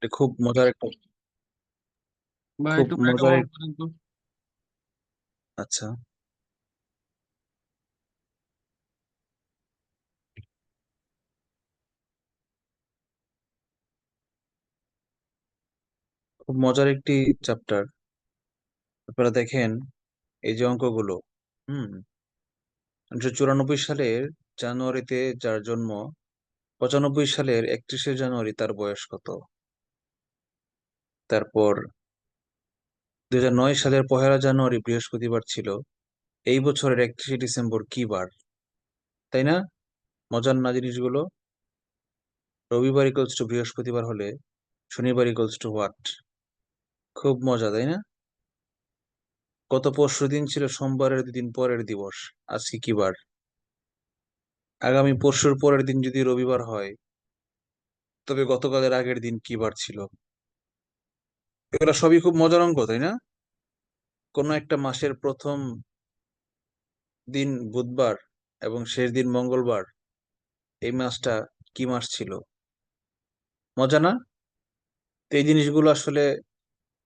এটা খুব মজার একটা ভাই খুব তুমি একটা মজার গল্প এক- বলেন তো। আচ্ছা, খুব মজার একটি চ্যাপ্টার। আপনারা দেখেন, এই যে অঙ্কগুলো, হুম 1994 সালের জানুয়ারিতে যার জন্ম, 95 সালের 31শে জানুয়ারি তার বয়স কত? তারপর 2009 সালের 1লা জানুয়ারি বৃহস্পতিবার ছিল। এই বছরের 31শে ডিসেম্বর কি বার? তাই না? মজার না জিনিসগুলো? রবিবার ইকুয়ালস টু বৃহস্পতিবার হলে শনিবার ইকুয়ালস টু হোয়াট? খুব মজা, তাই না? গত পরশু দিন ছিল সোমবারের 2 দিন পরের দিবস। আজকে কি বার? আগামী পরশুর পরের দিন যদি রবিবার হয়, তবে গতকালের আগের দিন কি বার ছিল? এগুলো সবই খুব মজার অঙ্ক, তাই না? কোনো একটা মাসের প্রথম দিন বুধবার এবং শেষ দিন মঙ্গলবার, এই মাসটা কি মাস ছিল? মজা না? তো এই জিনিসগুলো আসলে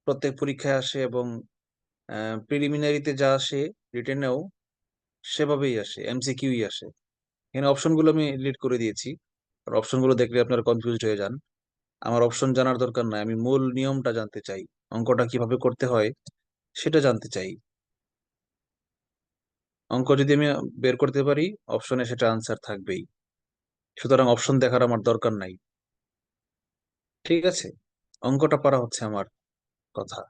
প্রত্যেক পরীক্ষায় আসে, এবং প্রিলিমিনারিতে যা আসে, রিটেনেও সেভাবেই আসে, এমসিকিউই আসে। এখানে অপশনগুলো আমি লিড করে দিয়েছি, আর অপশনগুলো দেখলে আপনারা কনফিউজড হয়ে যান। আমার অপশন জানার দরকার নাই, আমি মূল নিয়মটা জানতে চাই, অঙ্কটা কিভাবে করতে হয় সেটা জানতে চাই। অঙ্ক যদি আমি বের করতে পারি, অপশনে সেটা আনসার থাকবেই। সুতরাং অপশন দেখার আমার দরকার নাই। ঠিক আছে, অঙ্কটা পারা হচ্ছে আমার কথা।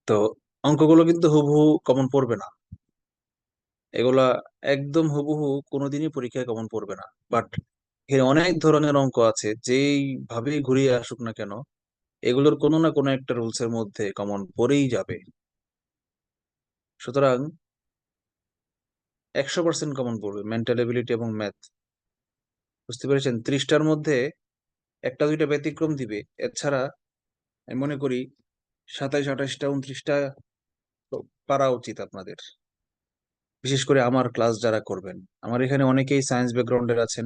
তো অঙ্কগুলো কিন্তু হুবহু কমন পড়বে না, এগুলা একদম হুবহু কোনোদিনই পরীক্ষায় কমন পড়বে না। বাট এখানে অনেক ধরনের অঙ্ক আছে, যেই ভাবেই ঘুরিয়ে আসুক না কেন, এগুলোর কোনো না কোনো একটা রুলস এর মধ্যে কমন পড়েই যাবে। সুতরাং 100% কমন পড়বে মেন্টাল এবিলিটি এবং ম্যাথ। বুঝতে পেরেছেন? 30টার মধ্যে একটা দুইটা ব্যতিক্রম দিবে, এছাড়া আমি মনে করি 27, 28টা, 29টা তো পারা উচিত আপনাদের। বিশেষ করে আমার ক্লাস যারা করবেন, আমার এখানে অনেকেই সায়েন্স ব্যাকগ্রাউন্ডের আছেন।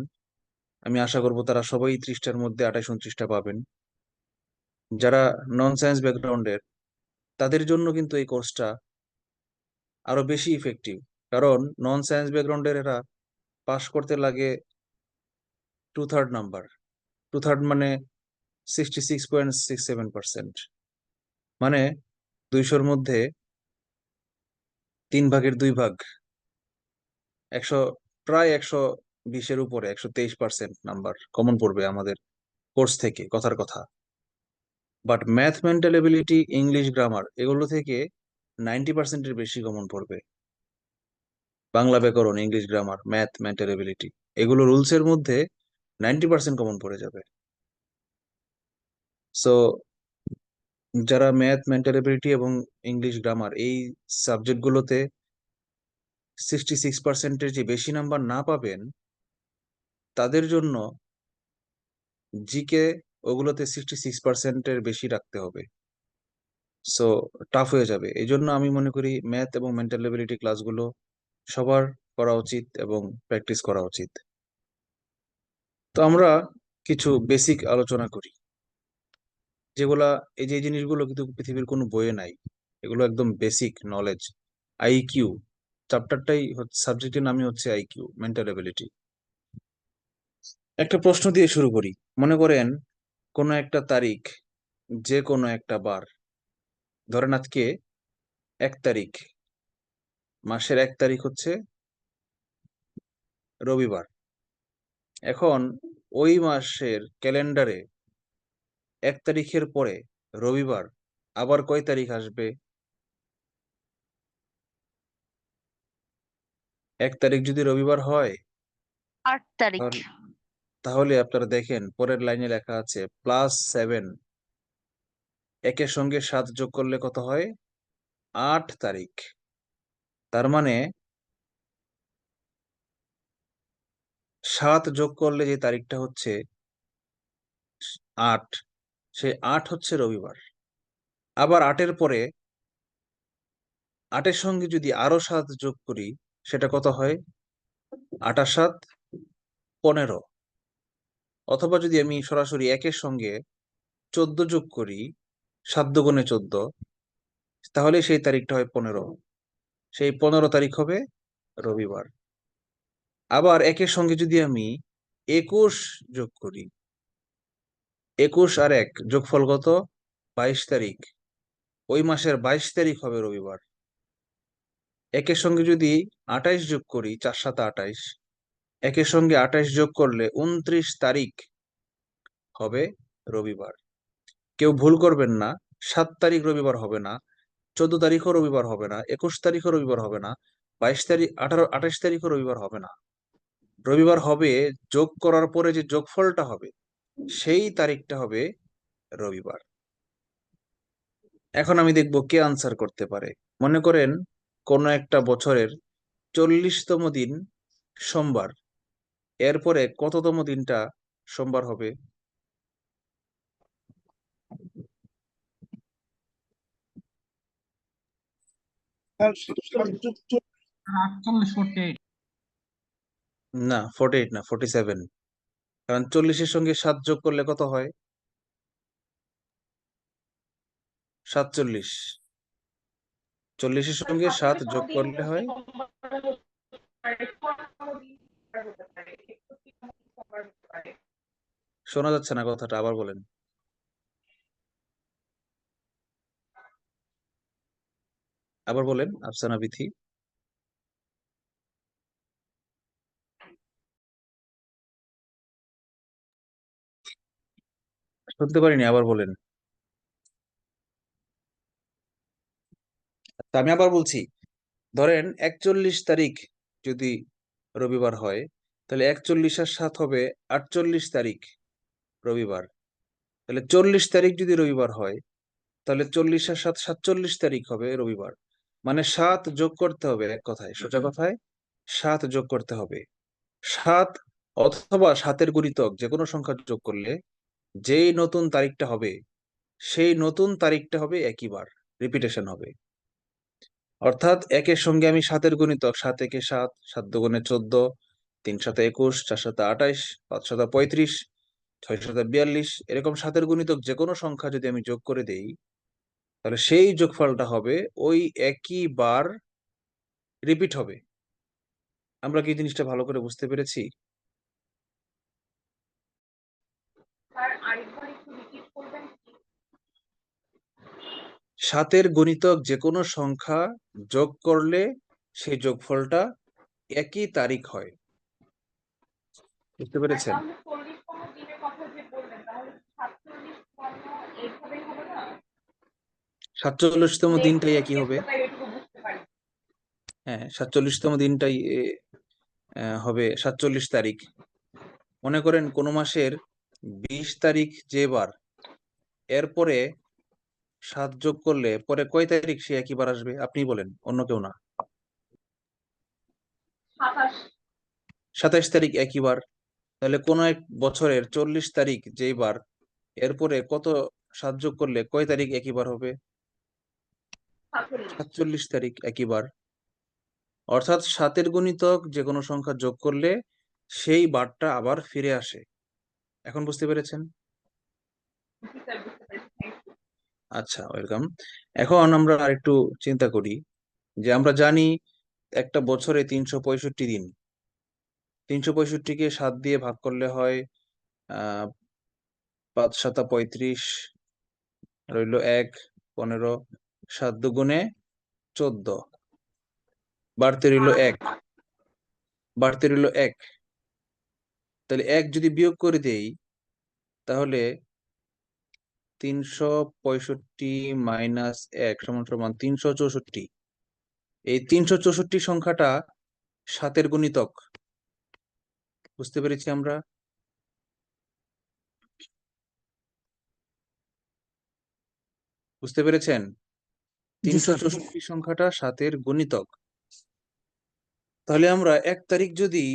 আমি আশা করব তারা সবাই 30টার মধ্যে 28, 29টা পাবেন। যারা নন সায়েন্স ব্যাকগ্রাউন্ডের, তাদের জন্য কিন্তু এই কোর্সটা আরো বেশি ইফেক্টিভ। কারণ নন সায়েন্স ব্যাকগ্রাউন্ডের এরা পাশ করতে লাগে 2/3 নাম্বার। 2/3 মানে 66.67%। মানে 200-র মধ্যে 3/2 ভাগ, 100, প্রায় 120-এর উপরে 123% নাম্বার কমন পড়বে আমাদের কোর্স থেকে, কথার কথা। But math, mental ability, English grammar, এগুলো থেকে 90%-এর বেশি কমন পড়বে। বাংলা ব্যাকরণ, English grammar, math, mental ability, এগুলো রুলস এর মধ্যে 90% কমন পড়ে যাবে। সো যারা ম্যাথ, মেন্টাল এবিলিটি এবং ইংলিশ গ্রামার এই সাবজেক্টগুলোতে 66%-এর যে বেশি নাম্বার না পাবেন, তাদের জন্য জিকে ওগুলোতে 66%-এর বেশি রাখতে হবে। সো টাফ হয়ে যাবে। এই জন্য আমি মনে করি ম্যাথ এবং মেন্টাল এবিলিটি ক্লাসগুলো সবার করা উচিত এবং প্র্যাকটিস করা উচিত। তো আমরা কিছু বেসিক আলোচনা করি, যেগুলা, এই যে জিনিসগুলো কিন্তু পৃথিবীর কোনো বইয়ে নাই। এগুলো একদম বেসিক নলেজ। আইকিউ চ্যাপ্টারটাই হচ্ছে, সাবজেক্টের নামই হচ্ছে আইকিউ, মেন্টাল এবিলিটি। একটা প্রশ্ন দিয়ে শুরু করি। মনে করেন কোনো একটা তারিখ, যে কোনো একটা বার, ধরেন আজকে 1 তারিখ, মাসের 1 তারিখ হচ্ছে রবিবার। এখন ওই মাসের ক্যালেন্ডারে 1 তারিখের পরে রবিবার আবার কয় তারিখ আসবে? 1 তারিখ যদি রবিবার হয়, 8 তারিখ। তাহলে তাহলে আপনারা দেখেন পরের লাইনে লেখা আছে +7। একের সঙ্গে 7 যোগ করলে কত হয়? 8 তারিখ। তার মানে 7 যোগ করলে যে তারিখটা হচ্ছে 8, সেই 8 হচ্ছে রবিবার। আবার 8-এর পরে, 8-এর সঙ্গে যদি আরো 7 যোগ করি, সেটা কত হয়? 8 আর 7 15। অথবা যদি আমি সরাসরি 1-এর সঙ্গে 14 যোগ করি, 7 দুগুণে 14, তাহলে সেই তারিখটা হয় 15। সেই 15 তারিখ হবে রবিবার। আবার 1-এর সঙ্গে যদি আমি 21 যোগ করি, 21 আর 1 যোগফল কত? 22 তারিখ। ওই মাসের 22 তারিখ হবে রবিবার। 1-এর সঙ্গে যদি 28 যোগ করি, 4 7 28, 1-এর সঙ্গে 28 যোগ করলে 29 তারিখ হবে রবিবার। কেউ ভুল করবেন না, 7 তারিখ রবিবার হবে না, 14 তারিখও রবিবার হবে না, 21 তারিখও রবিবার হবে না, 22 তারিখ, 28 তারিখও রবিবার হবে না। রবিবার হবে যোগ করার পরে যে যোগফলটা হবে, সেই তারিখটা হবে রবিবার। এখন আমি দেখব কে আনসার করতে পারে। মনে করেন কোন একটা বছরের 40তম দিন সোমবার, এরপরে কততম দিনটা সোমবার হবে? না, 48 না, 47। কারণ 40-এর সঙ্গে 7 যোগ করলে কত হয়? 47। 40-এর সঙ্গে 7 যোগ করলে হয়। শোনা যাচ্ছে না কথাটা, আবার বলেন। আবার বলেন আফসানা বিথি। শুনতে পারিনি, আবার বলেন। তা আমি আবার বলছি, ধরেন 41 তারিখ যদি রবিবার হয়, তাহলে 41 আর 7 হবে 48 তারিখ রবিবার। তাহলে 40 তারিখ যদি রবিবার হয়, তাহলে 40 আর 7 47 তারিখ হবে রবিবার। মানে 7 যোগ করতে হবে, এক কথায়, সোজা কথায় 7 যোগ করতে হবে। 7 অথবা 7-এর গুণিতক যে কোনো সংখ্যা যোগ করলে যেই নতুন তারিখটা হবে, সেই নতুন তারিখটা হবে একই বার, রিপিটেশন হবে। অর্থাৎ 1-এর সঙ্গে আমি 7-এর গুণিতক 7 একে 7, 7 দুগুণে 14, 3 7 21, 4 7 28, 5 7 35, 6 7 42, এরকম 7-এর গুণিতক যে কোনো সংখ্যা যদি আমি যোগ করে দেই, তাহলে সেই যোগফলটা হবে ওই একই বার রিপিট হবে। আমরা কি জিনিসটা ভালো করে বুঝতে পেরেছি? সাতের গুণিতক যে কোনো সংখ্যা যোগ করলে সেই যোগফলটা একই তারিখ হয়। বুঝতে পেরেছেন? 47তম দিনটাই একই হবে। হ্যাঁ, 47তম দিনটাই হবে 47 তারিখ। মনে করেন কোন মাসের 20 তারিখ যে বার, এরপরে 7 যোগ করলে পরে কয় তারিখ সে একই বার আসবে? আপনি বলেন, অন্য কেউ না। 27 তারিখ একই বার। তাহলে কোন এক বছরের 40 তারিখ যেই বার, এরপরে কত 7 যোগ করলে কয় তারিখ একই বার হবে? 47 তারিখ একই বার। অর্থাৎ 7-এর গুণিতক যে কোনো সংখ্যা যোগ করলে সেই বারটা আবার ফিরে আসে। এখন বুঝতে পেরেছেন? আচ্ছা, ওয়েলকাম। এখন আমরা আরেকটু চিন্তা করি যে আমরা জানি একটা বছরে 365 দিন। 365-কে 7 দিয়ে ভাগ করলে হয় 5 7 35, রইল 1, 15, 7 দুগুণে 14, বাড়তে রইল 1, বাড়তে রইল 1। তাহলে 1 যদি বিয়োগ করে দেই, তাহলে 365 মাইনাস 1 সমান সমান 364। এই 364 সংখ্যাটা 7-এর গুণিতক। বুঝতে পেরেছি আমরা? বুঝতে পেরেছেন? 364 সংখ্যাটা 7-এর গুণিতক। তাহলে আমরা 1 তারিখ যদি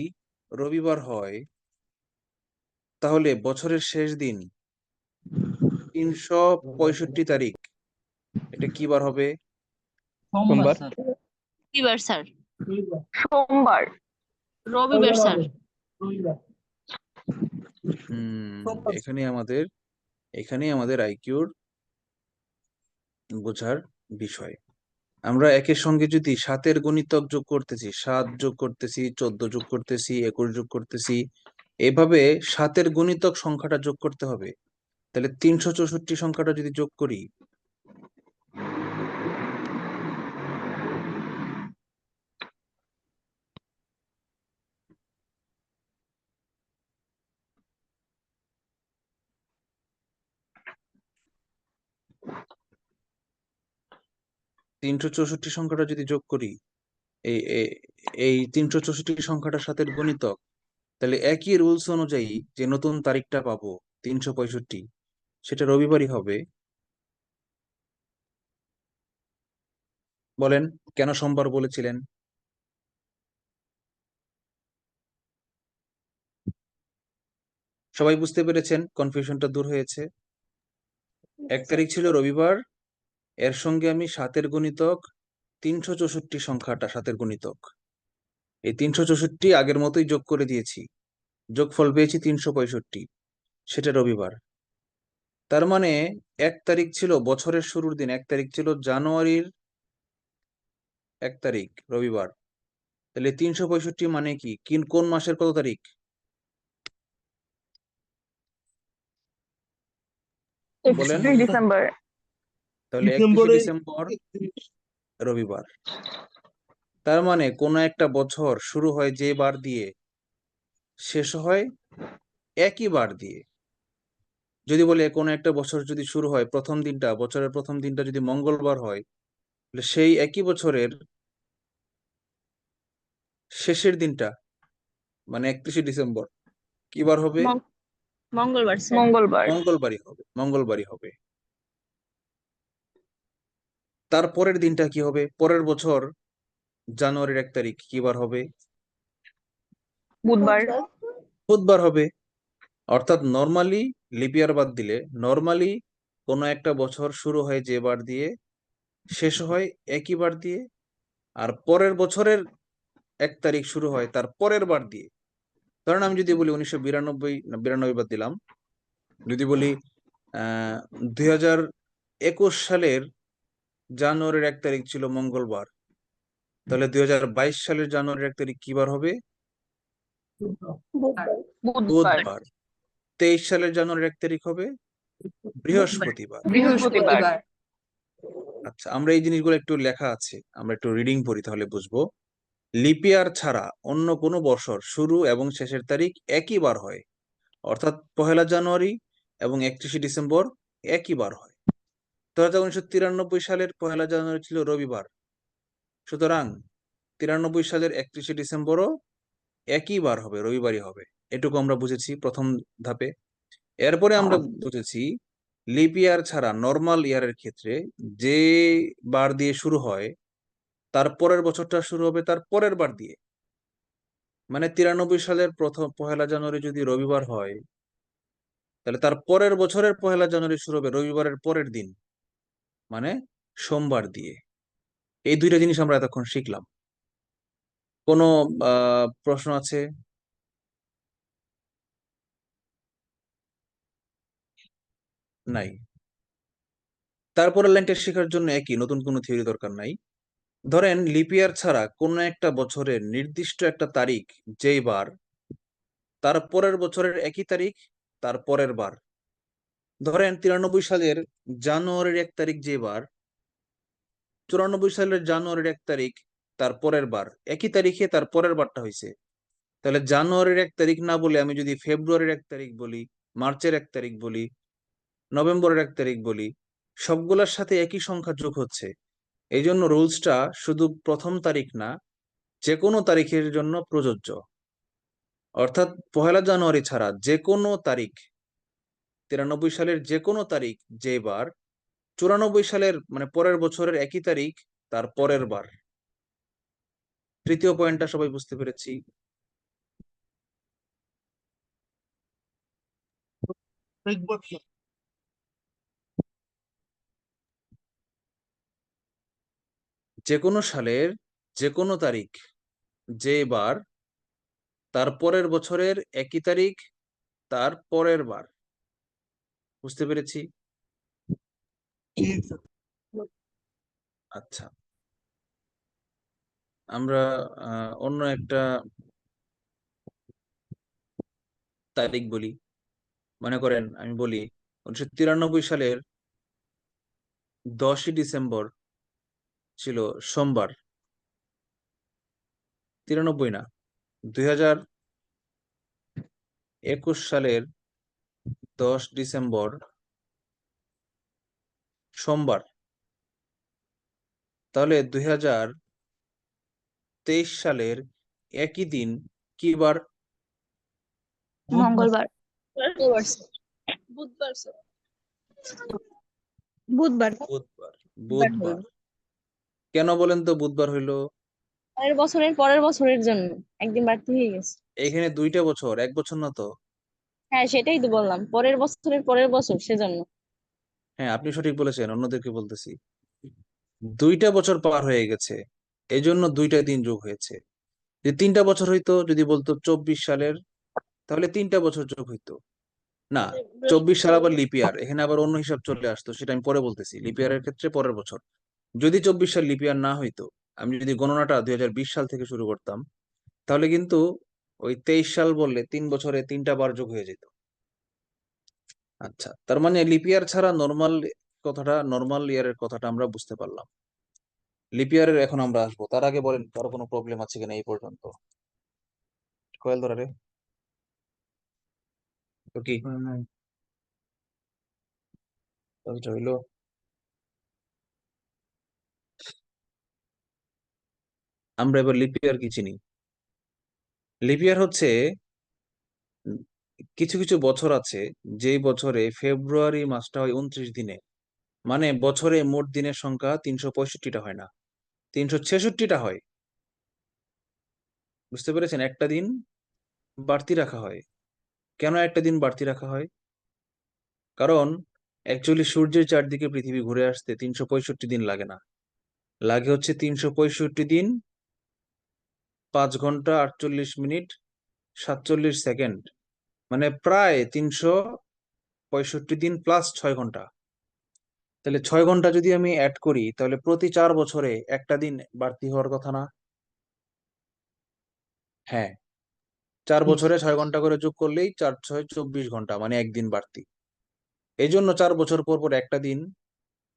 রবিবার হয়, তাহলে বছরের শেষ দিন 365 তারিখ, এটা কি বার হবে? সোমবার। রবিবার স্যার। সোমবার। রবিবার স্যার। এখানে আমাদের আইকিউর বোঝার বিষয়। আমরা একের সঙ্গে যদি 7-এর গুণিতক যোগ করতেছি, 7 যোগ করতেছি, 14 যোগ করতেছি, 21 যোগ করতেছি, এভাবে 7-এর গুণিতক সংখ্যাটা যোগ করতে হবে। তাহলে 364 সংখ্যাটা যদি যোগ করি, সংখ্যাটা যদি যোগ করি, এই এই 364 সংখ্যাটার সাথে গুণিতক, তাহলে একই রুলস অনুযায়ী যে নতুন তারিখটা পাবো 365, সেটা রবিবারই হবে। বলেন কেন সোমবার বলেছিলেন? সবাই বুঝতে পেরেছেন? কনফিউশনটা দূর হয়েছে? 1 তারিখ ছিল রবিবার, এর সঙ্গে আমি 7-এর গুণিতক 364 সংখ্যাটা 7-এর গুণিতক, এই 364 আগের মতোই যোগ করে দিয়েছি, যোগফল পেয়েছি 365, সেটা রবিবার। তার মানে 1 তারিখ ছিল বছরের শুরুর দিন, 1 তারিখ ছিল জানুয়ারির 1 তারিখ রবিবার। তাহলে 365 মানে কি, কোন মাসের কত তারিখ? বলেন। 31 ডিসেম্বর। তাহলে 31 ডিসেম্বর রবিবার। তার মানে কোন একটা বছর শুরু হয় যে বার দিয়ে, শেষ হয় একই বার দিয়ে। যদি বলে কোন একটা বছর যদি শুরু হয় বছরের প্রথম দিনটা যদি মঙ্গলবার হয়, তাহলে সেই একই বছরের শেষের দিনটা মানে 31 ডিসেম্বর কি বার হবে? মঙ্গলবার স্যার। মঙ্গলবার। মঙ্গলবারই হবে। তারপরের দিনটা কি হবে? পরের বছর জানুয়ারির 1 তারিখ কি বার হবে? বুধবার। বুধবার হবে। অর্থাৎ নর্মালি, লিপ ইয়ার বাদ দিলে, নর্মালি কোন একটা বছর শুরু হয় যে বার দিয়ে, শেষ হয় একই বার দিয়ে, আর পরের বছরের 1 তারিখ শুরু হয় তার পরের বার দিয়ে। ধরেন আমি যদি বলি 1992 বাদ দিলাম, যদি বলি 2021 সালের জানুয়ারির 1 তারিখ ছিল মঙ্গলবার, তাহলে 2022 সালের জানুয়ারির 1 তারিখ কি বার হবে? বুধবার। 23 সালের জানুয়ারির 1 তারিখ হবে বৃহস্পতিবার। আচ্ছা, আমরা এই জিনিসগুলো একটু লেখা আছে, আমরা একটু রিডিং পড়ি তাহলে বুঝবো। লিপ ইয়ার ছাড়া অন্য কোনো বছর শুরু এবং শেষের তারিখ একই বার হয়, অর্থাৎ 1 জানুয়ারি এবং 31 ডিসেম্বর একই বার হয়। 1993 সালের 1 জানুয়ারি ছিল রবিবার, সুতরাং 93 সালের 31 ডিসেম্বরও একই বার হবে, রবিবারই হবে। এটুকু আমরা বুঝেছি প্রথম ধাপে। এরপরে আমরা বুঝেছি লিপ ইয়ার ছাড়া নর্মাল ইয়ারের ক্ষেত্রে যে বার দিয়ে শুরু হয় তার পরের বছরটা শুরু হবে তার পরের বার দিয়ে। মানে 93 সালের 1 জানুয়ারি যদি রবিবার হয়, তাহলে তার পরের বছরের 1 জানুয়ারি শুরু হবে রবিবারের পরের দিন, মানে সোমবার দিয়ে। এই দুইটা জিনিস আমরা এতক্ষণ শিখলাম। কোনো প্রশ্ন আছে? নাই। তারপরের লাইনটা শেখার জন্য একই, নতুন কোনো থিওরি দরকার নাই। ধরেন লিপ ইয়ার ছাড়া কোনো একটা বছরের নির্দিষ্ট একটা তারিখ যেই বার, তার পরের বছরের একই তারিখ তার পরের বার। ধরেন 93 সালের জানুয়ারির 1 তারিখ যে বার, 94 সালের জানুয়ারির 1 তারিখ তার পরের বার, একই তারিখে তার পরের বারটা হয়েছে। তাহলে জানুয়ারির 1 তারিখ না বলে আমি যদি ফেব্রুয়ারির 1 তারিখ বলি, মার্চের 1 তারিখ বলি, নভেম্বরের 1 তারিখ বলি, সবগুলোর সাথে একই সংখ্যা যোগ হচ্ছে। এই জন্য রুলসটা শুধু প্রথম তারিখ না, যে কোনো তারিখের জন্য প্রযোজ্য। অর্থাৎ 1 জানুয়ারি ছাড়া যে কোনো তারিখ, 93 সালের যে কোনো তারিখ যে বার, 94 সালের মানে পরের বছরের একই তারিখ তার পরের বার। তৃতীয় পয়েন্টটা সবাই বুঝতে পেরেছি? যে কোনো সালের যে কোনো তারিখ যে বার, তার পরের বছরের একই তারিখ তার পরের বার। বুঝতে পেরেছি? আচ্ছা, আমরা অন্য একটা তারিখ বলি। মনে করেন আমি বলি 1993 সালের 10ই ডিসেম্বর ছিল সোমবার। 93 না, 2021 সালের 10 ডিসেম্বর সোমবার। তাহলে 2023 সালের একই দিন কি বার? মঙ্গলবার। বুধবার স্যার। বুধবার। বুধবার। বুধবার বুধবার হলো। কেন বলেন তো বুধবার হইলো? পরের বছরের জন্য একদিন বাড়তি হয়ে গেছে। এখানে 2টা বছর, 1 বছর না তো। হ্যাঁ, সেটাই তো বললাম, পরের বছর সেজন্য। হ্যাঁ, আপনি সঠিক বলেছেন, অন্যদেরকে বলতেছি 2টা বছর পার হয়ে গেছে, এই জন্য 2টা দিন যোগ হয়েছে। যদি 3টা বছর হইতো, যদি বলতো 24 সালের, তাহলে 3টা বছর যোগ হইতো না। 24 সাল আবার লিপিয়ার, এখানে আবার অন্য হিসাব চলে আসতো, সেটা আমি পরে বলতেছি। লিপিয়ারের ক্ষেত্রে পরের বছর। যদি 24 সাল লিপিয়ার না হইতো, আমি যদি গণনাটা 2020 সাল থেকে শুরু করতাম, তাহলে কিন্তু ওই 23 সাল বললে 3 বছরে 3টা বার যোগ হয়ে যেত। আচ্ছা, তার মানে লিপিয়ার ছাড়া নর্মাল ইয়ারের কথাটা আমরা বুঝতে পারলাম। লিপিয়ারের এখন আমরা আসবো, তার আগে বলেন কারো কোনো প্রবলেম আছে কিনা এই পর্যন্ত? কোয়েল ধরা রে, তো কি কাজটা হইলো? আমরা এবার লিপিয়ার কি চিনি? লিপিয়ার হচ্ছে উম, কিছু কিছু বছর আছে যেই বছরে ফেব্রুয়ারি মাসটা হয় 29 দিনে। মানে বছরে মোট দিনের সংখ্যা 365টা হয় না, 366টা হয়। বুঝতে পেরেছেন? একটা দিন বাড়তি রাখা হয়। কেন একটা দিন বাড়তি রাখা হয়? কারণ অ্যাকচুয়ালি সূর্যের চারদিকে পৃথিবী ঘুরে আসতে 365 দিন লাগে না, লাগে হচ্ছে 365 দিন, 5 ঘন্টা 48 মিনিট 47 সেকেন্ড। মানে প্রায় 365 দিন প্লাস 6 ঘন্টা। তাহলে 6 ঘন্টা যদি আমি অ্যাড করি, তাহলে প্রতি 4 বছরে একটা দিন বাড়তি হওয়ার কথা না? হ্যাঁ, 4 বছরে 6 ঘন্টা করে যোগ করলেই 4 6 24 ঘন্টা, মানে একদিন বাড়তি। এই জন্য 4 বছর পর পর একটা দিন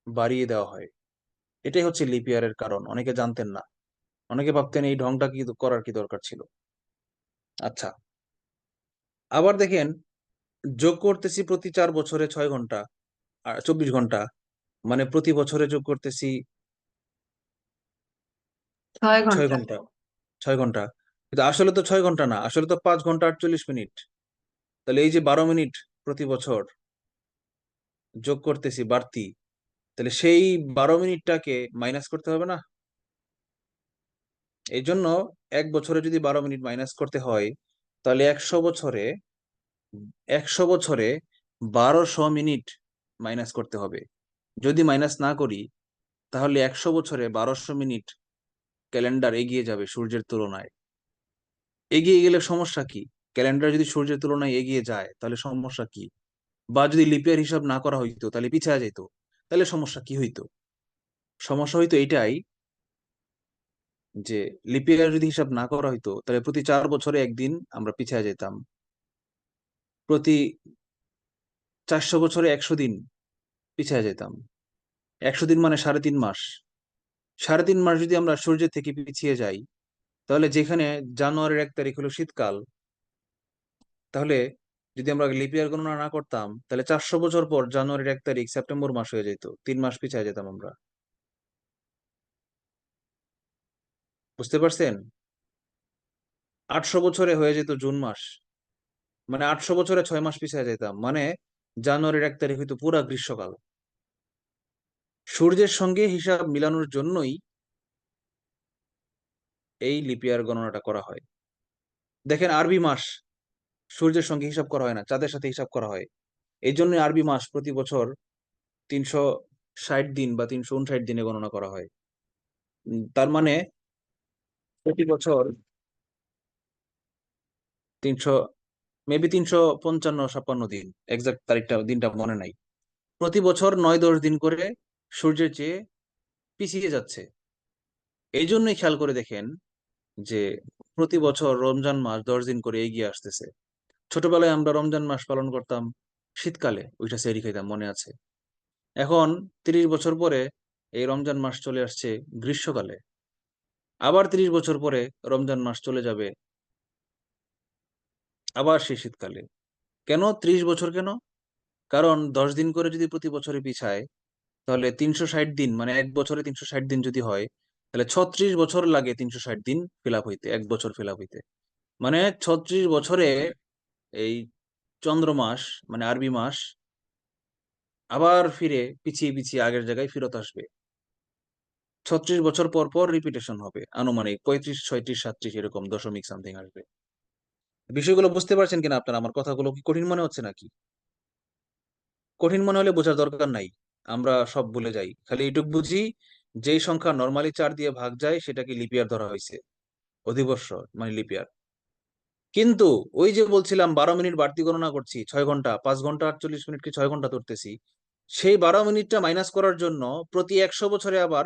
বাড়িয়ে দেওয়া হয়। এটাই হচ্ছে লিপ ইয়ারের কারণ। অনেকে জানতেন না, অনেকে ভাবতেন এই ঢংটা কি করার কি দরকার ছিল। আচ্ছা, আবার দেখেন, যোগ করতেছি প্রতি 4 বছরে 6 ঘন্টা আর 24 ঘন্টা, মানে প্রতি বছরে যোগ করতেছি 6 ঘন্টা। 6 ঘন্টা, কিন্তু আসলে তো 6 ঘন্টা না, আসলে তো 5 ঘন্টা 48 মিনিট। তাহলে এই যে 12 মিনিট প্রতি বছর যোগ করতেছি বাড়তি, তাহলে সেই 12 মিনিটটাকে মাইনাস করতে হবে না? এই জন্য 1 বছরে যদি 12 মিনিট মাইনাস করতে হয়, তাহলে 100 বছরে 1200 মিনিট মাইনাস করতে হবে। যদি মাইনাস না করি, তাহলে 100 বছরে 1200 মিনিট ক্যালেন্ডার এগিয়ে যাবে সূর্যের তুলনায়। এগিয়ে গেলে সমস্যা কি? ক্যালেন্ডার যদি সূর্যের তুলনায় এগিয়ে যায়, তাহলে সমস্যা কি? বা যদি লিপিয়ার হিসাব না করা হইতো, তাহলে পিছিয়ে যেত, তাহলে সমস্যা কি হইতো? সমস্যা হইতো এটাই যে লিপিয়ার যদি হিসাব না করা হইতো, তাহলে প্রতি 4 বছরে একদিন আমরা পিছিয়ে যেতাম, প্রতি 400 বছরে 100 দিন পিছিয়ে যেতাম। 100 দিন মানে 3.5 মাস। 3.5 মাস যদি আমরা সূর্যের থেকে পিছিয়ে যাই, তাহলে যেখানে জানুয়ারির 1 তারিখ হলো শীতকাল, তাহলে যদি আমরা লিপিয়ার গণনা না করতাম, তাহলে 400 বছর পর জানুয়ারির 1 তারিখ সেপ্টেম্বর মাস হয়ে যেত, 3 মাস পিছিয়ে যেতাম আমরা। বুঝতে পারছেন? 800 বছরে হয়ে যেত জুন মাস, মানে 800 বছরে 6 মাস পিছিয়ে যেতাম, মানে জানুয়ারির 1 তারিখ হইতো পুরা গ্রীষ্মকাল। সূর্যের সঙ্গে হিসাব মিলানোর জন্যই এই লিপিয়ার গণনাটা করা হয়। দেখেন, আরবি মাস সূর্যের সঙ্গে হিসাব করা হয় না, চাঁদের সাথে হিসাব করা হয়। এই জন্য আরবি মাস প্রতি বছর 360 দিন বা 359 দিনে গণনা করা হয়। তার মানে প্রতি বছর মেবি 355-56 দিন, এক্সাক্ট তারিখটা দিনটা মনে নাই। প্রতি বছর 9-10 দিন করে সূর্যের চেয়ে পিছিয়ে যাচ্ছে। এই জন্যই খেয়াল করে দেখেন যে প্রতি বছর রমজান মাস 10 দিন করে এগিয়ে আসতেছে। ছোটবেলায় আমরা রমজান মাস পালন করতাম শীতকালে, ওইটা সেহরি খাইতাম, মনে আছে? এখন 30 বছর পরে এই রমজান মাস চলে আসছে গ্রীষ্মকালে। আবার 30 বছর পরে রমজান মাস চলে যাবে আবার সেই শীতকালে। কেন 30 বছর কেন? কারণ 10 দিন করে যদি প্রতি বছরে পিছায়, তাহলে 360 দিন, মানে এক বছরে 360 দিন যদি হয়, তাহলে 36 বছর লাগে 360 দিন ফিল আপ হইতে, এক বছর ফিল আপ হইতে। মানে 36 বছরে এই চন্দ্র মাস, মানে আরবি মাস, আবার ফিরে পিছিয়ে পিছিয়ে আগের জায়গায় ফেরত আসবে। 36 বছর পর পর রিপিটেশন হবে, আনুমানিক 35, 36, 37 এরকম দশমিক সামথিং আসবে। বিষয়গুলো বুঝতে পারছেন কিনা আপনারা? আমার কথাগুলো কি কঠিন মনে হচ্ছে নাকি? কঠিন মনে হলে বোঝার দরকার নাই, আমরা সব ভুলে যাই, খালি এইটুক বুঝি যেই সংখ্যা নর্মালি 4 দিয়ে ভাগ যায় সেটাকে লিপিয়ার ধরা হয়েছে, অধিবর্ষ মানে লিপিয়ার। কিন্তু ওই যে বলছিলাম 12 মিনিট বাড়তি গণনা করছি, 6 ঘন্টা, 5 ঘন্টা 48 মিনিটকে 6 ঘন্টা ধরতেছি, সেই 12 মিনিটটা মাইনাস করার জন্য প্রতি 100 বছরে আবার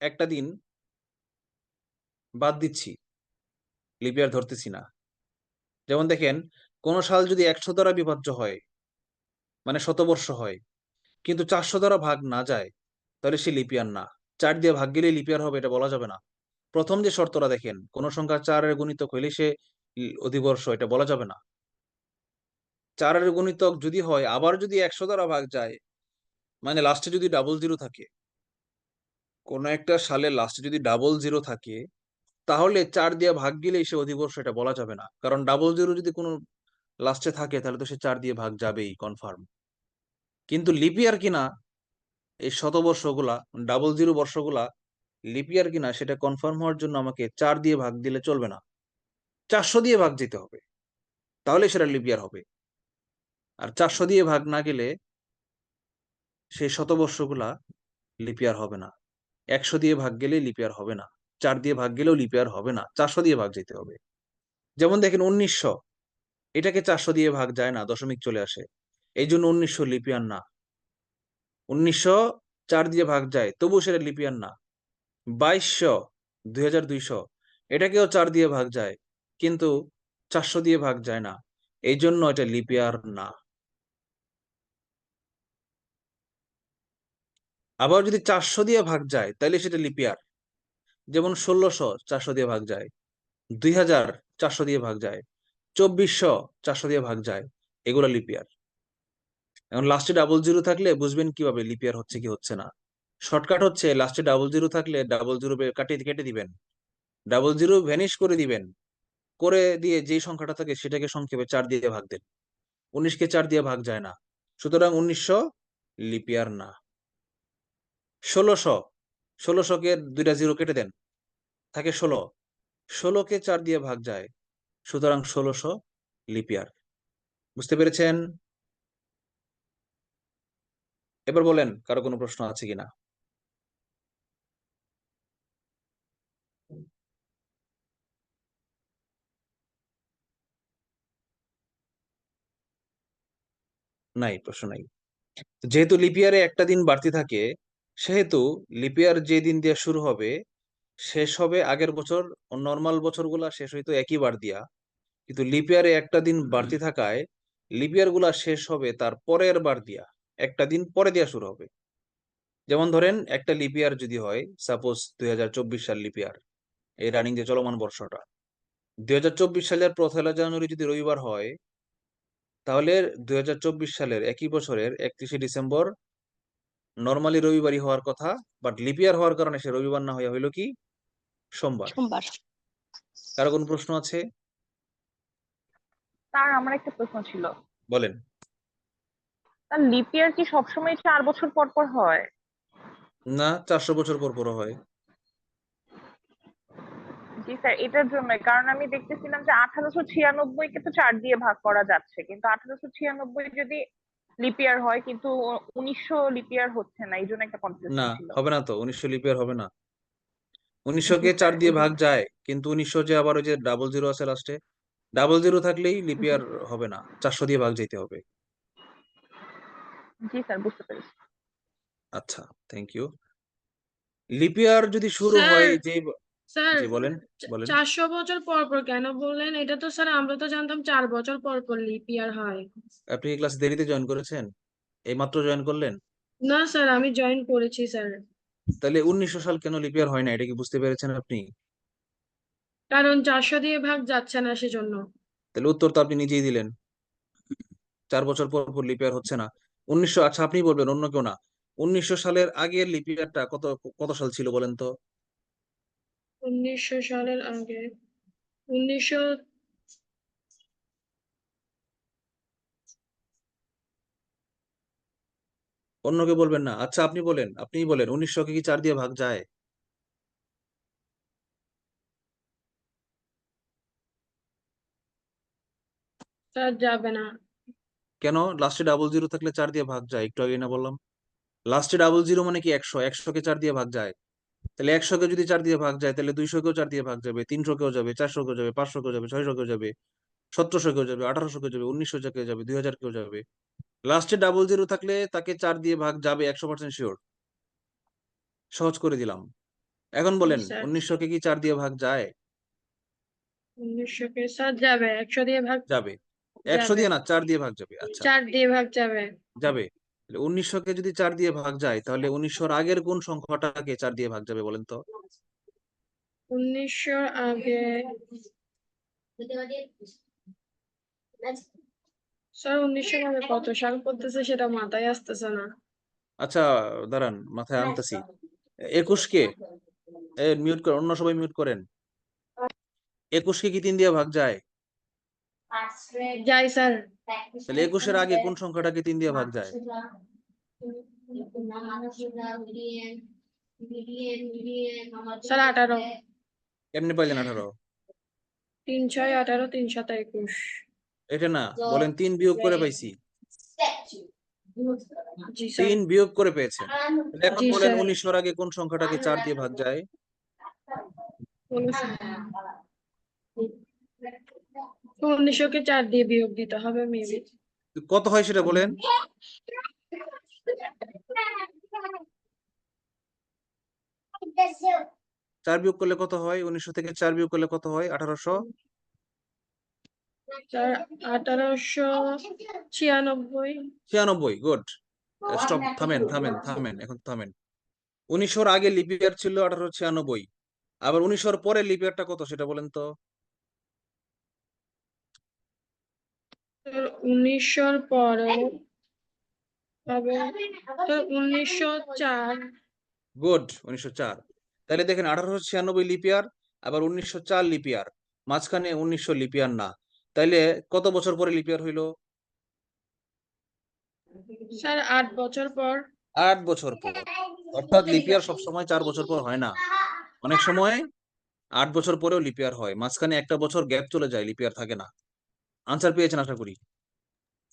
একটা দিন বাদ দিচ্ছি, লিপিয়ার ধরতেছি না। যেমন দেখেন, কোন সাল যদি 100 দ্বারা বিভাজ্য হয়, মানে শতবর্ষ হয়, কিন্তু 400 দ্বারা ভাগ না যায়, তাহলে সে লিপিয়ার না। 4 দিয়ে ভাগ গেলে লিপিয়ার হবে, এটা বলা যাবে না। প্রথম যে শর্তটা দেখেন, কোন সংখ্যা 4-এর গুণিতক হইলে সে অধিবর্ষ, এটা বলা যাবে না। 4-এর গুণিতক যদি হয়, আবার যদি 100 দ্বারা ভাগ যায়, মানে লাস্টে যদি ডাবল জিরো থাকে, কোন একটা সালের লাস্টে যদি ডাবল জিরো থাকে, তাহলে 4 দিয়ে ভাগ গেলেই সে অধিবর্ষ, এটা বলা যাবে না। কারণ ডাবল জিরো যদি কোনো লাস্টে থাকে, তাহলে তো সে 4 দিয়ে ভাগ যাবেই, কনফার্ম। কিন্তু লিপিয়ার কিনা এই শতবর্ষগুলা, ডাবল জিরো বর্ষগুলা লিপিয়ার কিনা সেটা কনফার্ম হওয়ার জন্য আমাকে 4 দিয়ে ভাগ দিলে চলবে না, 400 দিয়ে ভাগ যেতে হবে, তাহলে সেটা লিপিয়ার হবে। আর 400 দিয়ে ভাগ না গেলে সেই শতবর্ষগুলা লিপিয়ার হবে না। 100 দিয়ে ভাগ গেলে লিপিয়ার হবে না, 4 দিয়ে ভাগ গেলেও লিপিয়ার হবে না, 400 দিয়ে ভাগ যেতে হবে। যেমন দেখেন 1900, এটাকে 400 দিয়ে ভাগ যায় না, দশমিক চলে আসে, এই জন্য 1900 লিপিয়ার না। 1900 4 দিয়ে ভাগ যায়, তবু সেটা লিপিয়ার না। 2200, 2200, এটাকেও 4 দিয়ে ভাগ যায়, কিন্তু 400 দিয়ে ভাগ যায় না, এই জন্য এটা লিপিয়ার না। আবার যদি 400 দিয়ে ভাগ যায়, তাহলে সেটা লিপিয়ার। যেমন 1600 400 দিয়ে ভাগ যায়, 2000 400 দিয়ে ভাগ যায়, 2400 400 দিয়ে ভাগ যায়, এগুলো লিপিয়ার। এখন লাস্টে ডাবল জিরো থাকলে বুঝবেন কিভাবে লিপিয়ার হচ্ছে কি হচ্ছে না। শর্টকাট হচ্ছে, লাস্টে ডাবল জিরো থাকলে ডাবল জিরো কেটে কেটে দিবেন, ডাবল জিরো ভ্যানিশ করে দিবেন, করে দিয়ে যেই সংখ্যাটা থাকে সেটাকে সংক্ষেপে 4 দিয়ে ভাগ দেন। 19কে 4 দিয়ে ভাগ যায় না, সুতরাং 1900 লিপিয়ার না। 1600, 1600-কে 2টা জিরো কেটে দেন, থাকে 16, 16কে 4 দিয়ে ভাগ যায়, সুতরাং 1600 লিপিয়ার। বুঝতে পেরেছেন? এবার বলেন কারো কোনো প্রশ্ন আছে কিনা? নাই, প্রশ্ন নাই। যেহেতু লিপিয়ারে একটা দিন বাড়তি থাকে, সেহেতু লিপিয়ার যে দিন দিয়ে শুরু হবে শেষ হবে আগের বছর, নর্মাল বছরগুলা শেষ হইতো একই বার দিয়া, কিন্তু লিপিয়ারে একটা দিন বাড়তি থাকায় লিপিয়ার গুলা শেষ হবে তার পরের বার দিয়া, একটা দিন পরে দিয়া শুরু হবে। যেমন ধরেন একটা লিপিয়ার যদি হয়, সাপোজ 2024 সাল লিপিয়ার, এই রানিং যে চলমান বর্ষটা, 2024 সালের 1 জানুয়ারি যদি রবিবার হয়, তাহলে 2024 সালের একই বছরের 31শে ডিসেম্বর নর্মালি রবিবারই হওয়ার কথা, বাট লিপিয়ার হওয়ার কারণে সে রবিবার না হইয়া হইলো কি সোমবার। সোমবার। কারো কোনো প্রশ্ন আছে? তার আমার একটা প্রশ্ন ছিল। বলেন। তার লিপ ইয়ার কি সবসময় 4 বছর পর পর হয়? না, 400 বছর পর পর হয়। জি স্যার, এটার জন্য, কারণ আমি দেখতেছিলাম যে 1896-কে তো 4 দিয়ে ভাগ করা যাচ্ছে, কিন্তু 1896 যদি লিপ ইয়ার হয়, কিন্তু 1900 লিপ ইয়ার হচ্ছে না, এই জন্য একটা না, কনফিউশন ছিল। হবে না তো, 1900 লিপিয়ার হবে না। জি 1900-কে 4 স্যার, দিয়ে এই ভাগ জন্য। যায়, কিন্তু 1900 যে আবার ওই যে ডাবল জিরো আছে লাস্টে, ডাবল জিরো থাকলেই লিপ ইয়ার হবে না, 400 দিয়ে ভাগ যেতে হবে। জি স্যার, বুঝতে পেরেছি। আচ্ছা, থ্যাংক ইউ। লিপ ইয়ার যদি শুরু স্যার হয় যে, স্যার জি বলেন বলেন। 400 বছর পর পর কেন বললেন? এটা তো স্যার আমরা তো জানতাম 4 বছর পর পর লিপ ইয়ার হয়। আপনি কি ক্লাস দেরিতে জয়েন করেছেন? এই মাত্র জয়েন করলেন? না স্যার, আমি জয়েন করেছি স্যার। তাহলে 1900 সাল কেন লিপ ইয়ার হয় না, এটা কি বুঝতে পেরেছেন আপনি? কারণ 400 দিয়ে ভাগ যাচ্ছে না সেজন্য। তাহলে উত্তর তো আপনি নিজেই দিলেন, 4 বছর পর পর লিপ ইয়ার হচ্ছে না। 1900, আচ্ছা আপনি বলবেন, অন্য কেউ না। 1900 সালের আগের লিপ ইয়ারটা কত কত সাল ছিল বলেন তো? 1900 সালের আগে 1900 অন্য কেউ বলবেন না? আচ্ছা আপনি বলেন, আপনিই বলেন, 1900 কে কি 4 দিয়ে ভাগ যায়? স্যার যাবে না। কেন? লাস্টে ডাবল জিরো থাকলে 4 দিয়ে ভাগ যায়, একটু আগে না বললাম? লাস্টে ডাবল জিরো মানে কি 100, 100 কে 4 দিয়ে ভাগ যায়। তাহলে 100 কে যদি 4 দিয়ে ভাগ যায়, তাহলে 200 কেও 4 দিয়ে ভাগ যাবে, 300 কেও যাবে, 400 কেও যাবে, 500 কেও যাবে, 600 কেও যাবে, 1700 কেও যাবে, 1800 কেও যাবে, 1900 কেও যাবে, 2000 কেও যাবে। লাস্টে ডাবল জিরো থাকলে তাকে 4 দিয়ে ভাগ যাবে, 100% শিওর। সহজ করে দিলাম। এখন বলেন, স্যার 1900 কে কি 4 দিয়ে ভাগ যায়? 1900 কে স্যার যাবে, 100 দিয়ে ভাগ যাবে। 100 যাবে, দিয়ে না, 4 দিয়ে ভাগ যাবে। আচ্ছা, 4 দিয়ে ভাগ যাবে। যাবে। 1900 কে যদি 4 দিয়ে ভাগ যায়, তাহলে 1900 আগের কোন সংখ্যাটাকে 4 দিয়ে ভাগ যাবে বলেন তো? 1900 আগে স্যার 1900 আগে কত সাল পড়তেছে সেটা মাথায় আসতেছে না। আচ্ছা দাঁড়ান, মাথায় আনতেছি। 21 কে, মিউট করেন, অন্য সবাই মিউট করেন। 21 কে কি 3 দিয়ে ভাগ যায়? যাই স্যার। তাহলে 21 আগে কোন সংখ্যাটাকে 3 দিয়ে ভাগ যায়? স্যার 18। কেমনে পাইলেন 18? 3 6 18 3 7 21। এটা না, বলেন 3 বিয়োগ করে পাইছি। জি স্যার। 3 বিয়োগ করে পেয়েছেন। তাহলে এখন জি বলেন স্যার। 1900 আগে কোন সংখ্যাটাকে 4 দিয়ে ভাগ যায়? বলুন স্যার। তো 1900 কে 4 দিয়ে বিয়োগ দিতে হবে মেবি। কত হয় সেটা বলেন? 4 বিয়োগ করলে কত হয়? 1900 থেকে 4 বিয়োগ করলে কত হয়? 1800? স্যার 1896। 96। গুড। স্টপ, থামেন থামেন থামেন, এখন থামেন। 1900 আগে লিপ ইয়ার ছিল 1896। আবার 1900 পরে লিপ ইয়ারটা কত সেটা বলেন তো? স্যার 1900 পরে হবে স্যার 1904। গুড, 1904। তাহলে দেখেন 1896 লিপ ইয়ার, আবার 1904 লিপ ইয়ার, মাঝখানে 1900 লিপ ইয়ার না। তাইলে কত বছর পরে লিপ ইয়ার হইলো? স্যার 8 বছর পর। 8 বছর পর। অর্থাৎ লিপ ইয়ার সবসময় 4 বছর পর হয় না, অনেক সময় 8 বছর পরেও লিপ ইয়ার হয়, মাঝখানে একটা বছর গ্যাপ চলে যায়, লিপ ইয়ার থাকে না। আনসার পেয়েছেন আশা করি।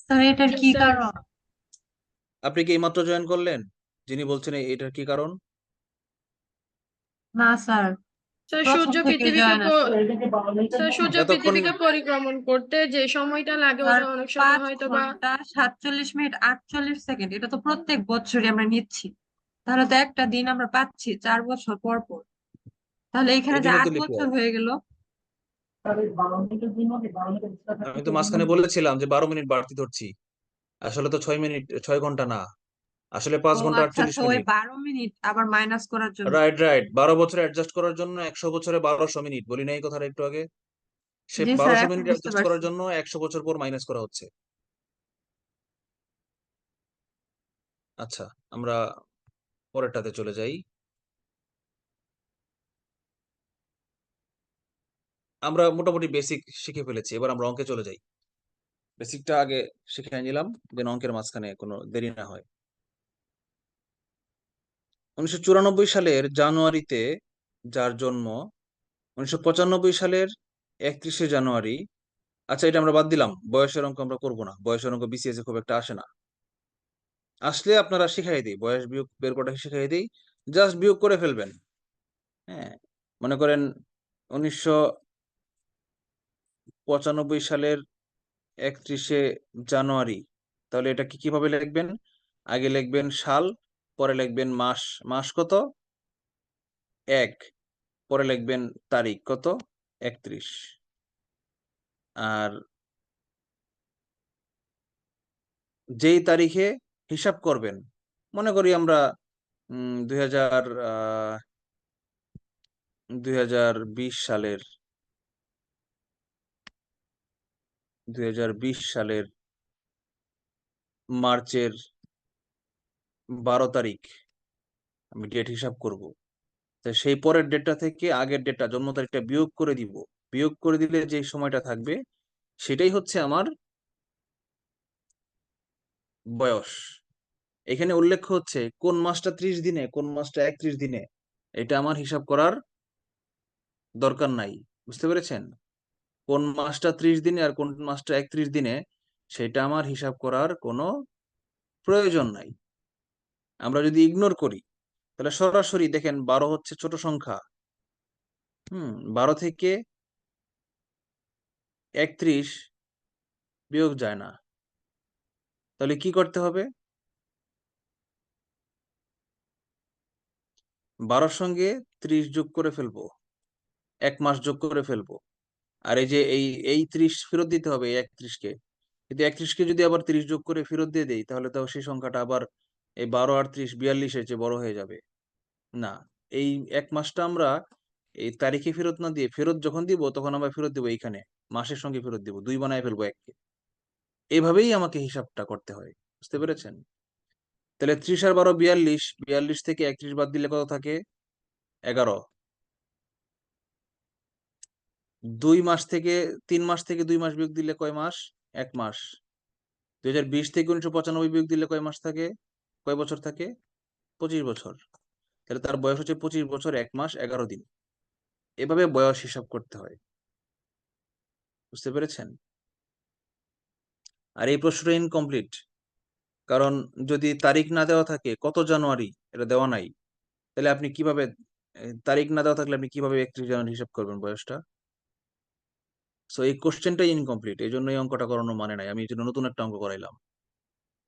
স্যার এটার কি স্যার কারণ? আপনি কি এইমাত্র জয়েন করলেন, যিনি বলছেন এটার কি কারণ? না স্যার, স্যার প্রথম থেকে জয়েন আছে। স্যার সূর্য এতক্ষণ পৃথিবীকে পরিক্রমণ করতে যে সময়টা লাগে স্যার ওটা অনেক সময় 5 হয়তো বা ঘন্টা 47 মিনিট 48 সেকেন্ড, এটা তো প্রত্যেক বছরই আমরা নিচ্ছি। তাহলে তো একটা দিন আমরা পাচ্ছি 4 বছর পর পর। তাহলে এখানে এই যে জন্য তো 8 লিপ বছর ইয়ার। হয়ে গেল। আমি তো মাঝখানে বলেছিলাম যে 12 মিনিট বাড়তি ধরছি, আসলে তো 6 মিনিট, 6 ঘন্টা না, আসলে 5 ও ঘন্টা আচ্ছা 48 আচ্ছা, ওই মিনিট 12 মিনিট আবার মাইনাস করার জন্য। রাইট রাইট, 12 বছরে অ্যাডজাস্ট করার জন্য, 100 বছরে 1200 মিনিট, বলি না এই কথাটা একটু আগে? সে জি স্যার, 1200 এখন মিনিট বুঝতে অ্যাডজাস্ট করার পারছি। জন্য 100 বছর পর মাইনাস করা হচ্ছে। আচ্ছা, আমরা পরেরটাতে চলে যাই। আমরা মোটামুটি বেসিক শিখে ফেলেছি, এবার আমরা অঙ্কে চলে যাই। বেসিকটা আগে শিখে নিলাম, যেন অঙ্কের মাঝখানে কোনো দেরি না হয়। 1994 সালের জানুয়ারিতে যার জন্ম, 1995 সালের 31শে জানুয়ারি। আচ্ছা, এটা আমরা বাদ দিলাম, বয়সের অঙ্ক আমরা করবো না, বয়সের অঙ্ক বিসিএস এ খুব একটা আসে না। আসলে আপনারা শিখাই দিই, বয়স বিয়োগ বের করা শিখাই দিই, জাস্ট বিয়োগ করে ফেলবেন। হ্যাঁ, মনে করেন 95 সালের 31শে জানুয়ারি, তাহলে এটা কি কিভাবে লিখবেন? আগে লিখবেন সাল, পরে লিখবেন মাস। মাস কত? 1। পরে লিখবেন তারিখ কত? 31। আর যেই তারিখে হিসাব করবেন, মনে করি আমরা 2020 সালের 2020 সালের মার্চের 12 তারিখ আমি ডেট হিসাব করব। তো সেই পরের ডেটটা থেকে আগের ডেটটা, জন্ম তারিখটা বিয়োগ করে দিব। বিয়োগ করে দিলে যে সময়টা থাকবে সেটাই হচ্ছে আমার বয়স। এখানে উল্লেখ হচ্ছে কোন মাসটা 30 দিনে, কোন মাসটা 31 দিনে, এটা আমার হিসাব করার দরকার নাই। বুঝতে পেরেছেন? কোন মাসটা 30 দিনে আর কোন মাসটা 31 দিনে, সেটা আমার হিসাব করার কোনো প্রয়োজন নাই। আমরা যদি ইগনোর করি তাহলে সরাসরি দেখেন 12 হচ্ছে ছোট সংখ্যা। 12 থেকে 31 বিয়োগ যায় না। তাহলে কি করতে হবে? 12-র সঙ্গে 30 যোগ করে ফেলবো, 1 মাস যোগ করে ফেলবো। আর এই যে এই 30 ফেরত দিতে হবে এই 31-কে। কিন্তু 31-কে যদি আবার 30 যোগ করে ফেরত দিয়ে দেই তাহলে তো সেই সংখ্যাটা আবার এই 12 আর 30 42-এর চেয়ে বড় হয়ে যাবে। না, এই 1 মাসটা আমরা এই তারিখে ফেরত না দিয়ে, ফেরত যখন দিব তখন আমরা ফেরত দিব এইখানে, মাসের সঙ্গে ফেরত দিব, 2 বানায় ফেলবো 1-কে। এভাবেই আমাকে হিসাবটা করতে হয়। বুঝতে পেরেছেন? তাহলে 30 আর 12 42, 42 থেকে 31 বাদ দিলে কত থাকে? 11। 2 মাস থেকে 3 মাস থেকে 2 মাস বিয়োগ দিলে কয় মাস? 1 মাস। 2020 থেকে 1995 বিয়োগ দিলে কয় মাস থাকে? কয় বছর থাকে? 25 বছর। তাহলে তার বয়স হচ্ছে 25 বছর 1 মাস 11 দিন। এভাবে বয়স হিসাব করতে হয়। বুঝতে পেরেছেন? আর এই প্রশ্নটা ইনকমপ্লিট, কারণ যদি তারিখ না দেওয়া থাকে কত জানুয়ারি এটা দেওয়া নাই, তাহলে আপনি কিভাবে, তারিখ না দেওয়া থাকলে আপনি কিভাবে 31 জানুয়ারি হিসাব করবেন বয়সটা? সো এই কোশ্চেনটাই ইনকমপ্লিট, এই জন্য এই অঙ্কটা করানো মানে নাই। আমি এই জন্য নতুন একটা অঙ্ক করাইলাম।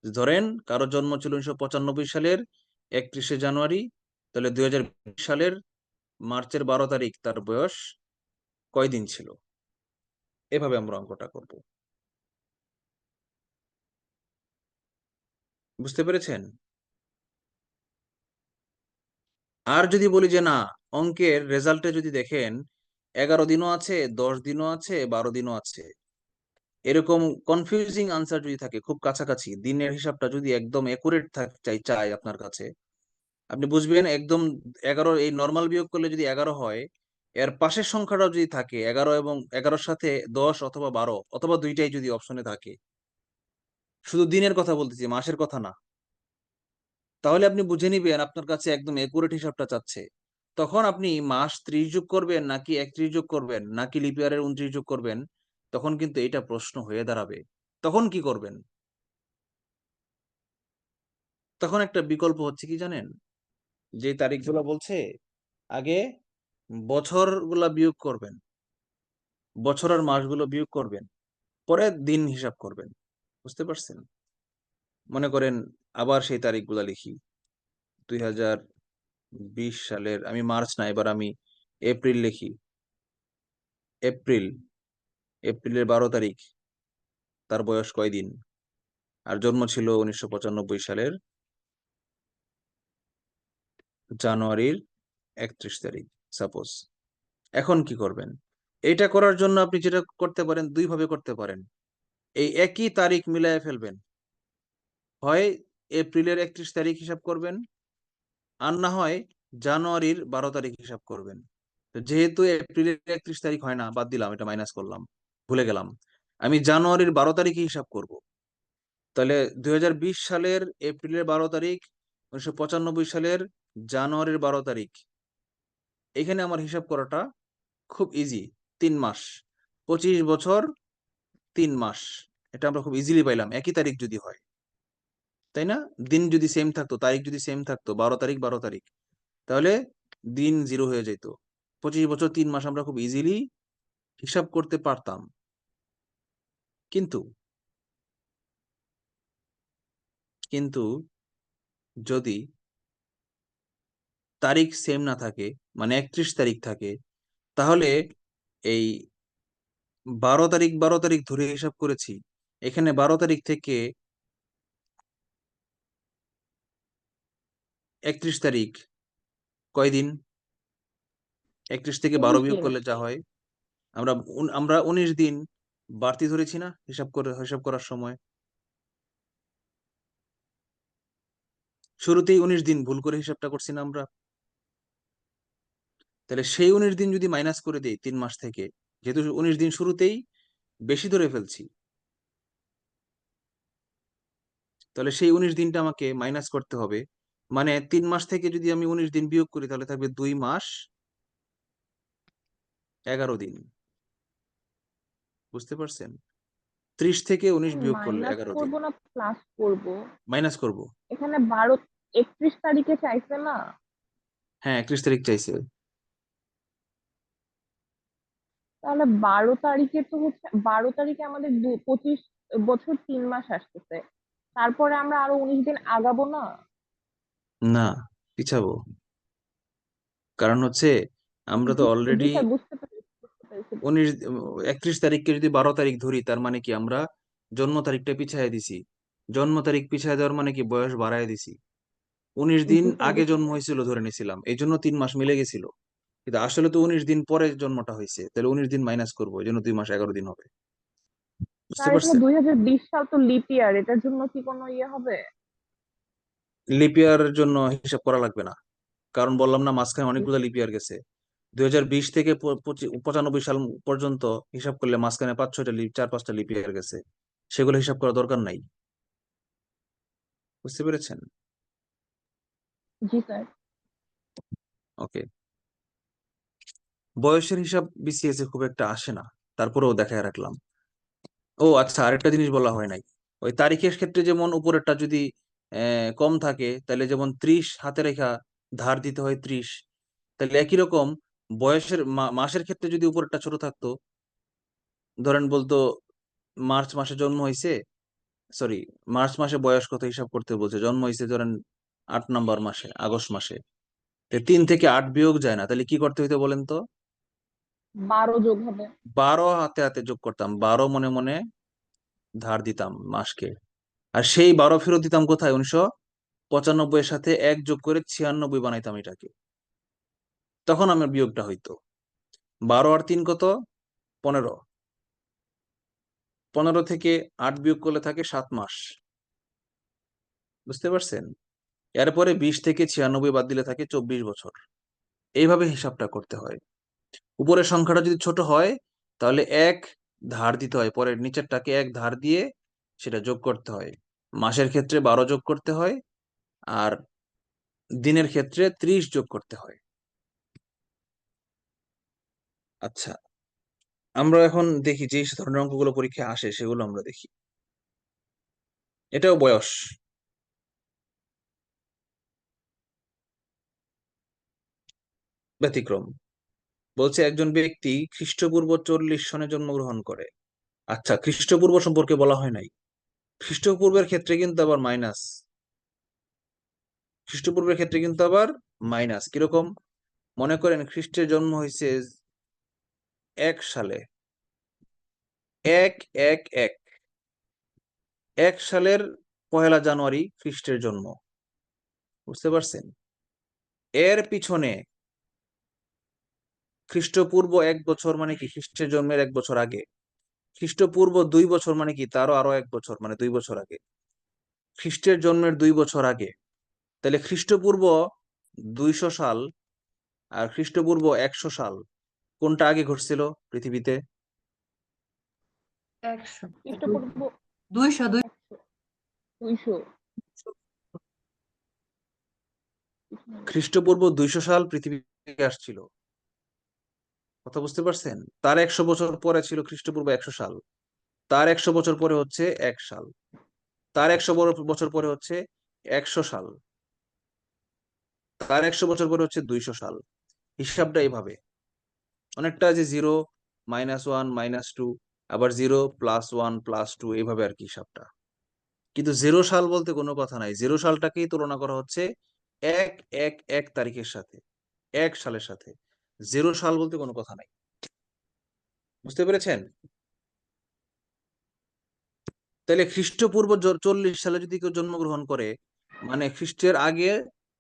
ধরেন কারোর জন্ম ছিল 1995 সালের 31শে জানুয়ারি, তাহলে 2020 সালের মার্চের 12 তারিখ তার বয়স কয় দিন ছিল? এভাবে আমরা অঙ্কটা করব। বুঝতে পেরেছেন? আর যদি বলি যে না, অঙ্কের রেজাল্টে যদি দেখেন 11 দিনও আছে, 10 দিনও আছে, 12 দিনও আছে, এরকম কনফিউজিং আনসার যদি থাকে, খুব কাছাকাছি দিনের হিসাবটা যদি একদম একুরেট চাই আপনার কাছে, আপনি বুঝবেন একদম 11, এই নর্মাল বিয়োগ করলে যদি 11 হয়, এর পাশের সংখ্যাটাও যদি থাকে 11 এবং 11-র সাথে 10 অথবা 12 অথবা দুইটাই যদি অপশনে থাকে, শুধু দিনের কথা বলতেছি, মাসের কথা না, তাহলে আপনি বুঝে নিবেন আপনার কাছে একদম একুরেট হিসাবটা চাচ্ছে। তখন আপনি মাস 30 যোগ করবেন নাকি 31 যোগ করবেন নাকি লিপিয়ারের 29 যোগ করবেন, তখন কিন্তু এটা প্রশ্ন হয়ে দাঁড়াবে। তখন কি করবেন? তখন একটা বিকল্প হচ্ছে কি জানেন? যে তারিখগুলো বলছে আগে বছরগুলা বিয়োগ করবেন, বছর আর মাসগুলো বিয়োগ করবেন, পরে দিন হিসাব করবেন। বুঝতে পারছেন? মনে করেন আবার সেই তারিখগুলা লিখি। 2020 সালের, আমি মার্চ না, এবার আমি এপ্রিল লিখি। এপ্রিলের 12 তারিখ তার বয়স কয় দিন? আর জন্ম ছিল 1995 সালের জানুয়ারির 31 তারিখ সাপোজ। এখন কি করবেন? এটা করার জন্য আপনি যেটা করতে পারেন, 2 ভাবে করতে পারেন। এই একই তারিখ মিলায় ফেলবেন, হয় এপ্রিলের 31 তারিখ হিসাব করবেন, আর না হয় জানুয়ারির 12 তারিখ হিসাব করবেন। তো যেহেতু এপ্রিলের 31 তারিখ হয় না, বাদ দিলাম, এটা মাইনাস করলাম, ভুলে গেলাম, আমি জানুয়ারির 12 তারিখে হিসাব করব। তাহলে 2020 সালের এপ্রিলের 12 তারিখ, 1995 সালের জানুয়ারির 12 তারিখ, এখানে আমার হিসাব করাটা খুব ইজি। 3 মাস, 25 বছর 3 মাস, এটা আমরা খুব ইজিলি পাইলাম একই তারিখ যদি হয়, তাই না? দিন যদি সেম থাকতো, তারিখ যদি সেম থাকতো, 12 তারিখ 12 তারিখ, তাহলে দিন 0 হয়ে যেত। 25 বছর 3 মাস আমরা খুব ইজিলি হিসাব করতে পারতাম। কিন্তু কিন্তু যদি তারিখ সেম না থাকে, মানে 31 তারিখ থাকে, তাহলে এই 12 তারিখ ধরে হিসাব করেছি, এখানে 12 তারিখ থেকে 31 তারিখ কয়দিন? 31 থেকে 12 19 বিয়োগ দিন। করলে যা হয়, আমরা 19 দিন বাড়তি ধরেছি না হিসাব করার সময়? শুরুতেই 19 দিন ভুল করে হিসাবটা করছি না আমরা? তাহলে সেই 19 দিন যদি মাইনাস করে দেই 3 মাস থেকে, যেহেতু 19 দিন শুরুতেই বেশি ধরে ফেলছি, তাহলে সেই 19 দিনটা আমাকে মাইনাস করতে হবে। মানে 3 মাস থেকে যদি আমি 19 দিন বিয়োগ করি, তাহলে থাকবে 2 মাস 11 দিন। বুঝতে পারছেন? 30 থেকে 19 বিয়োগ করলে মাইনাস 11 দিন করবো না প্লাস করব? মাইনাস করব। এখানে 31 তারিখে চাইছে না? হ্যাঁ, 31 তারিখ চাইছে। তাহলে 12 তারিখে তো হচ্ছে 12 তারিখে আমাদের 25 বছর 3 মাস আসতেছে, তারপরে আমরা আরো 19 দিন আগাবো না? না, পিছাবো। কারণ হচ্ছে আমরা তো জি অলরেডি স্যার, বুঝতে পেরেছি। 31 তারিখকে যদি 12 তারিখ ধরি, তার মানে কি আমরা জন্ম তারিখটা পিছাইয়া দিছি। জন্ম তারিখ পিছায় দেওয়ার মানে কি বয়স বাড়ায় দিছি। 19 দিন জি স্যার, আগে বুঝতে জন্ম পেরেছি। হয়েছিল ধরে নিছিলাম, এই জন্য 3 মাস মিলে গেছিল। কিন্তু আসলে তো 19 দিন পরে জন্মটা হয়েছে, তাহলে 19 দিন মাইনাস করবো, এই জন্য 2 মাস 11 দিন হবে। বুঝতে স্যার এখানে পারছেন? 2020 সাল তো লিপ ইয়ার, এটার জন্য কি কোনো ইয়ে হবে? লিপ ইয়ারের জন্য হিসাব করা লাগবে না, কারণ বললাম না মাঝখানে অনেকগুলো লিপ ইয়ার গেছে। 2020 থেকে 95 সাল পর্যন্ত হিসাব করলে মাঝখানে 5-6টা লিপ 4-5টা লিপ ইয়ার গেছে, সেগুলো হিসাব করা দরকার নাই। বুঝতে পেরেছেন? জি স্যার। ওকে। বয়সের হিসাব বিসিএস এ খুব একটা আসে না, তারপরেও দেখায় রাখলাম। ও আচ্ছা, আরেকটা জিনিস বলা হয় নাই। ওই তারিখের ক্ষেত্রে যেমন উপরেরটা যদি কম থাকে, তাহলে যেমন 30 হাতে রেখা ধার দিতে হয় 30, তাহলে একই রকম বয়সের মাসের ক্ষেত্রে যদি উপরেরটা ছোট থাকতো, ধরেন বলতো মার্চ মাসে জন্ম হয়েছে, সরি, মার্চ মাসে বয়স কত হিসাব করতে বলছে, জন্ম হয়েছে ধরেন 8 নম্বর মাসে, আগস্ট মাসে, 3 থেকে 8 বিয়োগ যায় না, তাহলে কি করতে হইতো বলেন তো? 12 যোগ হবে। 12 হাতে হাতে যোগ করতাম, 12 মনে মনে ধার দিতাম মাসকে। আর সেই 12 ফেরত দিতাম কোথায়? 1995 এর সাথে 1 যোগ করে 96 বানাইতাম এটাকে, তখন আমার বিয়োগটা হইতো। 12 আর 3 কত? 15। 15 থেকে 8 বিয়োগ করলে থাকে 7 মাস। বুঝতে পারছেন? এরপরে 20 থেকে 96 বাদ দিলে থাকে 24 বছর। এইভাবে হিসাবটা করতে হয়। উপরের সংখ্যাটা যদি ছোট হয়, তাহলে 1 ধার দিতে হয়, পরের নিচেরটাকে 1 ধার দিয়ে সেটা যোগ করতে হয়। মাসের ক্ষেত্রে 12 যোগ করতে হয়, আর দিনের ক্ষেত্রে 30 যোগ করতে হয়। আচ্ছা, আমরা এখন দেখি যে ধরনের অঙ্কগুলো পরীক্ষায় আসে সেগুলো আমরা দেখি। এটাও বয়স। ব্যতিক্রম। বলছে একজন ব্যক্তি খ্রিস্টপূর্ব 40 সনে জন্মগ্রহণ করে। আচ্ছা, খ্রিস্টপূর্ব সম্পর্কে বলা হয় নাই। খ্রিস্টপূর্বের ক্ষেত্রে কিন্তু আবার মাইনাস। খ্রিস্টপূর্বের ক্ষেত্রে কিন্তু আবার মাইনাস কিরকম? মনে করেন খ্রিস্টের জন্ম হয়েছে 1 সালে, 1 সালের 1 জানুয়ারি খ্রিস্টের জন্ম। বুঝতে পারছেন? এর পিছনে খ্রিস্টপূর্ব 1 বছর মানে কি খ্রিস্টের জন্মের 1 বছর আগে, খ্রিস্টপূর্ব 2 বছর মানে কি তারও আরো 1 বছর মানে 2 বছর আগে, খ্রিস্টের জন্মের 2 বছর আগে। তাহলে খ্রিস্টপূর্ব 200 সাল আর খ্রিস্টপূর্ব 100 সাল, কোনটা আগে ঘটছিল পৃথিবীতে? 100 খ্রিস্টপূর্ব 200 200। খ্রিস্টপূর্ব 200 সাল পৃথিবীতে আসছিল। কথা বুঝতে পারছেন? তার 100 বছর পরে ছিল খ্রিস্টপূর্ব 100 সাল, তার 100 বছর পরে হচ্ছে 1 সাল, তার 100 বছর পরে হচ্ছে 100 সাল, তার 100 বছর পরে হচ্ছে 200 সাল। হিসাবটা এইভাবে অনেকটা যে 0, -1, -2 আবার 0+1+2 এইভাবে আর কি হিসাবটা। কিন্তু 0 সাল বলতে কোনো কথা নাই, 0 সালটাকেই তুলনা করা হচ্ছে 1/1/1 তারিখের সাথে, 1 সালের সাথে। 0 সাল বলতে কোনো কথা নাই, বুঝতে পেরেছেন? তাহলে খ্রিস্টপূর্ব 40 সালে যদি কেউ জন্মগ্রহণ করে, মানে খ্রিস্টের আগে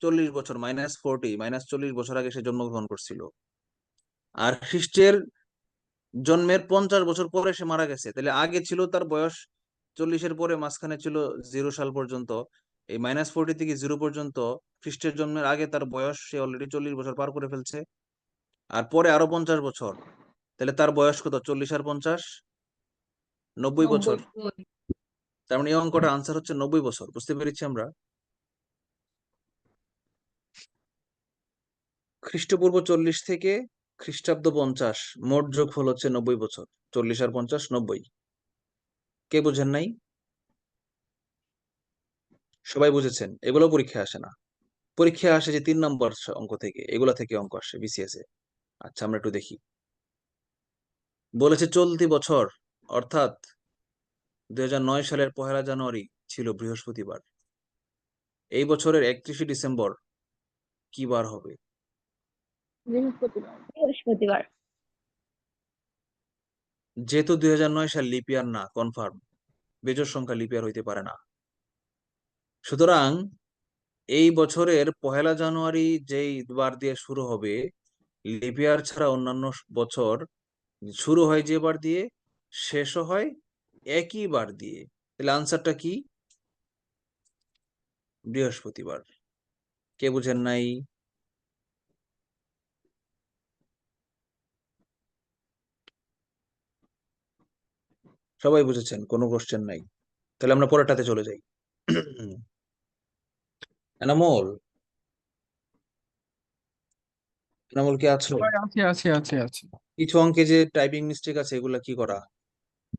40 বছর, -40 -40 বছর আগে সে জন্মগ্রহণ করছিল। আর খ্রিস্টের জন্মের 50 বছর পরে সে মারা গেছে, তাহলে আগে ছিল তার বয়স 40-এর পরে, মাঝখানে ছিল 0 সাল পর্যন্ত। এই -40 থেকে 0 পর্যন্ত খ্রিস্টের জন্মের আগে তার বয়স, সে অলরেডি 40 বছর পার করে ফেলছে। আর পরে আরো 50 বছর, তাহলে তার বয়স কত? 40 আর 50 90 বছর। 90। তার মানে এই অঙ্কটা আনসার হচ্ছে 90 বছর। বুঝতে পেরেছি আমরা? খ্রিস্টপূর্ব 40 থেকে খ্রিস্টাব্দ 50, মোট যোগফল হচ্ছে 90 বছর। 40 আর 50 90। কে বুঝেন নাই? সবাই বুঝেছেন? এগুলো পরীক্ষায় আসে না, পরীক্ষায় আসে যে 3 নম্বর অঙ্ক থেকে, এগুলা থেকে অঙ্ক আসে বিসিএস এ। আচ্ছা, আমরা একটু দেখি। বলেছে চলতি বছর অর্থাৎ 2009 সালের 1 জানুয়ারি ছিল বৃহস্পতিবার। এই বছরের 31 ডিসেম্বর কি বার হবে? বৃহস্পতিবার। যেহেতু 2009 সাল লিপ ইয়ার না, কনফার্ম বেজোড় সংখ্যা লিপ ইয়ার হইতে পারে না, সুতরাং এই বছরের 1 জানুয়ারি যেই বার দিয়ে শুরু হবে, লিপ ইয়ার ছাড়া অন্যান্য বছর শুরু হয় যে বার দিয়ে, শেষও হয় একই বার দিয়ে। তাহলে আনসারটা কি? বৃহস্পতিবার। কে বুঝেন নাই? সবাই বুঝেছেন, কোনো কোশ্চেন নাই। তাহলে আমরা পরেরটাতে চলে যাই। এনামল, এনামল কি আছো? সবাই আছি আছি আছি আছি। কিছু অঙ্কে যে টাইপিং মিস্টেক আছে, এগুলা কি করা?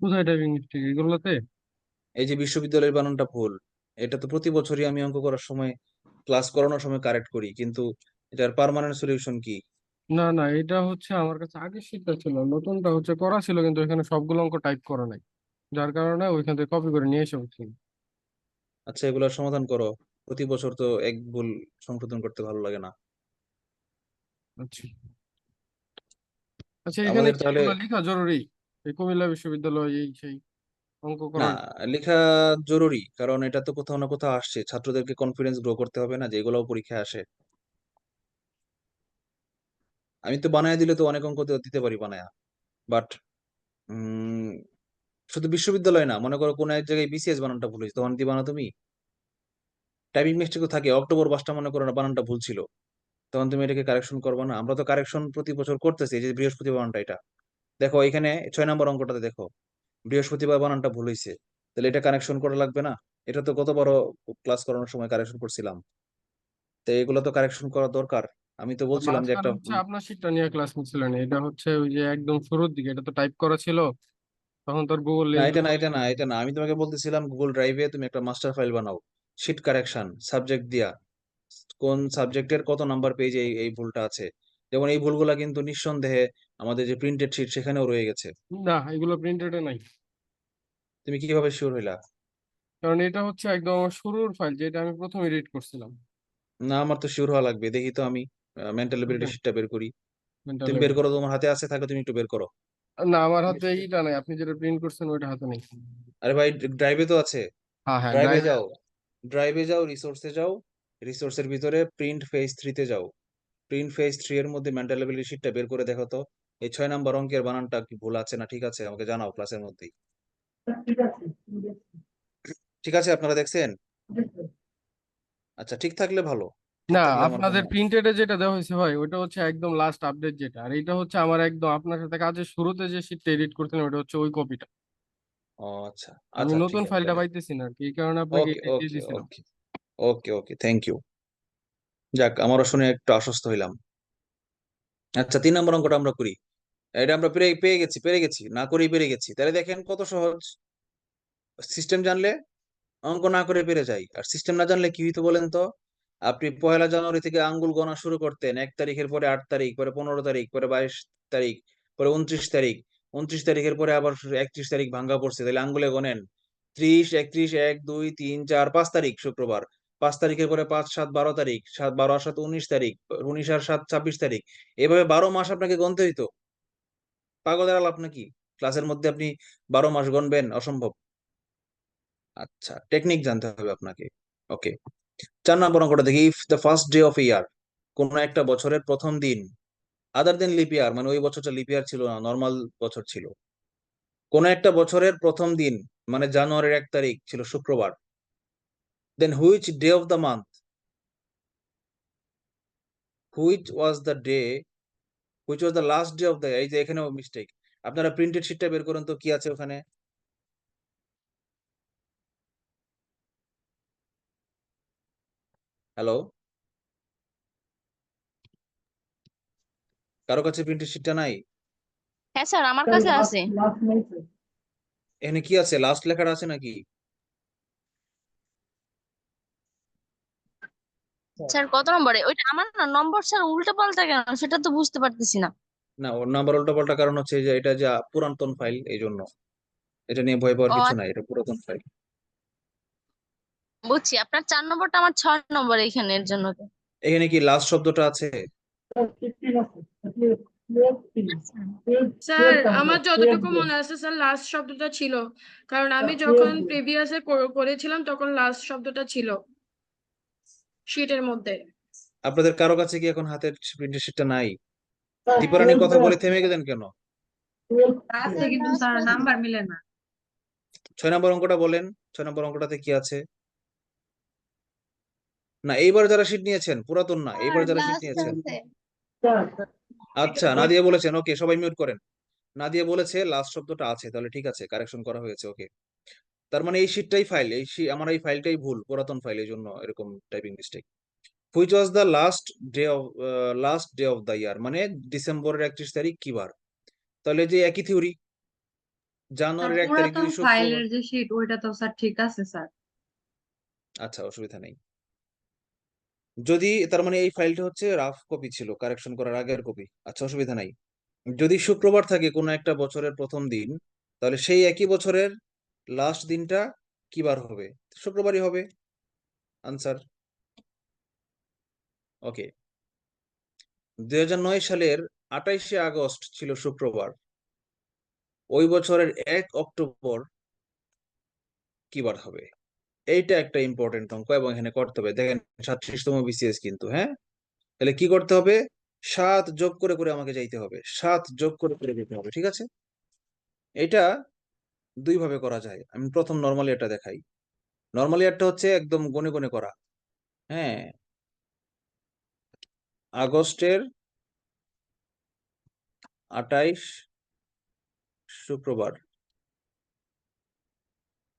কোথায় টাইপিং মিস্টেক এগুলোতে? এই যে বিশ্ববিদ্যালয়ের বানানটা ভুল, এটা তো প্রতি বছরই আমি অঙ্ক করার সময়, ক্লাস করানোর সময় কারেক্ট করি, কিন্তু এটার পার্মানেন্ট সলিউশন কি? না না, এটা হচ্ছে আমার কাছে আগের শীটটা ছিল, নতুনটা হচ্ছে করা ছিল কিন্তু এখানে সবগুলো অঙ্ক টাইপ করা নাই, যার কারণে ওইখান থেকে কপি করে নিয়ে এসে বলছি। আচ্ছা, এগুলোর সমাধান করো। প্রতি বছর তো এক ভুল সংশোধন করতে ভালো লাগে না। আচ্ছা আচ্ছা, এখানে আমাদের কি তাহলে এগুলো লেখা জরুরি? এই কুমিল্লা বিশ্ববিদ্যালয় এই সেই অঙ্ক না, করান? লেখা জরুরি, কারণ এটা তো কোথাও না কোথাও আসছে, ছাত্রদেরকে কনফিডেন্স গ্রো করতে হবে না, যে এগুলোও পরীক্ষায় আসে। আমি তো বানায় দিলে তো অনেক অঙ্ক দিতে পারি বানায়া, বাট শুধু বিশ্ববিদ্যালয় না, মনে করো কোন এক জায়গায় বিসিএস বানানটা ভুল হয়েছে, তখন কি বানাও তুমি? টাইপিং মিস্টেকও থাকে, অক্টোবর 5টা মনে করো না বানানটা ভুল ছিল, তখন তুমি এটাকে কারেকশন করবে না? আমরা তো কারেকশন প্রতি বছর করতেছি। এই যে বৃহস্পতিবার বানানটা, এটা দেখো এখানে 6 নম্বর অঙ্কটাতে দেখো, বৃহস্পতিবার বানানটা ভুল হয়েছে, তাহলে এটা কারেকশন করা লাগবে না? এটা তো কত বড় ক্লাস করানোর সময় কারেকশন করছিলাম, তো এগুলো তো কারেকশন করা দরকার। আমি তো বলছিলাম যে মাঝখানে একটা হচ্ছে আপনার শীটটা নিয়ে ক্লাস নিচ্ছিলেন, এটা হচ্ছে ওই যে একদম শুরুর দিকে, এটা তো টাইপ করা ছিল, তখন তোর গুগল না, লিঙ্ক। এটা না, আমি তোমাকে বলতেছিলাম গুগল ড্রাইভে তুমি একটা মাস্টার ফাইল বানাও, শিট কারেকশন সাবজেক্ট দিয়া, কোন সাবজেক্টের কত নাম্বার পেজে এই এই ভুলটা আছে। যেমন এই ভুলগুলা কিন্তু নিঃসন্দেহে আমাদের যে প্রিন্টেড শিট সেখানেও রয়ে গেছে। না, এগুলো প্রিন্টেডে নাই, তুমি কিভাবে শিওর হইলা? কারণ এটা হচ্ছে একদম আমার শুরুর ফাইল যেটা আমি প্রথমে রিড করছিলাম। না, আমার তো শিওর হওয়া লাগবে, দেখি তো আমি মেন্টাল এবিলিটি ওকে, শিটটা বের করি। মেন্টাল তুমি বের লেভেল। করো, তোমার হাতে আছে থাকলে তুমি একটু বের করো। না, আমার হাতে এইটা নাই, আপনি যেটা প্রিন্ট করছেন ওইটা হাতে নেই। আরে ভাই, ড্রাইভে তো আছে। হ্যাঁ হ্যাঁ, ড্রাইভে ড্রাইভে। যাও, ড্রাইভে যাও, রিসোর্সে যাও, রিসোর্সের ভিতরে প্রিন্ট ফেজ 3-তে যাও, প্রিন্ট ফেজ 3 এর মধ্যে মেন্টাল এবিলিটি শিটটা বের করে দেখো তো, এই 6 নম্বর অঙ্কের বানানটা কি ভুল আছে না ঠিক আছে আমাকে জানাও ক্লাসের মধ্যেই। ঠিক আছে, আপনারা দেখছেন? আচ্ছা, ঠিক থাকলে ভালো, ঠিক না, থাকলে আমার আপনাদের জন্য। প্রিন্টেডে যেটা দেওয়া হয়েছে ভাই ওইটা হচ্ছে একদম লাস্ট আপডেট যেটা, আর এটা হচ্ছে আমার একদম আপনার সাথে কাজের শুরুতে যে শীটটা এডিট করছিলাম ওটা হচ্ছে ওই কপিটা। ও আচ্ছা, আমি আচ্ছা ঠিক নতুন আছে ফাইলটা তাহলে। পাইতেছি না আর কি, এই কারণে আপনাকে ওকে এটা দিয়ে ওকে দিয়েছিলাম। ওকে ওকে ওকে, থ্যাংক ইউ। যাক, আমারও শুনে একটু আশ্বস্ত হইলাম। আচ্ছা, 3 নম্বর অঙ্কটা আমরা করি। এটা আমরা পেরে গেছি না করেই পেরে গেছি, তাহলে দেখেন কত সহজ। সিস্টেম জানলে অঙ্ক না করে পেরে যাই, আর সিস্টেম না জানলে কি হইতো বলেন তো? আপনি 1 জানুয়ারি থেকে আঙ্গুল গোনা শুরু করতেন, 1 তারিখের পরে 8 তারিখ, পরে 15 তারিখ, পরে 22 তারিখ, পরে 29 তারিখ, 29 তারিখের পরে আবার 31 তারিখ ভাঙ্গা পড়ছে, তাহলে আঙ্গুলে গনেন 30, 31, 1, 2, 3, 4, 5 তারিখ শুক্রবার। 5 তারিখের পরে 5, 7, 12 তারিখ, 12 আর 7, 19 তারিখ, 19 আর 7, 26 তারিখ। এভাবে 12 মাস আপনাকে গণতে হইতো। পাগলের আলাপ নাকি? ক্লাসের মধ্যে আপনি 12 মাস গণবেন? অসম্ভব। আচ্ছা, টেকনিক জানতে হবে আপনাকে। ওকে, 4 নম্বর অঙ্কটা দেখি। If the first day of year, কোন একটা বছরের প্রথম দিন, আদার দেন লিপ ইয়ার, মানে ওই বছরটা লিপ ইয়ার ছিল না, নর্মাল বছর ছিল, কোন একটা বছরের প্রথম দিন মানে জানুয়ারির 1 তারিখ ছিল শুক্রবার, then which day of the month, which was the day, which was the last day of the, এই যে এখানেও মিস্টেক। আপনারা প্রিন্টেড শিটটা বের করুন তো, কি আছে ওখানে? হ্যালো, কারো কাছে প্রিন্টেড শিটটা নাই? হ্যাঁ স্যার, আমার কাছে আছে। এখানে কি আছে? লাস্ট লেখাটা আছে নাকি? স্যার কত নম্বরে ওইটা? আমার না নম্বর স্যার উল্টো পাল্টা কেন সেটা তো বুঝতে পারতেছি না। না, ওর নাম্বার উল্টা পাল্টা কারণ হচ্ছে যে এটা যা পুরাতন ফাইল, এই জন্য। এটা নিয়ে ভয় পাওয়ার ও কিছু নাই, এটা পুরাতন ফাইল। বুঝছি, আপনার 4 নম্বরটা আমার 6 নম্বর এখানে, এর জন্য তো। এখানে কি লাস্ট শব্দটা আছে? স্যার আমার যতটুকু মনে আছে স্যার লাস্ট শব্দটা ছিল, কারণ আমি যখন প্রিভিয়াসে করেছিলাম তখন লাস্ট শব্দটা ছিল শিটের মধ্যে। আপনাদের কারো কাছে কি এখন হাতের প্রিন্টেড শিটটা নাই? দীপারানির কথা বলে থেমে গেলেন কেন? আছে কিন্তু স্যার নাম্বার মিলে না। 6 নম্বর অঙ্কটা বলেন, 6 নম্বর অঙ্কটাতে কি আছে? না, এইবার যারা শিট নিয়েছেন, পুরাতন না, এইবার যারা শিট নিয়েছেন। আচ্ছা, নাদিয়া বলেছেন, ওকে, সবাই মিউট করেন। নাদিয়া বলেছে লাস্ট শব্দটা আছে, তাহলে ঠিক আছে, কারেকশন করা হয়েছে। ওকে, তার মানে এই শিটটাই ফাইল, আমার এই ফাইলটাই ভুল, পুরাতন ফাইল, এই জন্য এরকম typing mistake. Which was the last day of the year, মানে ডিসেম্বরের 31 তারিখ কি বার? তাহলে যে একই থিওরি, স্যার জানুয়ারির 1 তারিখ পুরাতন যদি শুক্রবার। ফাইলের যে শিট ওইটা তো স্যার ঠিক আছে স্যার। আচ্ছা, অসুবিধা নেই। যদি তার মানে এই ফাইলটা হচ্ছে রাফ কপি ছিল, কারেকশন করার আগের কপি। আচ্ছা, অসুবিধা নাই। যদি শুক্রবার থাকে কোনো একটা বছরের প্রথম দিন, তাহলে সেই একই বছরের লাস্ট দিনটা কি বার হবে? শুক্রবারই হবে। আনসার। ওকে, 2009 সালের 28শে আগস্ট ছিল শুক্রবার, ওই বছরের 1 অক্টোবর কি বার হবে? এইটা একটা ইম্পর্টেন্ট অঙ্ক, এবং এখানে করতে হবে। দেখেন, 37তম বিসিএস কিন্তু, হ্যাঁ। তাহলে কি করতে হবে? 7 যোগ করে করে আমাকে যাইতে হবে, 7 যোগ করে করে যেতে হবে, ঠিক আছে? এটা দুই ভাবে করা যায়। আমি প্রথম নর্মালি এটা দেখাই। নর্মালি একটা হচ্ছে একদম গনে গনে করা, হ্যাঁ। আগস্টের 28 শুক্রবার,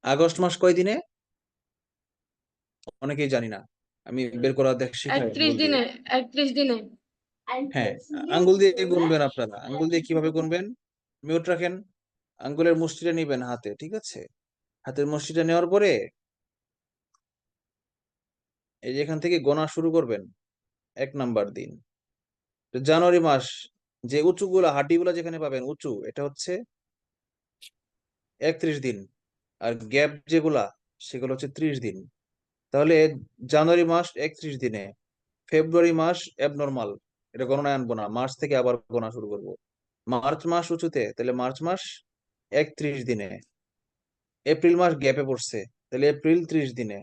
আগস্ট মাস কয় দিনে অনেকেই জানি না, আমি বের করা শিখাই 31 আঙ্গুল দিয়ে। দিনে, 31 দিনে। হ্যাঁ, আঙ্গুল দিয়ে গুনবেন আপনারা। আঙ্গুল দিয়ে কিভাবে গুনবেন? মিউট রাখেন, আঙ্গুলের মুষ্টিটা নিবেন হাতে, ঠিক আছে? হাতের মুষ্টিটা নেওয়ার পরে এই যে এখান থেকে গোনা শুরু করবেন। 1 নাম্বার দিন, তো জানুয়ারি মাস, যে উঁচুগুলা হাড্ডিগুলা যেখানে পাবেন উঁচু, এটা হচ্ছে 31 দিন, আর গ্যাপ যেগুলা সেগুলো হচ্ছে 30 দিন। তাহলে জানুয়ারি মাস 31 দিনে, ফেব্রুয়ারি মাস অ্যাবনর্মাল, এটা গণনায় আনবো না, মার্চ থেকে আবার গোনা শুরু করব। মার্চ মাস উঁচুতে, তাহলে মার্চ মাস 31 দিনে। এপ্রিল মাস গ্যাপে পড়ছে, তাহলে এপ্রিল 30 দিনে।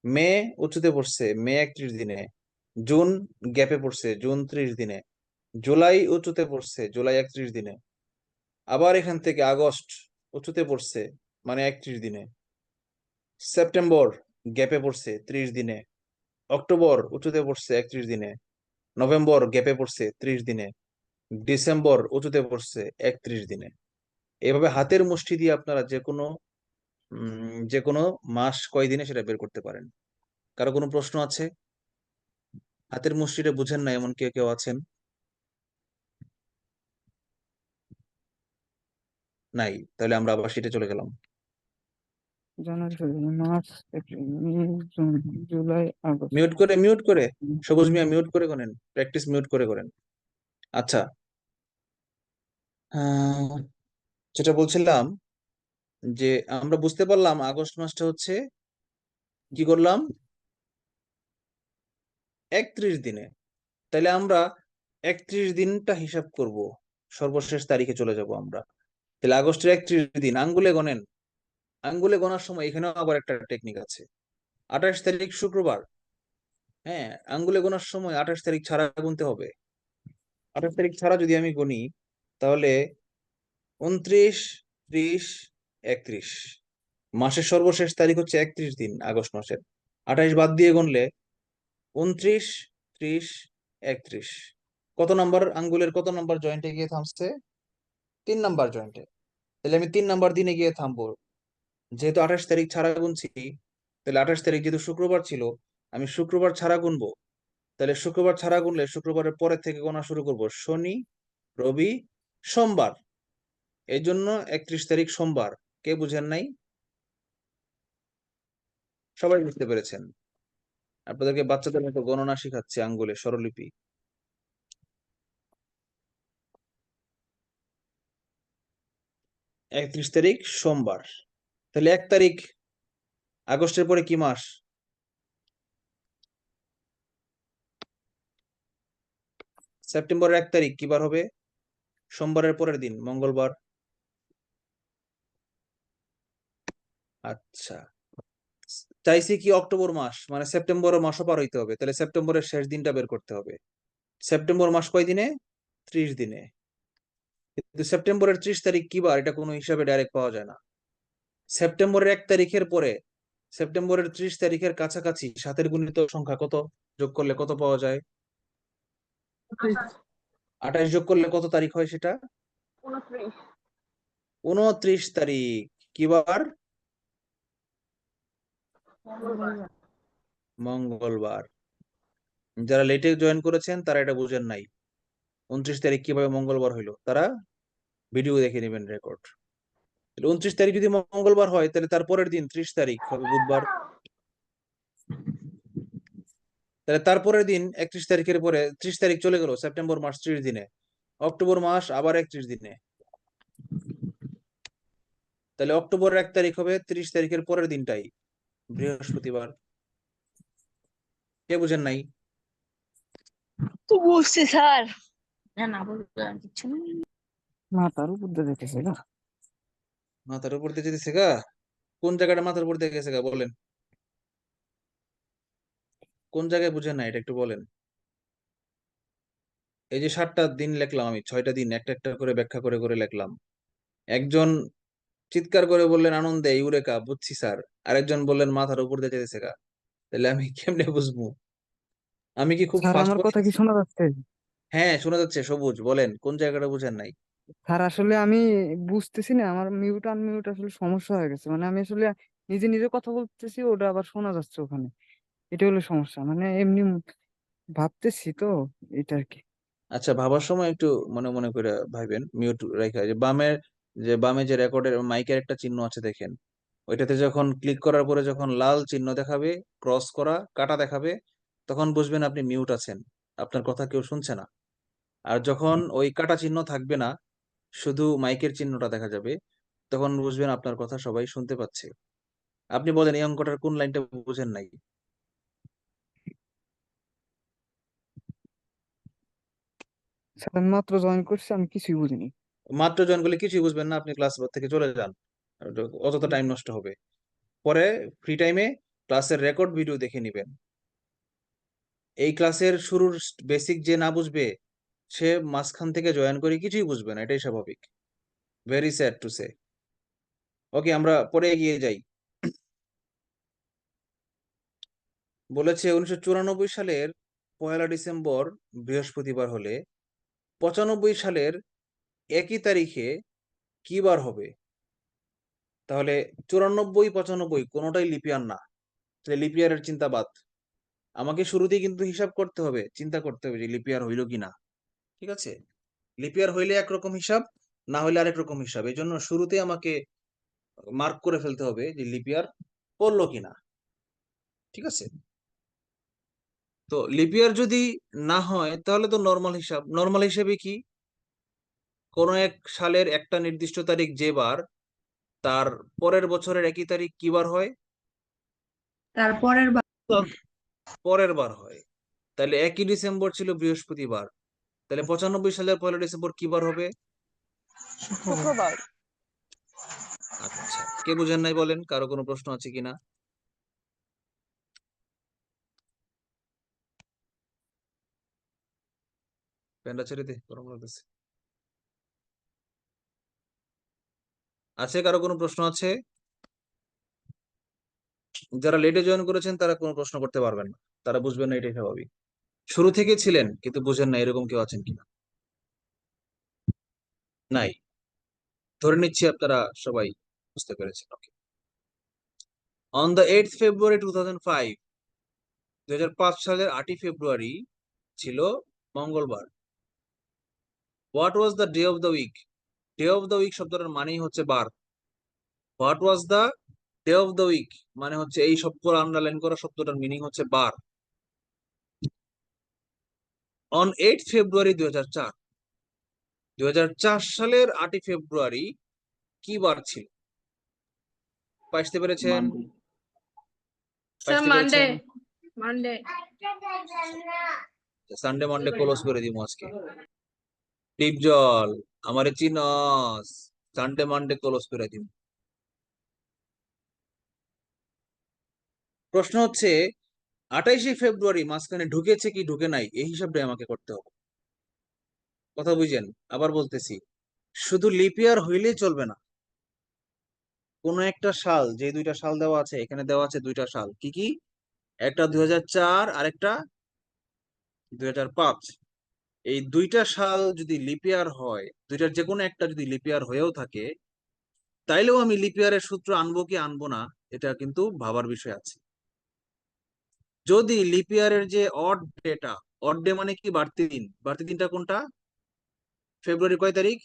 মে উঁচুতে পড়ছে, মে 31 দিনে। জুন গ্যাপে পড়ছে, জুন 30 দিনে। জুলাই উঁচুতে পড়ছে, জুলাই 31 দিনে। আবার এখান থেকে আগস্ট উঁচুতে পড়ছে, মানে 31 দিনে। সেপ্টেম্বর গ্যাপে পড়ছে 30 দিনে। অক্টোবর উঁচুতে পড়ছে 31 দিনে। নভেম্বর গ্যাপে পড়ছে 30 দিনে। ডিসেম্বর উঁচুতে পড়ছে 31 দিনে। এভাবে হাতের মুষ্টি দিয়ে আপনারা যে কোনো মাস কয় দিনে সেটা বের করতে পারেন। কারো কোনো প্রশ্ন আছে? হাতের মুষ্টিটা বুঝেন না এমন কেউ কেউ আছেন? নাই? তাহলে আমরা আবার সেটা চলে গেলাম। জানুয়ারি, ফেব্রুয়ারি, মার্চ, এপ্রিল, মে, জুন, জুলাই, আগস্ট। মিউট করে সবুজ মিয়া মিউট করে করেন, প্র্যাকটিস মিউট করে করেন। আচ্ছা, যেটা বলছিলাম যে আমরা বুঝতে পারলাম আগস্ট মাসটা হচ্ছে কি করলাম 31 দিনে। তাহলে আমরা 31 দিনটা হিসাব করব, সর্বশেষ তারিখে চলে যাব আমরা। তাহলে আগস্টের 31 দিন আঙ্গুলে গণেন। আঙ্গুলে গোনার সময় এখানেও আবার একটা টেকনিক আছে। 28 তারিখ শুক্রবার, হ্যাঁ, আঙ্গুলে গোনার সময় 28 তারিখ ছাড়া গুনতে হবে। 28 তারিখ ছাড়া যদি আমি গুনি তাহলে 29, 30, 31, মাসের সর্বশেষ তারিখ হচ্ছে 31 দিন আগস্ট মাসের। 28 বাদ দিয়ে গুনলে 29, 30, 31, কত নাম্বার আঙ্গুলের কত নাম্বার জয়েন্টে গিয়ে থামছে? 3 নাম্বার জয়েন্টে। তাহলে আমি 3 নাম্বার দিনে গিয়ে থামবো। যেহেতু 28 তারিখ ছাড়া গুনছি, তাহলে 28 তারিখ যেহেতু শুক্রবার ছিল, আমি শুক্রবার ছাড়া গুনবো। তাহলে শুক্রবার ছাড়া গুনলে শুক্রবারের পরের থেকে গোনা শুরু করব, শনি, রবি, সোমবার। এই জন্য 31 তারিখ সোমবার। কে বুঝেন নাই? সবাই বুঝতে পেরেছেন। আপনাদেরকে বাচ্চাদের মতো গণনা শিখাচ্ছে আঙ্গুলে স্বরলিপি। 31 তারিখ সোমবার। তাহলে 1 তারিখ আগস্টের পরে কি মাস? সেপ্টেম্বরের 1 তারিখ কি বার হবে? সোমবারের পরের দিন, মঙ্গলবার। আচ্ছা, চাইছি কি অক্টোবর মাস, মানে সেপ্টেম্বরের মাসও পার হইতে হবে। তাহলে সেপ্টেম্বরের শেষ দিনটা বের করতে হবে। সেপ্টেম্বর মাস কয় দিনে? 30 দিনে। কিন্তু সেপ্টেম্বরের 30 তারিখ কি বার, এটা কোনো হিসাবে ডাইরেক্ট পাওয়া যায় না। সেপ্টেম্বরের 1 তারিখের পরে সেপ্টেম্বরের 30 তারিখের কাছাকাছি 7-এর গুণিত সংখ্যা কত? যোগ করলে কত পাওয়া যায়? 28 যোগ করলে কত তারিখ হয় সেটা? 29। 29 তারিখ কি বার? মঙ্গলবার। মঙ্গলবার। যারা লেটে জয়েন করেছেন তারা এটা বুঝেন নাই 29 তারিখ কিভাবে মঙ্গলবার হইলো, তারা ভিডিও দেখে নেবেন, রেকর্ড। 29 তারিখ যদি মঙ্গলবার হয় তাহলে তার পরের দিন 30 তারিখ হবে বুধবার। তাহলে তারপরের দিন 31 তারিখের পরে 30 তারিখ চলে গেল, সেপ্টেম্বর মাস 30 দিনে, অক্টোবর মাস আবার 31 দিনে। তাহলে অক্টোবরের 1 তারিখ হবে 30 তারিখের পরের দিনটাই, বৃহস্পতিবার। কে বুঝেন নাই? তো বুঝছি স্যার। না না বলতে আর কিছু না। মাথার উপর দিয়ে যেতেছে না। মাথার উপর দিয়ে যেতেছে গা? কোন জায়গাটা মাথার উপর দিয়ে গেছে গা বলেন? কোন জায়গায় বুঝেন না এটা একটু বলেন। এই যে 7টা দিন লিখলাম আমি, 6টা দিন একটা একটা করে ব্যাখ্যা করে করে লিখলাম। একজন চিৎকার করে বললেন আনন্দে ইউরেকা, বুঝছি স্যার। আরেকজন বললেন মাথার উপর দিয়ে যেতেছে গা। তাহলে আমি কেমনে বুঝবো? আমি কি খুব স্যার ফাস্ট আমার কথা কি বলতেছি? শোনা যাচ্ছে? হ্যাঁ, শোনা যাচ্ছে। সবুজ, বলেন কোন জায়গাটা বুঝেন নাই? স্যার আসলে আমি বুঝতেছি না, আমার মিউট আনমিউট আসলে সমস্যা হয়ে গেছে, মানে আমি আসলে নিজে নিজে কথা বলতেছি, ওটা আবার শোনা যাচ্ছে ওখানে। এটা হলো সমস্যা, মানে এমনি ভাবতেছি তো, এটা আর কি। আচ্ছা, ভাবার সময় একটু মনে মনে করে ভাইবেন, মিউট রেখে। যে বামের, যে বামে যে রেকর্ডের মাইকের একটা চিহ্ন আছে দেখেন, ওইটাতে যখন ক্লিক করার পরে যখন লাল চিহ্ন দেখাবে, ক্রস করা কাটা দেখাবে, তখন বুঝবেন আপনি মিউট আছেন, আপনার কথা কেউ শুনছে না। আর যখন ওই কাটা চিহ্ন থাকবে না, শুধু মাইকের চিহ্নটা দেখা যাবে, তখন বুঝবেন আপনার কথা সবাই শুনতে পাচ্ছে। আপনি বলেন এই অঙ্কটার কোন লাইনটা বুঝেন নাই? স্যার আমি মাত্র জয়েন করছি, আমি কিছুই বুঝিনি। মাত্র জয়েন করলে কিছুই বুঝবেন না, আপনি ক্লাস থেকে চলে যান, অযথা টাইম নষ্ট হবে। পরে ফ্রি টাইমে ক্লাসের রেকর্ড ভিডিও দেখে নিবেন। এই ক্লাসের শুরুর বেসিক যে না বুঝবে, সে মাঝখান থেকে জয়েন করে কিছুই বুঝবে না, এটাই স্বাভাবিক। Very sad to say. Okay, আমরা পরে এগিয়ে যাই। বলেছে 1994 সালের 1 ডিসেম্বর বৃহস্পতিবার হলে 95 সালের একই তারিখে কি বার হবে? তাহলে 94, 95 কোনোটাই লিপিয়ার না। তাহলে লিপিয়ারের চিন্তা বাদ। আমাকে শুরুতেই কিন্তু হিসাব করতে হবে, চিন্তা করতে হবে যে লিপিয়ার হইল কিনা। ঠিক আছে? লিপিয়ার হইলে একরকম হিসাব, না হইলে আরেক রকম হিসাব। এই জন্য শুরুতে আমাকে মার্ক করে ফেলতে হবে যে লিপিয়ার পড়লো কিনা। ঠিক আছে? তো লিপিয়ার যদি না হয় তাহলে তো নর্মাল হিসাব। নর্মাল হিসাবে কি কোন এক সালের একটা নির্দিষ্ট তারিখ যে বার, তার পরের বছরের একই তারিখ কি বার হয়? তারপরের বার পরের বার হয়। তাহলে 1 ডিসেম্বর ছিল বৃহস্পতিবার, তাহলে 95 সালের 1 ডিসেম্বর কি বার হবে? শুক্রবার। আচ্ছা, কে বুঝেন নাই বলেন, কারো কোনো প্রশ্ন আছে কিনা? প্যান্ডা ছেড়ে দে, গরম লাগতেছে। আছে কারো কোনো প্রশ্ন আছে? যারা লেটে জয়েন করেছেন তারা কোনো প্রশ্ন করতে পারবেন না, তারা বুঝবেন না, এটাই স্বাভাবিক। শুরু থেকে ছিলেন কিন্তু বুঝেন না, এরকম কেউ আছেন কিনা? নাই, ধরে নিচ্ছি আপনারা সবাই বুঝতে পেরেছেন। ওকে। অন দ্য 8th February 2005, 2005 সালের 8ই ফেব্রুয়ারি ছিল মঙ্গলবার। What was the day of the week? Day of the week শব্দটার মানেই হচ্ছে বার। What was the day of the week মানে হচ্ছে এই শব্দটা আন্ডারলাইন করা শব্দটার মিনিং হচ্ছে বার। অন 8th February 2004, 2004 সালের 8ই ফেব্রুয়ারি কি বার ছিল? পাইতে পেরেছেন? স্যার পাইতে মানডে। পেরেছেন? মানডে। সানডে মানডে ক্লোজ করে দিব আজকে। টিপ জল, আমারে চিনস, সানডে মানডে ক্লোজ করে দিব। প্রশ্ন হচ্ছে 28শে ফেব্রুয়ারি মাঝখানে ঢুকেছে কি ঢুকে নাই, এই হিসাবটা আমাকে করতে হবে। কথা বুঝেন? আবার বলতেছি, শুধু লিপ ইয়ার হইলেই চলবে না। কোন একটা সাল, যে দুইটা সাল দেওয়া আছে এখানে, দেওয়া আছে দুইটা সাল, কি কি? একটা 2004 আর একটা 2005। এই দুইটা সাল যদি লিপ ইয়ার হয়, দুইটার যে কোনো একটা যদি লিপ ইয়ার হয়েও থাকে, তাইলেও আমি লিপ ইয়ারের সূত্র আনবো কি আনবো না, এটা কিন্তু ভাবার বিষয় আছে। যদি লিপ ইয়ারের যে অড ডেটা, অড ডে মানে কি? বাড়তি দিন। বাড়তি দিনটা কোনটা? ফেব্রুয়ারি কয় তারিখ?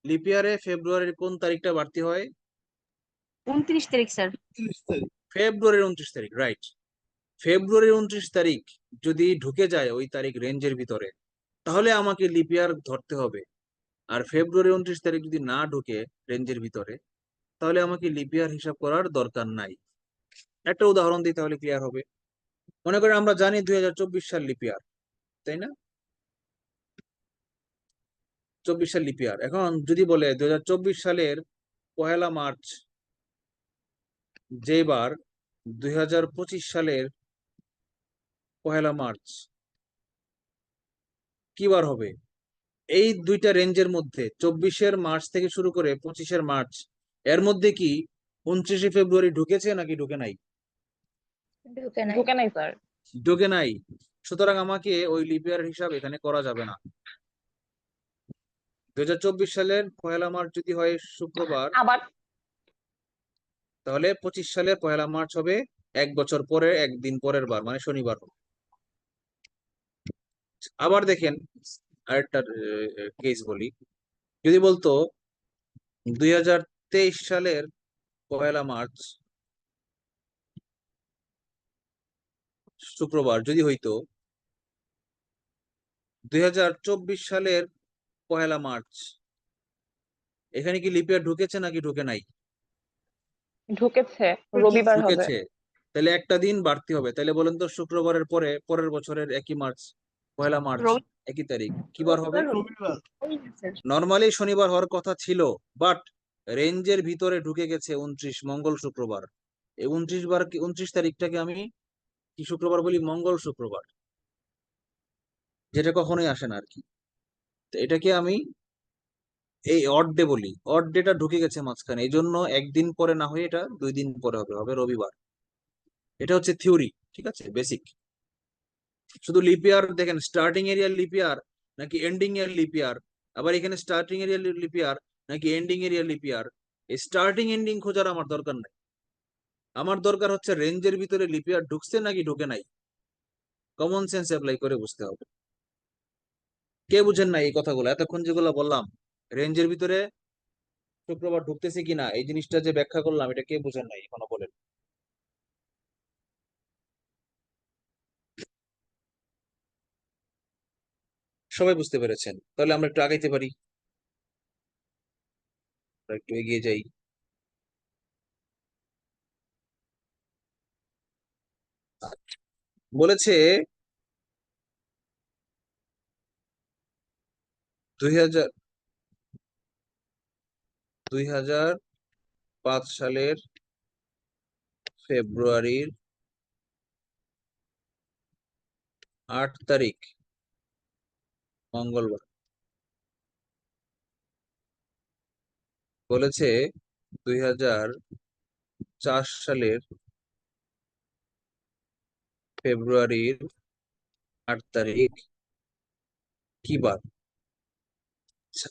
লিপ ইয়ারে ফেব্রুয়ারির কোন তারিখটা বাড়তি হয়? 29 তারিখ স্যার। ফেব্রুয়ারির 29 তারিখ, রাইট। ফেব্রুয়ারির 29 তারিখ যদি ঢুকে যায় ওই তারিখ রেঞ্জের ভিতরে, তাহলে আমাকে লিপ ইয়ার ধরতে হবে। আর ফেব্রুয়ারির 29 তারিখ যদি না ঢুকে রেঞ্জের ভিতরে, তাহলে আমাকে লিপ ইয়ার হিসাব করার দরকার নাই। একটা উদাহরণ দিই তাহলে ক্লিয়ার হবে। মনে করেন আমরা জানি 2024 সাল লিপ ইয়ার, তাই না? 24 সাল লিপ ইয়ার। এখন যদি বলে 2024 সালের 1 মার্চ যে বার, 2025 সালের 1 মার্চ কি বার হবে? এই দুইটা রেঞ্জের মধ্যে 24 মার্চ থেকে শুরু করে 25 মার্চ, এর মধ্যে কি 29 ফেব্রুয়ারি ঢুকেছে নাকি ঢুকে নাই? ঢুকে নাই স্যার। ঢুকে নাই। সুতরাং আমাকে ওই লিপ ইয়ার হিসাব এখানে করা যাবে না। 2024 সালের 1 মার্চ যদি হয় শুক্রবার, আবার তাহলে 25 সালের 1 মার্চ হবে 1 বছর পরে, একদিন পরের বার, মানে শনিবার হবে। আবার দেখেন, আরেকটা কেস বলি। যদি বলতো 2023 সালের 1 মার্চ শুক্রবার যদি হইতো, 2024 সালের 1 মার্চ, এখানে কি লিপ ইয়ার ঢুকেছে নাকি ঢুকে নাই? ঢুকেছে, রবিবার হবে। ঢুকেছে। তাহলে একটা দিন বাড়তি হবে। তাহলে বলেন তো, শুক্রবারের পরে পরের বছরের 1 মার্চ, 1 মার্চ, একই তারিখ কি বার হবে? নর্মালি শনিবার হওয়ার কথা ছিল, বাট রেঞ্জের ভিতরে ঢুকে গেছে 29, মঙ্গল শুক্রবার। এই 29 তারিখটাকে আমি কি শুক্রবার বলি? মঙ্গল শুক্রবার, যেটা কখনোই আসে না আর কি। তো এটাকে আমি এই অড ডে বলি। অড ডেটা ঢুকে গেছে মাঝখানে, এই জন্য একদিন পরে না হয়ে এটা 2 দিন পরে হবে, হবে রবিবার। এটা হচ্ছে থিওরি, ঠিক আছে, বেসিক। শুধু লিপ ইয়ার দেখেন, স্টার্টিং এরিয়ার লিপ ইয়ার নাকি এন্ডিং এর লিপ ইয়ার, আবার এখানে স্টার্টিং এরিয়ার লিপ ইয়ার নাকি এন্ডিং এরিয়ার লিপ ইয়ার, এই স্টার্টিং এন্ডিং খোঁজার আমার দরকার নাই। আমার দরকার হচ্ছে রেঞ্জের ভিতরে লিপ ইয়ার ঢুকছে নাকি ঢুকে নাই। কমন সেন্স অ্যাপ্লাই করে বুঝতে হবে। কে বুঝেন না এই কথাগুলো? এতক্ষণ যেগুলো বললাম, রেঞ্জের ভিতরে শুক্রবার ঢুকতেছে কিনা, এই জিনিসটা যে ব্যাখ্যা করলাম, এটা কে বুঝেন নাই এখনো বলেন? সবাই বুঝতে পেরেছেন, তাহলে আমরা একটু আগাইতে পারি, আমরা একটু এগিয়ে যাই। বলেছে 2000 2005 সালের ফেব্রুয়ারির 8 তারিখ মঙ্গলবার। বলেছে 2004 সালের ফেব্রুয়ারির 8 তারিখ কি বার? আচ্ছা,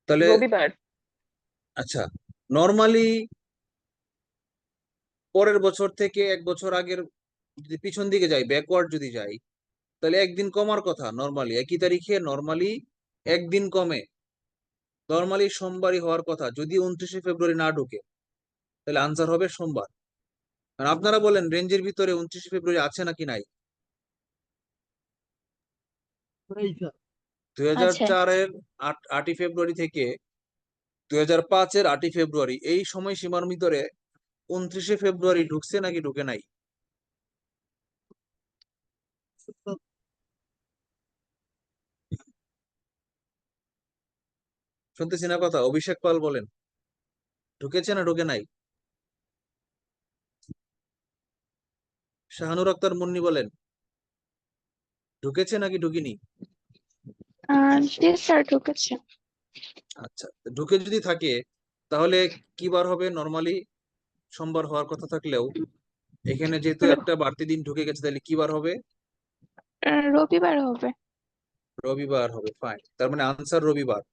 তাহলে রবিবার। আচ্ছা, নর্মালি পরের বছর থেকে এক বছর আগের যদি পিছন দিকে যাই, ব্যাকওয়ার্ড যদি যাই, তাহলে একদিন কমার কথা। নর্মালি একই তারিখে নর্মালি একদিন কমে, নর্মালি সোমবারই হওয়ার কথা। যদি 29শে ফেব্রুয়ারি না ঢুকে, তাহলে আনসার হবে সোমবার। আর আপনারা বলেন রেঞ্জের ভিতরে 29শে ফেব্রুয়ারি আছে নাকি নাই? দুই হাজার আচ্ছা, চারের 8ই ফেব্রুয়ারি থেকে 2005-এর 8ই ফেব্রুয়ারি, এই সময়সীমার ভিতরে 29শে ফেব্রুয়ারি ঢুকছে নাকি ঢুকে নাই? শুনতেছি না কথা। অভিষেক পাল বলেন, ঢুকেছে না ঢুকে নাই? শাহানুর আক্তার মুন্নি বলেন, ঢুকেছে নাকি ঢুকিনি? জি স্যার, ঢুকেছে। আচ্ছা, ঢুকে যদি থাকে তাহলে কি বার হবে? নর্মালি সোমবার হওয়ার কথা থাকলেও এখানে যেহেতু একটা বাড়তি দিন ঢুকে গেছে, তাহলে কি বার হবে? রবিবার হবে। রবিবার হবে। ফাইন, তার মানে আনসার রবিবার।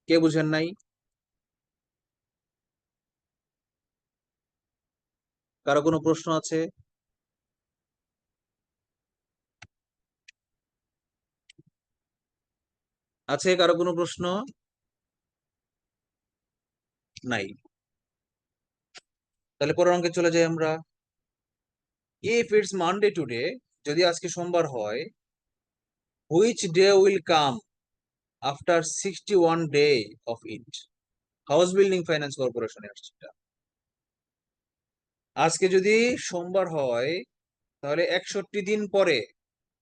কে বুঝেন নাই? কারো কোনো প্রশ্ন আছে? আছে কারো কোনো প্রশ্ন? নাই। তাহলে পরের অঙ্কে চলে যাই আমরা। ইফ ইটস মানডে টুডে, যদি আজকে সোমবার হয়, which day will come after 61 day of it? House building finance কর্পোরেশনে আসছে এটা। আজকে যদি সোমবার হয়, তাহলে 61 দিন পরে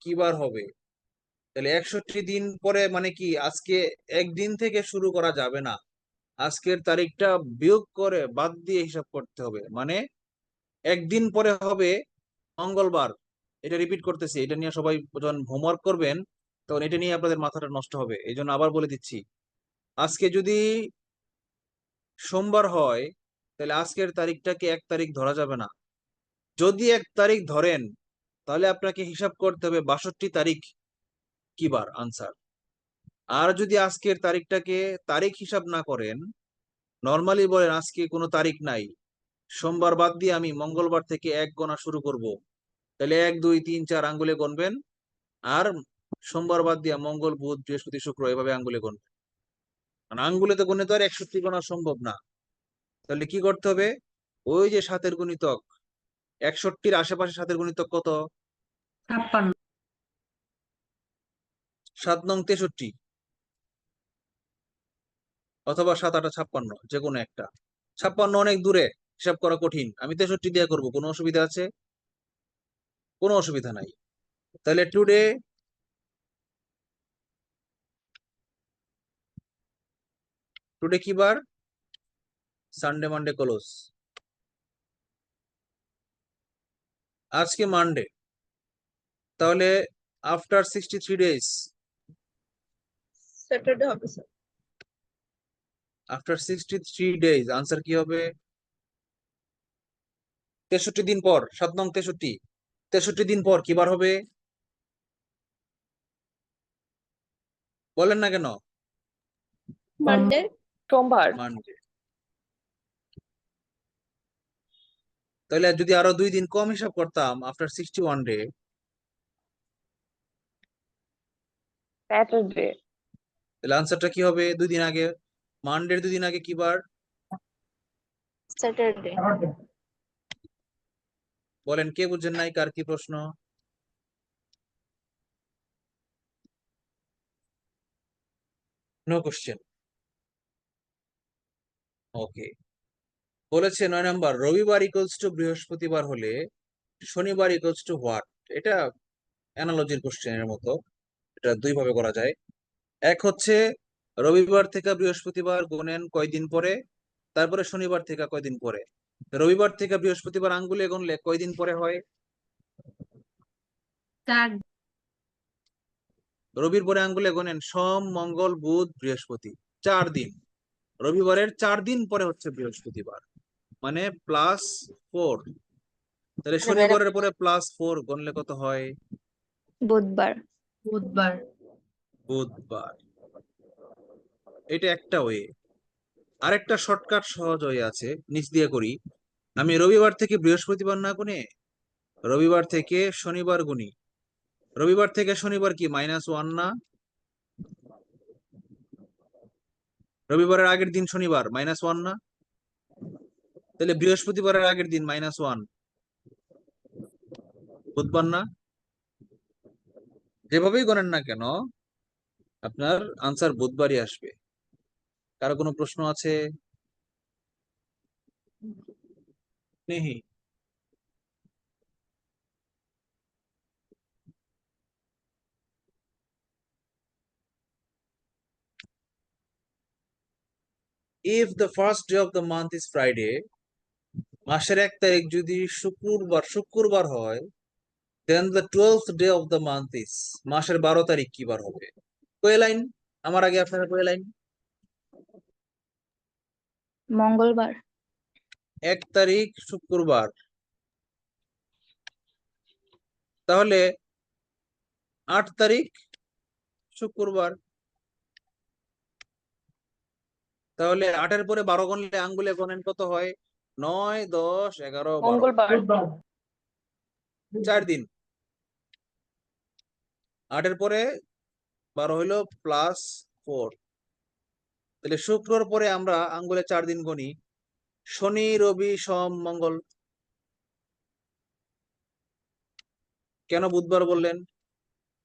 কি বার হবে? তাহলে 61 দিন পরে মানে কি, আজকে একদিন থেকে শুরু করা যাবে না, আজকের তারিখটা বিয়োগ করে বাদ দিয়ে হিসাব করতে হবে। মানে একদিন পরে হবে মঙ্গলবার। এটা রিপিট করতেছি, এটা নিয়ে সবাই যখন হোমওয়ার্ক করবেন তখন এটা নিয়ে আপনাদের মাথাটা নষ্ট হবে। এই জন্য আবার বলে দিচ্ছি, আজকে যদি সোমবার হয়, তাহলে আজকের তারিখটাকে 1 তারিখ ধরা যাবে না। যদি 1 তারিখ ধরেন, তাহলে আপনাকে হিসাব করতে হবে 62 তারিখ কি বার, আনসার। আর যদি আজকের তারিখটাকে তারিখ হিসাব না করেন, নর্মালি বলেন আজকে কোনো তারিখ নাই, সোমবার বাদ দিয়ে আমি মঙ্গলবার থেকে 1 গোনা শুরু করব, তাহলে 1 2 3 4 আঙ্গুলে গুনবেন। আর সোমবার বাদ দিয়ে মঙ্গল বুধ বৃহস্পতি শুক্র এভাবে আঙ্গুলে গুনবেন। কারণ আঙ্গুলে তো গুনে তো আর 61 গোনা সম্ভব না। তাহলে কি করতে হবে? ওই যে 7-এর গুণিতক, 61-র আশেপাশে 7-এর গুণিতক কত? 56। 7 নং 63 অথবা 7 8 56, যে কোনো একটা। 56 অনেক দূরে, হিসাব করা কঠিন, আমি 63 দিয়ে করবো। কোনো অসুবিধা আছে? কোনো অসুবিধা নাই। তাহলে টুডে টুডে কি বার? Sunday Monday close. আজকে মানডে, তাহলে আফটার 63 ডেজ, স্যাটারডে হবে স্যার। আফটার 63 ডেজ আনসার কি হবে? 63 দিন পর, 7 নং 63, 63 দিন পর কি বার হবে? বলেন না কেন? মানডে। সোমবার। মানডে। তাহলে যদি আরো 2 দিন কম হিসাব করতাম, আফটার 61 ডে, স্যাটারডে। তাহলে আনসারটা কি হবে? 2 দিন আগে, মানডের 2 দিন আগে কি বার? স্যাটারডে। বলেন, কে বুঝছেন নাই? কার কি প্রশ্ন? No question. ওকে, বলেছে 9 নম্বর, রবিবার ইকুয়ালস টু বৃহস্পতিবার হলে শনিবার ইকুয়ালস টু হোয়াট? এটা অ্যানালজির কোশ্চেনের মতো, এটা দুই ভাবে করা যায়। এক হচ্ছে রবিবার থেকে বৃহস্পতিবার গুনেন কয়দিন পরে, তারপরে শনিবার থেকে কয়দিন পরে। রবিবার থেকে বৃহস্পতিবার আঙ্গুলে গুনলে কয়দিন পরে হয়? 4 রবির পরে আঙ্গুলে গুনেন সোম, মঙ্গল, বুধ, বৃহস্পতি, 4 দিন। রবিবারের 4 দিন পরে হচ্ছে বৃহস্পতিবার, মানে +4। তাহলে আরে ম্যাডাম, শনিবারের পরে +4 গুনলে কত হয়? বুধবার। বুধবার। বুধবার। এটা একটা ওয়ে। আরেকটা শর্টকাট সহজ ওয়ে আছে, নিচ দিয়ে করি। আমি রবিবার থেকে বৃহস্পতিবার না গুনে রবিবার থেকে শনিবার গুনি। রবিবার থেকে শনিবার কি -1 না? রবিবারের আগের দিন শনিবার -1 না? তাহলে বৃহস্পতিবারের আগের দিন -1 বুধবার না? যেভাবেই গণেন না কেন আপনার আনসার বুধবারই আসবে। কারো কোনো প্রশ্ন আছে? নেই। If the first day of the month is Friday, মাসের 1 তারিখ যদি শুক্রবার হয়, then the 12th day of the month is, মাসের 12 তারিখ কি বার হবে? কয় লাইন? আমার আগে আপনারা কয় লাইন? মঙ্গলবার। 1 তারিখ শুক্রবার, তাহলে 8 তারিখ শুক্রবার। তাহলে 8-এর পরে 12 গণলে আঙ্গুলে গণেন কত হয়? 9, 10, 11, 12, মঙ্গলবার। 4 দিন। 8-এর পরে 12 হইলো +4। তাহলে শুক্রর পরে আমরা আঙ্গুলে 4 দিন গণি, শনি, রবি, সোম, মঙ্গল। কেন বুধবার বললেন?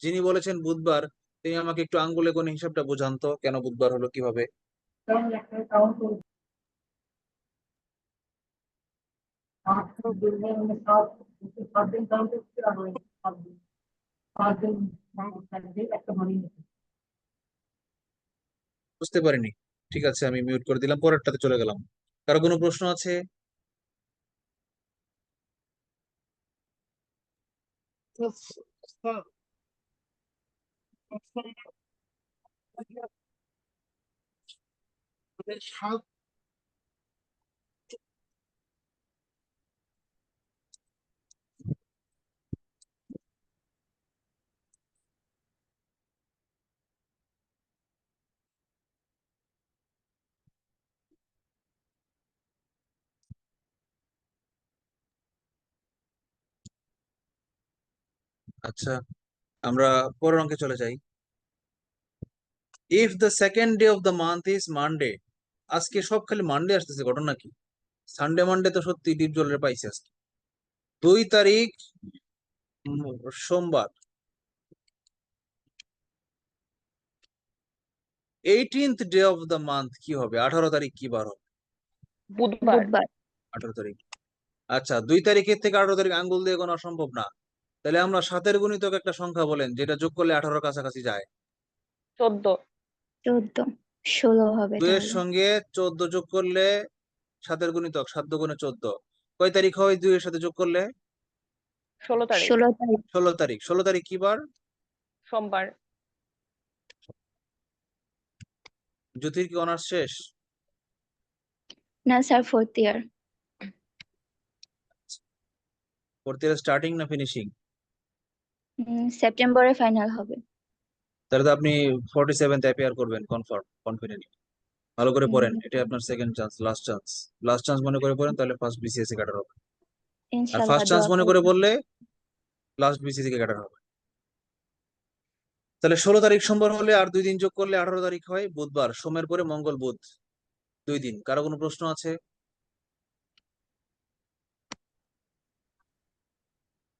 যিনি বলেছেন বুধবার, তিনি আমাকে একটু আঙ্গুলে গণে হিসাবটা বোঝান তো, কেন বুধবার হলো কিভাবে? বুঝতে পারিনি। ঠিক আছে, আমি মিউট করে দিলাম, পরেরটাতে চলে গেলাম। কারো কোনো প্রশ্ন আছে? আচ্ছা, আমরা পরের অঙ্কে চলে যাই। If the second day of the month is Monday, আজকে সব খালি মানডে আসতেছে, ঘটনা কি? সানডে মানডে তো সত্যি ডিপ জলের পাইছে আজকে। 2 তারিখ সোমবার, 18th day of the month কি হবে? 18 তারিখ কি বার হবে? বুধবার। বুধবার। 18 তারিখ। আচ্ছা, 2 তারিখের থেকে 18 তারিখ আঙ্গুল দিয়ে গোনা সম্ভব না। তাহলে আমরা 7-এর গুণিতক একটা সংখ্যা বলেন যেটা যোগ করলে 18 কাছাকাছি যায়। 14। 14। 16 হবে 2-এর তাহলে। সঙ্গে 14 যোগ করলে 7-এর গুণিতক, 7 দুগুণে 14। কয় তারিখ হয় 2-এর সাথে যোগ করলে? 16 তারিখ। 16 তারিখ। 16 তারিখ। 16 তারিখ কি বার? সোমবার। জ্যোতির কি অনার্স শেষ? না স্যার, 4th ইয়ার। ফোর্থ ইয়ার স্টার্টিং না ফিনিশিং? সেপ্টেম্বরে ফাইনাল হবে। তাহলে তো আপনি 47th অ্যাপিয়ার করবেন, কনফার্ম, কনফিডেন্ট। ভালো করে পড়েন, এটা উম, আপনার second chance, last chance. Last chance মনে করে পড়েন, তাহলে ফার্স্ট বিসিএস কাটার হবে। আর ইনশাল্লাহ ফার্স্ট চান্স দোয়া মনে করে করবেন। বললে লাস্ট বিসিএস কাটার হবে। তাহলে 16 তারিখ সোমবার হলে আর 2 দিন যোগ করলে 18 তারিখ হয় বুধবার। সোমের পরে মঙ্গল, বুধ, 2 দিন। কারো কোনো প্রশ্ন আছে?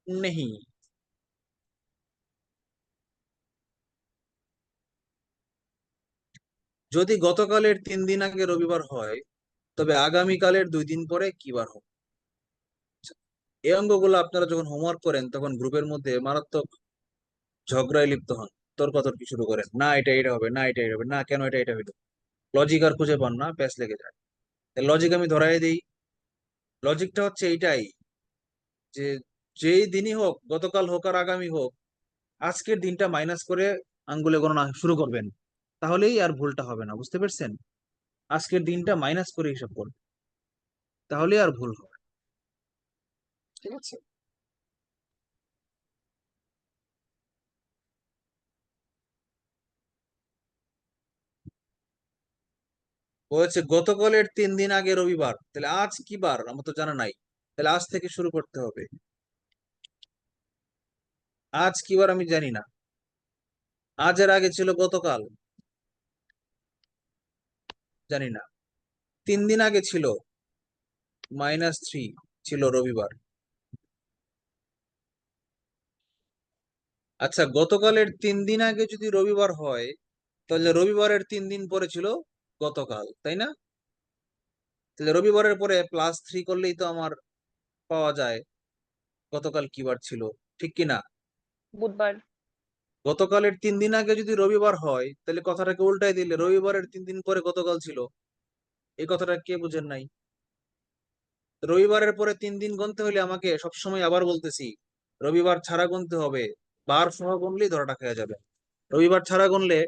নেই। যদি গতকালের 3 দিন আগে রবিবার হয় তবে আগামীকালের 2 দিন পরে কি বার হবে? এই অঙ্কগুলো আপনারা যখন হোমওয়ার্ক করেন তখন গ্রুপের মধ্যে মারাত্মক ঝগড়ায় লিপ্ত হন, তর্কাতর্কি শুরু করেন, না এটা হবে, না এটা হবে, না কেন এটা হইলো। লজিক আর খুঁজে পান না, প্যাচ লেগে যায়। লজিক আমি ধরাই দিই। লজিকটা হচ্ছে এইটাই যে যেই দিনই হোক, গতকাল হোক আর আগামী হোক, আজকের দিনটা মাইনাস করে আঙ্গুলে গণনা শুরু করবেন, তাহলেই আর ভুলটা হবে না। বুঝতে পারছেন? আজকের দিনটা মাইনাস করে হিসাব করবেন, তাহলে আর ভুল হবে না। ঠিক আছে? ও হচ্ছে গতকালের 3 দিন আগে রবিবার, তাহলে আজ কি বার আমার তো জানা নাই, তাহলে আজ থেকে শুরু করতে হবে। আজ কি বার আমি জানি না, আজের আগে ছিল গতকাল, জানি না। 3 দিন আগে ছিল -3, ছিল রবিবার। আচ্ছা, গতকালের 3 দিন আগে যদি রবিবার হয় তাহলে রবিবারের 3 দিন পরে ছিল গতকাল, তাই না? তাহলে রবিবারের পরে +3 করলেই তো আমার পাওয়া যায় গতকাল কি বার ছিল, ঠিক কি না? বুধবার। গতকালের 3 দিন আগে যদি রবিবার হয় তাহলে কথাটাকে উল্টাই দিলে রবিবারের 3 দিন পরে গতকাল ছিল। এই কথাটা কে বুঝেন নাই? রবিবারের পরে 3 দিন গুনতে হলে আমাকে সবসময় আবার বলতেছি রবিবার ছাড়া গুনতে হবে, বার সহ গুনলেই ধরাটা খেয়ে যাবে। রবিবার ছাড়া গুনলে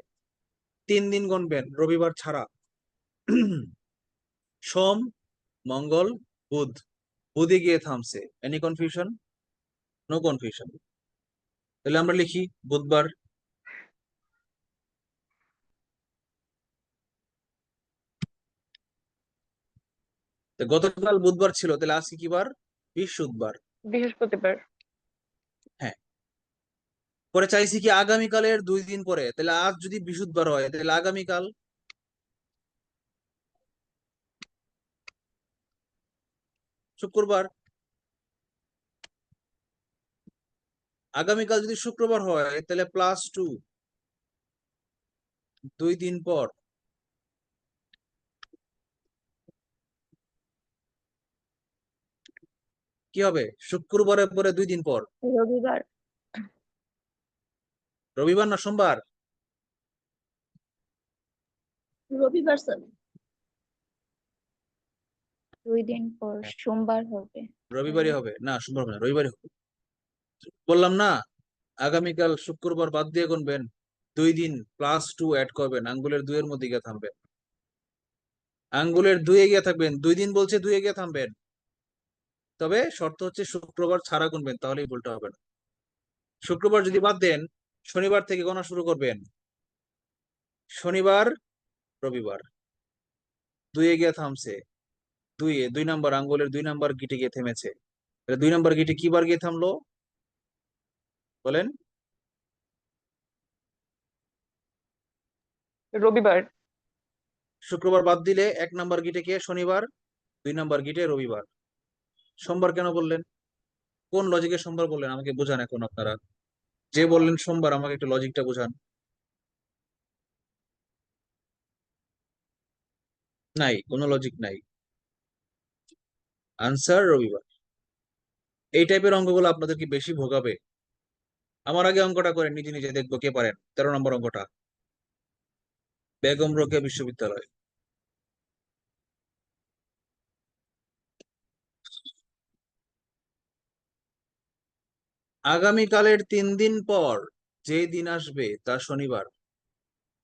3 দিন গুনবেন রবিবার ছাড়া। সোম, মঙ্গল, বুধ, বুধে গিয়ে থামছে। Any confusion? No confusion. তাহলে আমরা লিখি বুধবার। তো গতকাল বুধবার ছিল, তাহলে আজকে কি বার? বৃহস্পতিবার। বৃহস্পতিবার। হ্যাঁ। পরে চাইছি কি আগামীকালের 2 দিন পরে, তাহলে আজ যদি বৃহস্পতিবার হয় তাহলে আগামীকাল শুক্রবার। আগামীকাল যদি শুক্রবার হয় তাহলে +2, 2 দিন পর। কি হবে? শুক্রবারের পরে 2 দিন পর। রবিবার। রবিবার না সোমবার? রবিবার স্যার। 2 দিন পর সোমবার হবে। রবিবারই হবে না, সোমবার হবে না, রবিবারই হবে। বললাম না, আগামীকাল শুক্রবার বাদ দিয়ে গুনবেন, 2 দিন +2 অ্যাড করবেন, আঙ্গুলের 2 এর মধ্যে গিয়ে থামবেন। আঙ্গুলের 2 এ গিয়ে থাকবেন, 2 দিন বলছে 2 এ গিয়ে থামবেন। তবে শর্ত হচ্ছে শুক্রবার ছাড়া গুনবেন, তাহলেই ভুলটা হবে না। শুক্রবার যদি বাদ দেন, শনিবার থেকে গণনা শুরু করবেন। শনিবার, রবিবার, 2 এ গিয়ে থামছে, 2 নাম্বার আঙ্গুলের 2 নাম্বার গিটে গিয়ে থেমেছে। তাহলে 2 নাম্বার গিটে কি বার গিয়ে থামলো বলেন? রবিবার। শুক্রবার বাদ দিলে 1 নাম্বার গিটে কে? শনিবার। 2 নাম্বার গিটে রবিবার। সোমবার কেন বললেন? কোন লজিকে সোমবার বললেন আমাকে বোঝান এখন আপনারা। যে বললেন সোমবার আমাকে একটু লজিকটা বোঝান। নাই, কোনো লজিক নাই। আনসার রবিবার। এই টাইপের অঙ্কগুলো আপনাদের কি বেশি ভোগাবে? আমার আগে অঙ্কটা করেন, নিজে নিজে দেখবো কে পারেন। 13 নম্বর অঙ্কটা, বেগম রোকেয়া বিশ্ববিদ্যালয়। আগামীকালের 3 দিন পর যে দিন আসবে তা শনিবার।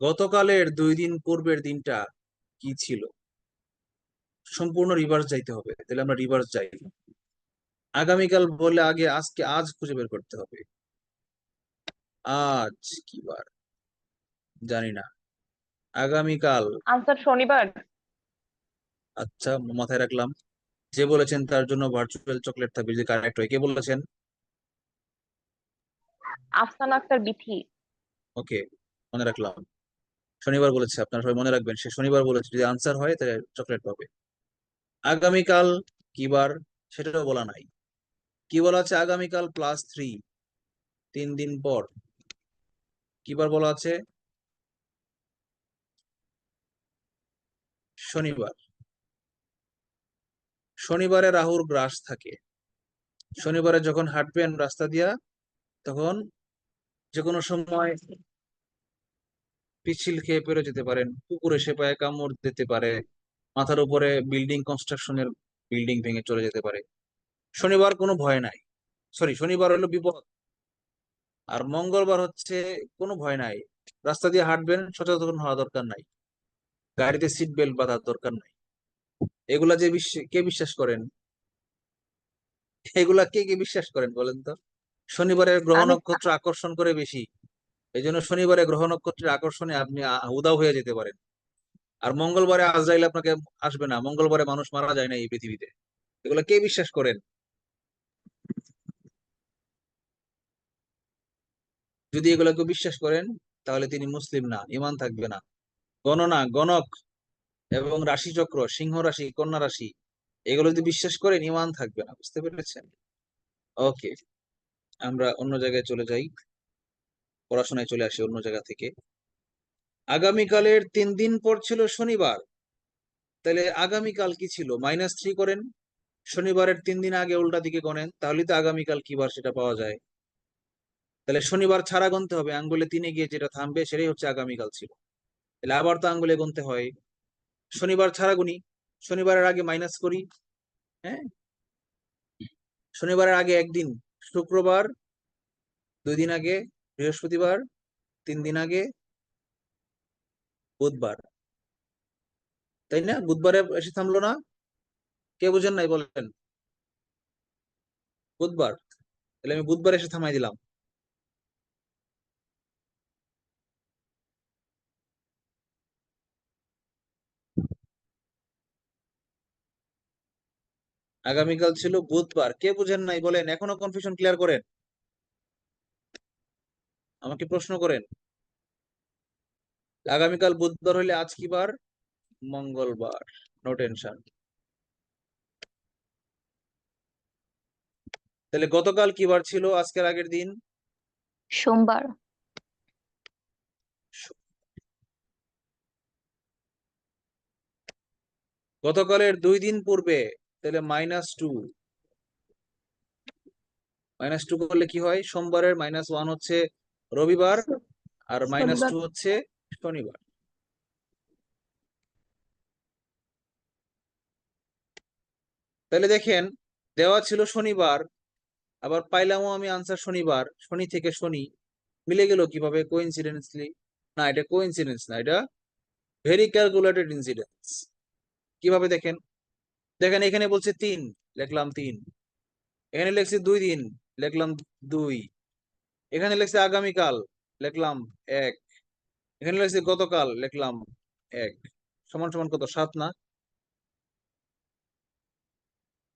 গতকালের 2 দিন পূর্বের দিনটা কি ছিল? সম্পূর্ণ রিভার্স যাইতে হবে, তাহলে আমরা রিভার্স যাই। আগামীকাল বলে আগে আজকে, আজ খুঁজে বের করতে হবে। আজ কি বার জানি না। আগামীকাল। আনসার শনিবার। আচ্ছা, মাথায় রাখলাম। যে বলেছেন তার জন্য ভার্চুয়াল চকলেট থাকবে যদি কারেক্ট হয়। কে বলেছেন? আফসানা আক্তার বিথি। ওকে, মনে রাখলাম। শনিবার বলেছে, আপনারা সবাই মনে রাখবেন, সে শনিবার বলেছে। যদি আনসার হয় তাহলে চকলেট পাবে। আগামীকাল কি বার সেটাও বলা নাই। কি বলা আছে? আগামীকাল +3, 3 দিন পর। কি বার বলা আছে? শনিবার। শনিবারে রাহুর গ্রাস থাকে। শনিবারে যখন হাঁটবেন রাস্তা দিয়া, তখন যে কোনো সময় পিচ্ছিল খেয়ে পড়ে যেতে পারেন, কুকুর এসে পায়ে কামড় দিতে পারে, মাথার উপরে বিল্ডিং কনস্ট্রাকশনের বিল্ডিং ভেঙে চলে যেতে পারে। শনিবার কোনো ভয় নাই, সরি শনিবার হলো বিপদ। আর মঙ্গলবার হচ্ছে কোনো ভয় নাই, রাস্তা দিয়ে হাঁটবেন, সচেতন হওয়া দরকার নাই, গাড়িতে সিট বেল্ট বাঁধার দরকার নাই। এগুলা যে কে বিশ্বাস করেন? এগুলা কে কে বিশ্বাস করেন বলেন তো? শনিবারের গ্রহ আমি নক্ষত্র আকর্ষণ করে বেশি, এই জন্য শনিবারে গ্রহ নক্ষত্রের আকর্ষণে আপনি উধাও হয়ে যেতে পারেন। আর মঙ্গলবারে আজরাইল আপনাকে আসবে না, মঙ্গলবারে মানুষ মারা যায় না এই পৃথিবীতে। এগুলা কে বিশ্বাস করেন? যদি এগুলা কেউ বিশ্বাস করেন, তাহলে তিনি মুসলিম না, ঈমান থাকবে না। গণনা, গণক এবং রাশিচক্র, সিংহ রাশি, কন্যা রাশি, এগুলো যদি বিশ্বাস করেন, ঈমান থাকবে না। বুঝতে পেরেছেন? ওকে, আমরা অন্য জায়গায় চলে যাই, পড়াশোনায় চলে আসি অন্য জায়গা থেকে। আগামীকালের 3 দিন পর ছিল শনিবার, তাহলে আগামীকাল কি ছিল? -3 করেন, শনিবারের 3 দিন আগে উল্টা দিকে গণেন, তাহলে তো আগামীকাল কি বার সেটা পাওয়া যায়। তাহলে শনিবার ছাড়া গুনতে হবে, আঙ্গুলে 3-এ গিয়ে যেটা থামবে সেটাই হচ্ছে আগামীকাল ছিল। তাহলে আবার তো আঙ্গুলে গুনতে হয়, শনিবার ছাড়া গুনি, শনিবারের আগে মাইনাস করি। হ্যাঁ, শনিবারের আগে একদিন শুক্রবার, 2 দিন আগে বৃহস্পতিবার, 3 দিন আগে বুধবার, তাই না? বুধবারে এসে থামলো না? কে বুঝেন নাই বলেন? বুধবার, তাহলে আমি বুধবার এসে থামাই দিলাম। আগামীকাল ছিল বুধবার, কে বুঝেন নাই বলেন, এখনো কনফিউশন ক্লিয়ার করেন, আমাকে প্রশ্ন করেন। আগামীকাল বুধবার হইলে আজ কি বার? মঙ্গলবার। No tension. তাহলে গতকাল কি বার ছিল আজকের আগের দিন? সোমবার। গতকালের 2 দিন পূর্বে, তাহলে -2, -2 করলে কি হয়? সোমবারের -1 হচ্ছে রবিবার, আর -2 হচ্ছে শনিবার। তাহলে দেখেন, দেওয়া ছিল শনিবার, আবার পাইলামও আমি আনসার শনিবার, শনি থেকে শনি মিলে গেল কিভাবে? কোইন্সিডেন্সলি? না, এটা কোইন্সিডেন্স না, এটা ভেরি ক্যালকুলেটেড ইনসিডেন্স। কিভাবে দেখেন? দেখেন, এখানে বলছে 3, লিখলাম 3, এখানে লিখছে 2 দিন, লিখলাম 2, এখানে লিখছে আগামীকাল, লিখলাম 1, এখানে লিখছে গতকাল, লিখলাম 1, সমান সমান কত? 7 না?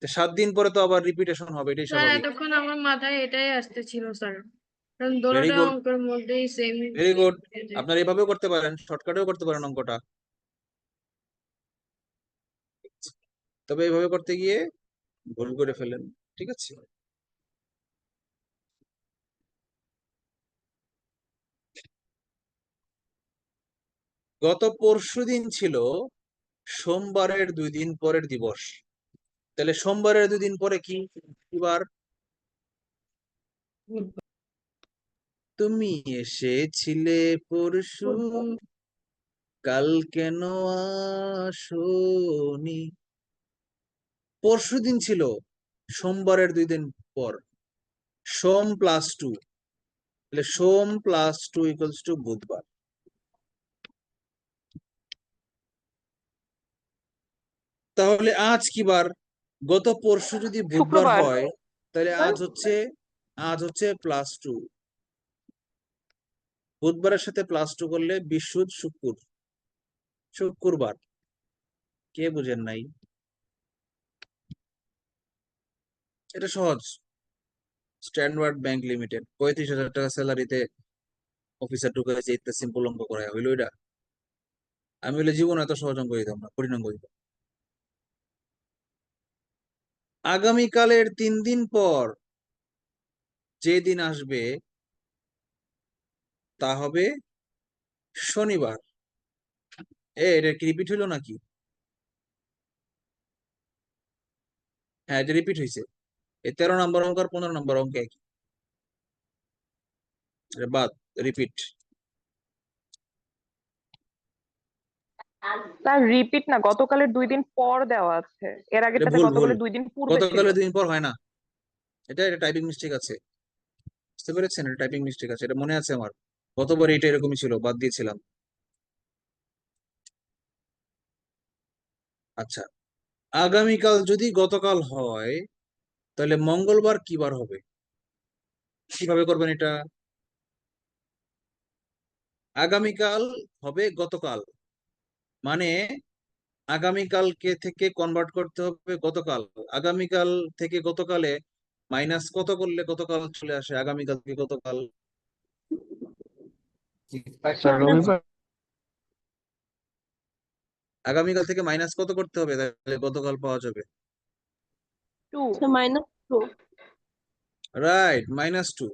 7 দিন পরে তো আবার রিপিটেশন হবে, এটাই স্যার স্বাভাবিক। এতক্ষণ আমার মাথায় এটাই আসতেছিল স্যার, কারণ ভেরি দোনোটা গুড, অঙ্কের মধ্যেই সেম। Very good. আপনারা এভাবেও করতে পারেন, শর্টকাটেও করতে পারেন অঙ্কটা, তবে এইভাবে করতে গিয়ে ভুল করে ফেলেন। ঠিক আছে, গত পরশুদিন ছিল সোমবারের 2 দিন পরের দিবস। তাহলে সোমবারের 2 দিন পরে কি কি বার? তুমি এসেছিলে পরশু, কাল কেন আসোনি? পরশুদিন ছিল সোমবারের 2 দিন পর, সোম +2, তাহলে সোম +2 = বুধবার। তাহলে আজ কি বার? গত পরশু যদি বুধবার শুক্রবার। হয়, তাহলে আজ হচ্ছে +2, বুধবারের সাথে +2 করলে বিশুদ্ধ শুক্রবার। কে বুঝেন নাই? এটা সহজ। স্ট্যান্ডার্ড ব্যাংক লিমিটেড 35,000 টাকা স্যালারিতে অফিসার ঢুকাইছে, ইত্যা সিম্পল অঙ্ক করা হইলো এটা? আমি হলে জীবন এত সহজ অঙ্ক দিতাম না, কঠিন অঙ্ক দিতাম। আগামীকালের 3 দিন পর যে দিন আসবে তা হবে শনিবার। এটা কি রিপিট হইলো নাকি? হ্যাঁ, এটা রিপিট হয়েছে। এই 13 নম্বর অঙ্ক আর 15 নম্বর অঙ্ক একই, এটা বাদ, রিপিট। তার রিপিট না, গতকালের 2 দিন পর দেওয়া আছে, এর এটা আগেরটাতে ভুল ভুল, গতকালের 2 দিন পূর্বে ছিল। গতকালের 2 দিন পর হয় না, এটা টাইপিং মিস্টেক আছে, বুঝতে পেরেছেন? এটা টাইপিং মিস্টেক আছে, এটা মনে আছে আমার, গতবার এটা এরকমই ছিল, বাদ দিয়েছিলাম। আচ্ছা, আগামীকাল যদি গতকাল হয় তাহলে মঙ্গলবার কি বার হবে? কিভাবে করবেন এটা? আগামীকাল হবে গতকাল, মানে আগামীকালকে থেকে কনভার্ট করতে হবে গতকাল। আগামীকাল থেকে গতকালে মাইনাস কত করলে গতকাল চলে আসে? আগামীকাল থেকে গতকাল স্যার রবিবার। আগামীকাল থেকে মাইনাস কত করতে হবে তাহলে গতকাল পাওয়া যাবে? 2। -2। রাইট, -2।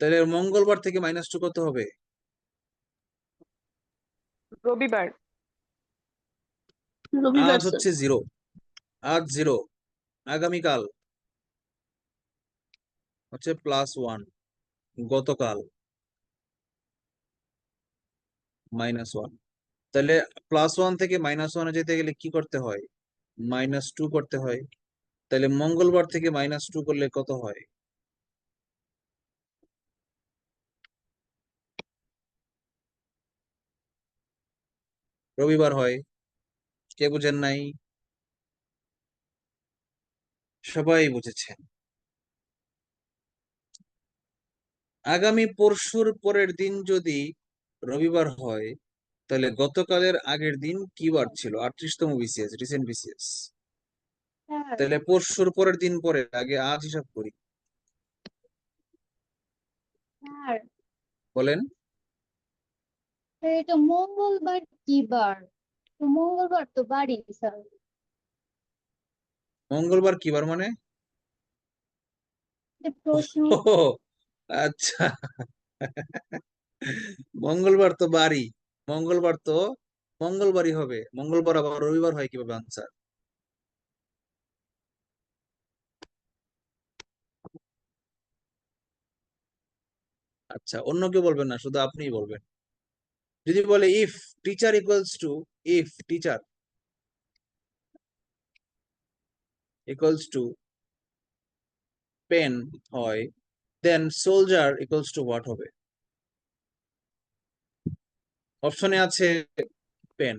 তাহলে মঙ্গলবার থেকে -2 কত হবে? রবিবার। রবিবার আজ স্যার। হচ্ছে 0, আজ 0, আগামীকাল হচ্ছে +1, গতকাল -1। তাহলে +1 থেকে -1 যেতে গেলে কি করতে হয়? -2 করতে হয়। তাহলে মঙ্গলবার থেকে -2 করলে কত হয়? রবিবার হয়। কে বুঝেন নাই? সবাই বুঝেছেন। আগামী পরশুর পরের দিন যদি রবিবার হয় তাহলে গতকালের আগের দিন কি বার ছিল? 38তম বিসিএস, রিসেন্ট বিসিএস। তাহলে পরশুর পরের দিন পরে আগে আজ হিসাব করি, স্যার বলেন। এটা মঙ্গলবার কি বার? তো মঙ্গলবার তো বাড়ি স্যার। মঙ্গলবার কি বার মানে? এটা প্রশ্ন। ও আচ্ছা, মঙ্গলবার তো বারই, মঙ্গলবার তো মঙ্গলবারই হবে, মঙ্গলবার আবার রবিবার হয় কিভাবে? আনসার। আচ্ছা, অন্য কেউ বলবেন না, শুধু আপনিই বলবেন। যদি বলে if teacher equals to, if teacher equals to pen হয়, then soldier equals to what হবে? অপশনে আছে পেন,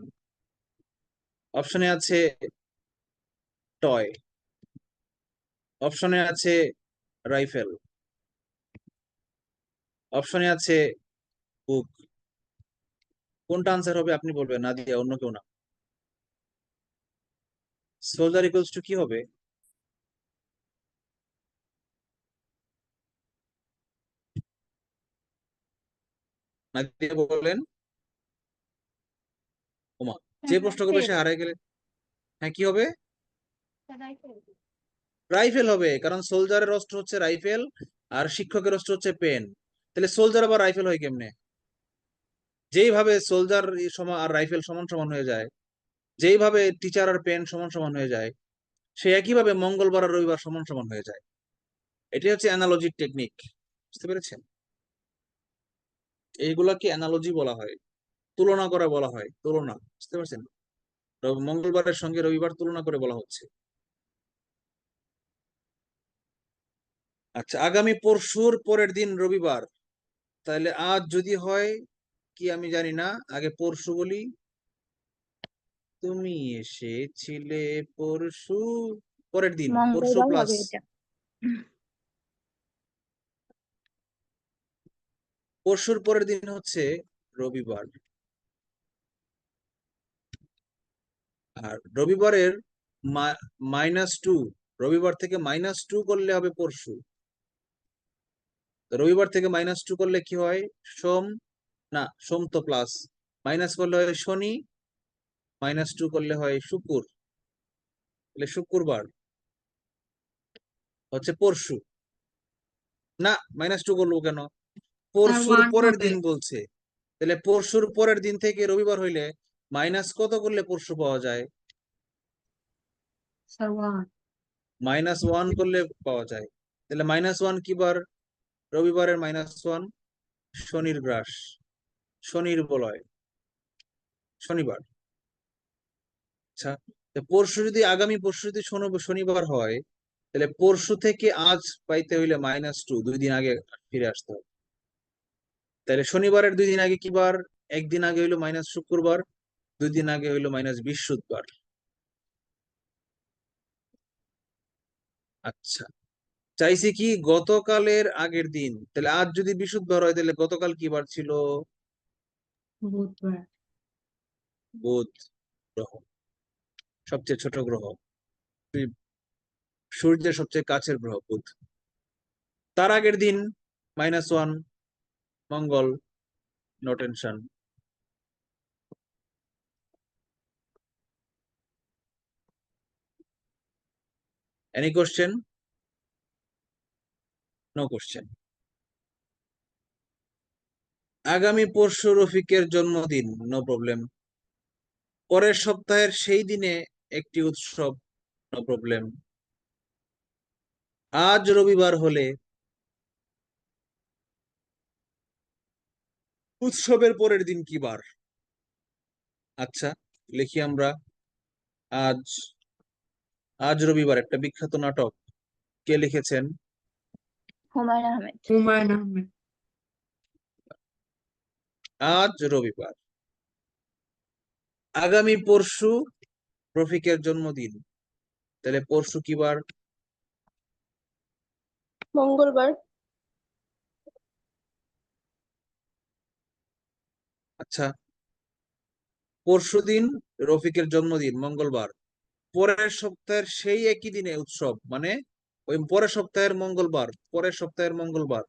অপশনে আছে টয়, অপশনে আছে রাইফেল, অপশনে আছে বুক। কোনটা আনসার হবে আপনি বলবেন, না দিয়ে অন্য কেউ না। সোলজার ইকুয়ালস টু কি হবে? না দিয়ে বলেন। ওমা, যে প্রশ্ন করবে সে হারাই গেলে। হ্যাঁ, কি হবে? রাইফেল হবে, কারণ সোলজারের অস্ত্র হচ্ছে রাইফেল আর শিক্ষকের অস্ত্র হচ্ছে পেন। তাহলে সোলজার আবার রাইফেল হয় কেমনে? যেইভাবে সোলজার সমান আর রাইফেল সমান সমান হয়ে যায়, যেইভাবে টিচার আর পেন সমান সমান হয়ে যায়, সে একইভাবে মঙ্গলবার আর রবিবার সমান সমান হয়ে যায়। এটি হচ্ছে অ্যানালজির টেকনিক, বুঝতে পেরেছেন? এইগুলাকে অ্যানালজি বলা হয়, তুলনা করা বলা হয়, তুলনা, বুঝতে পারছেন? মঙ্গলবারের সঙ্গে রবিবার তুলনা করে বলা হচ্ছে। আচ্ছা, আগামী পরশুর পরের দিন রবিবার, তাহলে আজ যদি হয় কি আমি জানি না, আগে পরশু বলি। তুমি এসেছিলে পরশু, পরের দিন, পরশু মঙ্গলবার প্লাস হবে এটা। পরশুর পরের দিন হচ্ছে রবিবার। আর রবিবারের -2, রবিবার থেকে -2 করলে হবে পরশু। তো রবিবার থেকে -2 করলে কি হয়? সোম, না সোম তো প্লাস, মাইনাস করলে হয় শনি, -2 করলে হয় শুক্র, তাহলে শুক্রবার হচ্ছে পরশু। না, -2 করলো কেন? আর পরশুর 1 পরের হবে। দিন বলছে, তাহলে পরশুর পরের দিন থেকে রবিবার হইলে মাইনাস কত করলে পরশু পাওয়া যায়? স্যার 1। -1 করলে পাওয়া যায়। তাহলে -1 কি বার? রবিবারের -1, শনির গ্রাস, শনির বলয়, শনিবার। আচ্ছা, পরশু যদি আগামী পরশু যদি শনিবার হয়, তাহলে পরশু থেকে আজ পাইতে হইলে -2, 2 দিন আগে ফিরে আসতে হবে। তাহলে শনিবারের 2 দিন আগে কি বার? একদিন আগে হইলো শুক্রবার, 2 দিন আগে হইলো বৃহস্পতিবার। আচ্ছা, চাইছি কি গতকালের আগের দিন। তাহলে আজ যদি বৃহস্পতিবার হয়, তাহলে গতকাল কি বার ছিল? বুধবার। বুধ গ্রহ, সবচেয়ে ছোট গ্রহ, সূর্যের সবচেয়ে কাছের গ্রহ বুধ। তার আগের দিন -1, মঙ্গল, no tension. Any question? No question. আগামী পরশু রফিকের জন্মদিন, নো প্রবলেম। পরের সপ্তাহের সেই দিনে একটি উৎসব, নো প্রবলেম। আজ রবিবার হলে উৎসবের পরের দিন কি বার? আচ্ছা, লিখি আমরা। আজ আজ রবিবার একটা বিখ্যাত নাটক, কে লিখেছেন? হুমায়ুন আহমেদ। হুমায়ুন আহমেদ। আজ রবিবার। আগামী পরশু রফিকের জন্মদিন, তাহলে পরশু কি বার? মঙ্গলবার। আচ্ছা, পরশুদিন রফিকের জন্মদিন, মঙ্গলবার। পরের সপ্তাহের সেই একই দিনে উৎসব, মানে ওই পরের সপ্তাহের মঙ্গলবার, পরের সপ্তাহের মঙ্গলবার,